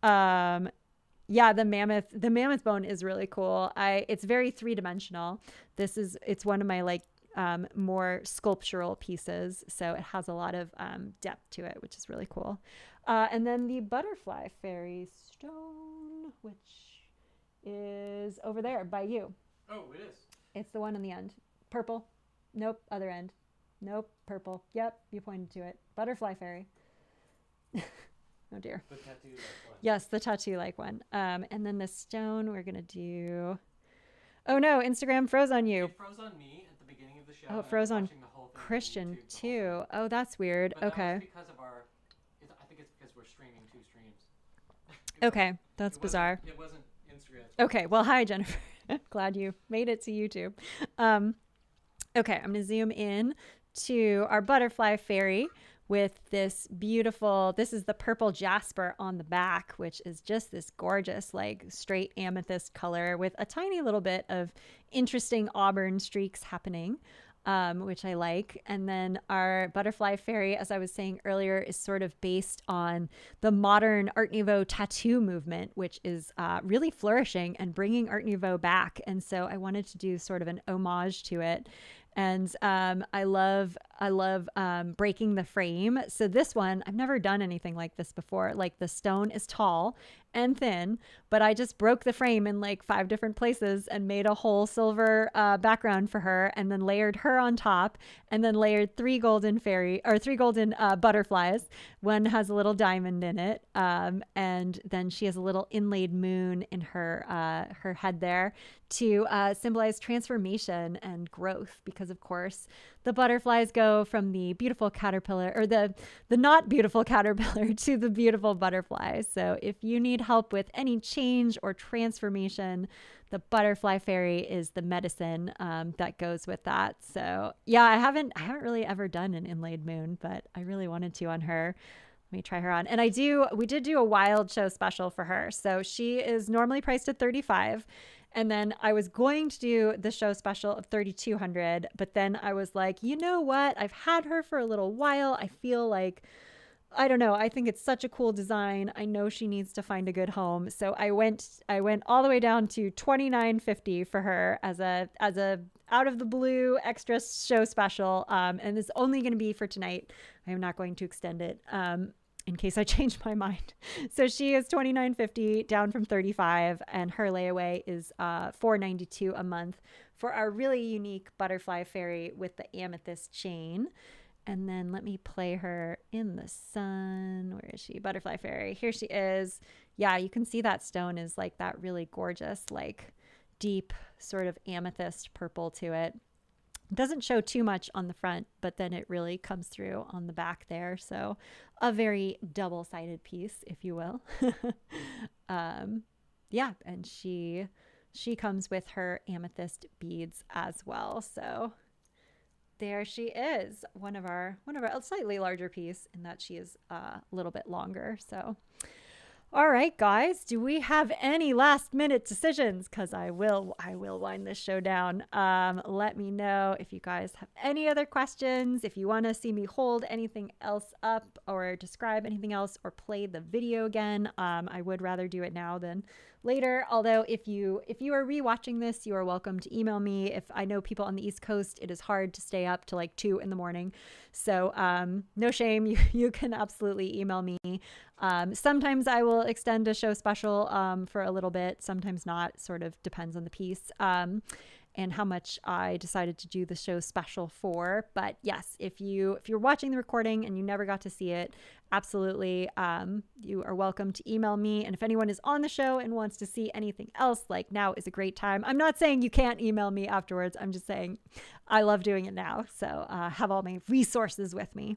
Yeah, the mammoth bone is really cool. It's very three-dimensional. It's one of my like more sculptural pieces. So it has a lot of depth to it, which is really cool. And then the butterfly fairy stone, which is over there by you. Oh, it is. It's the one on the end. Purple. Nope. Other end. Nope. Purple. Yep. You pointed to it. Butterfly fairy. Oh dear. The tattoo-like one. Yes, the tattoo-like one. And then the stone we're going to do. Oh no, Instagram froze on you. It froze on me at the beginning of the show. Oh, it froze on the whole thing Christian YouTube too. Oh, that's weird. But Okay. that was because of I think it's because we're streaming two streams. Okay. That's bizarre. It wasn't Instagram. Okay. Well, hi, Jennifer. Glad you made it to YouTube. Okay, I'm going to zoom in to our butterfly fairy with this beautiful, this is the purple jasper on the back, which is just this gorgeous, like straight amethyst color with a tiny little bit of interesting auburn streaks happening. Which I like. And then our butterfly fairy, as I was saying earlier, is sort of based on the modern Art Nouveau tattoo movement, which is really flourishing and bringing Art Nouveau back. And so I wanted to do sort of an homage to it. And I love breaking the frame. So this one, I've never done anything like this before. Like the stone is tall and thin, but I just broke the frame in like 5 different places and made a whole silver background for her, and then layered her on top, and then layered 3 golden butterflies. One has a little diamond in it, and then she has a little inlaid moon in her head there to symbolize transformation and growth, because of course the butterflies go from the beautiful caterpillar, or the not beautiful caterpillar, to the beautiful butterfly. So if you need help with any change or transformation, the butterfly fairy is the medicine that goes with that. So yeah, I haven't really ever done an inlaid moon, but I really wanted to on her. Let me try her on. And we did do a wild show special for her. So she is normally priced at 35. And then I was going to do the show special of 3,200, but then I was like, you know what? I've had her for a little while. I feel like, I don't know. I think it's such a cool design. I know she needs to find a good home. So I went all the way down to 2,950 for her as a out of the blue extra show special. And it's only going to be for tonight. I am not going to extend it. In case I change my mind. So she is $29.50 down from $35, and her layaway is $4.92 a month for our really unique butterfly fairy with the amethyst chain. And then let me play her in the sun. Where is she? Butterfly fairy. Here she is. Yeah, you can see that stone is like that really gorgeous, like deep sort of amethyst purple to it. Doesn't show too much on the front, but then it really comes through on the back there. So a very double-sided piece, if you will. Yeah, and she comes with her amethyst beads as well. So there she is, one of our slightly larger piece in that she is a little bit longer. So all right, guys, do we have any last minute decisions? Because I will wind this show down. Let me know if you guys have any other questions, if you want to see me hold anything else up or describe anything else or play the video again. I would rather do it now than later. Although if you are rewatching this, you are welcome to email me. If I know people on the East Coast, it is hard to stay up to like 2 in the morning. So no shame. You can absolutely email me. Sometimes I will extend a show special for a little bit, sometimes not, sort of depends on the piece and how much I decided to do the show special for. But yes, if you're watching the recording and you never got to see it, absolutely, you are welcome to email me. And if anyone is on the show and wants to see anything else, like now is a great time. I'm not saying you can't email me afterwards. I'm just saying I love doing it now. So have all my resources with me.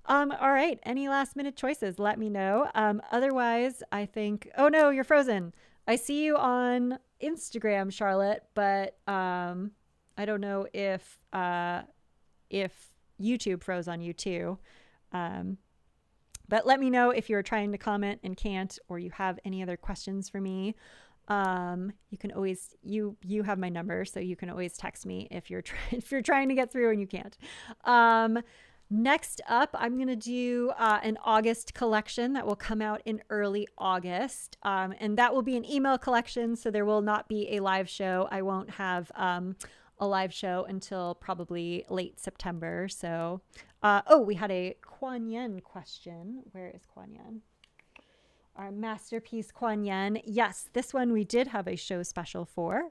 All right. Any last minute choices? Let me know. Otherwise, I think, oh no, you're frozen. I see you on Instagram, Charlotte, but I don't know if YouTube froze on you too. But let me know if you're trying to comment and can't, or you have any other questions for me. You can always, you have my number, so you can always text me if you're trying to get through and you can't. Next up, I'm going to do an August collection that will come out in early August. And that will be an email collection, so there will not be a live show. I won't have a live show until probably late September. So, we had a Kuan Yin question. Where is Kuan Yin? Our masterpiece Kuan Yin. Yes, this one we did have a show special for.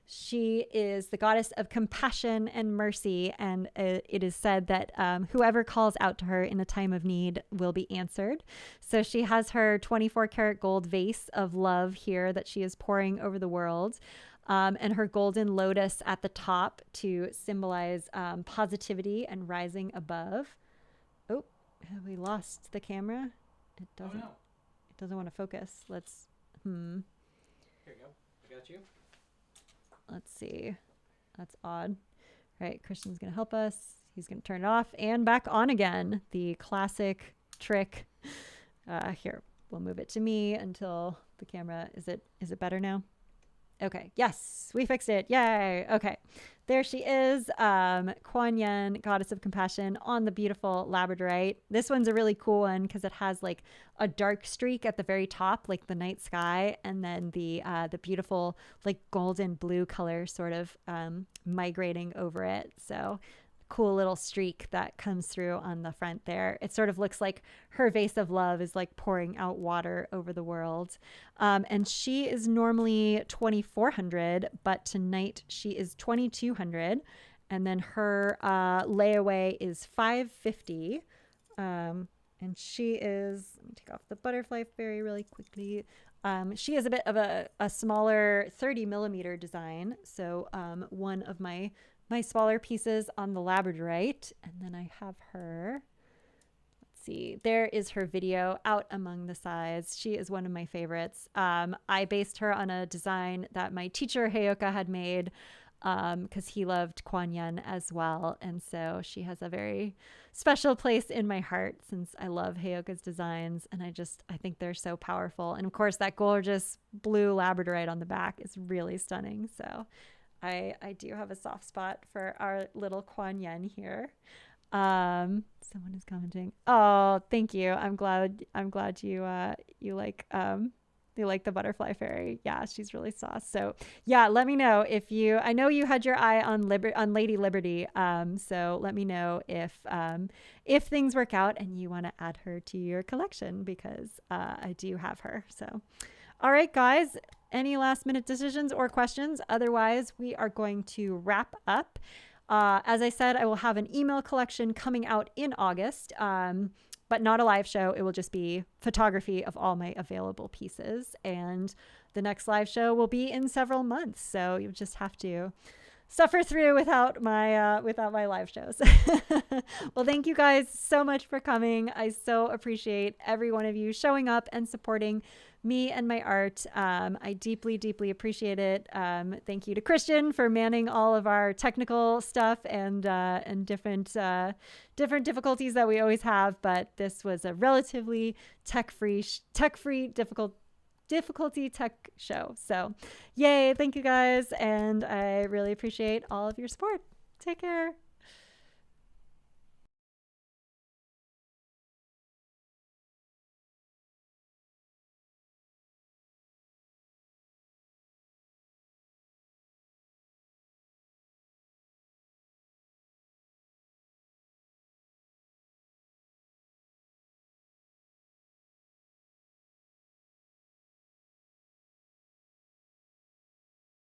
She is the goddess of compassion and mercy, and it is said that whoever calls out to her in a time of need will be answered. So she has her 24 karat gold vase of love here that she is pouring over the world, and her golden lotus at the top to symbolize positivity and rising above. Oh, have we lost the camera? It doesn't. Oh, no. It doesn't want to focus. Let's. Here you go. I got you. Let's see. That's odd. All right, Christian's going to help us. He's going to turn it off and back on again. The classic trick. Here, we'll move it to me until the camera, is it better now? Okay. Yes, we fixed it. Yay. Okay. There she is. Kuan Yin, goddess of compassion, on the beautiful labradorite. This one's a really cool one because it has like a dark streak at the very top, like the night sky, and then the beautiful like golden blue color sort of migrating over it. So cool little streak that comes through on the front there. It sort of looks like her vase of love is like pouring out water over the world. And she is normally 2,400, but tonight she is 2,200. And then her layaway is 550. And she is, let me take off the butterfly fairy really quickly. She is a bit of a smaller 30 millimeter design. So one of my smaller pieces on the labradorite. And then I have her, let's see, there is her video out among the size. She is one of my favorites. I based her on a design that my teacher Heyoka had made because he loved Kuan Yin as well. And so she has a very special place in my heart since I love Heyoka's designs. And I think they're so powerful. And of course, that gorgeous blue labradorite on the back is really stunning. So I do have a soft spot for our little Kuan Yin here. Someone is commenting. Oh, thank you. I'm glad you like the butterfly fairy. Yeah, she's really sauce. So yeah, let me know I know you had your eye on Lady Liberty. So let me know if things work out and you want to add her to your collection because I do have her. So all right, guys, any last minute decisions or questions? Otherwise, we are going to wrap up. As I said, I will have an email collection coming out in August, but not a live show. It will just be photography of all my available pieces. And the next live show will be in several months. So you just have to suffer through without my live shows. Well, thank you guys so much for coming. I so appreciate every one of you showing up and supporting me and my art. I deeply, deeply appreciate it. Thank you to Christian for manning all of our technical stuff and different difficulties that we always have. But this was a relatively tech-free difficulty tech show. So yay. Thank you guys. And I really appreciate all of your support. Take care.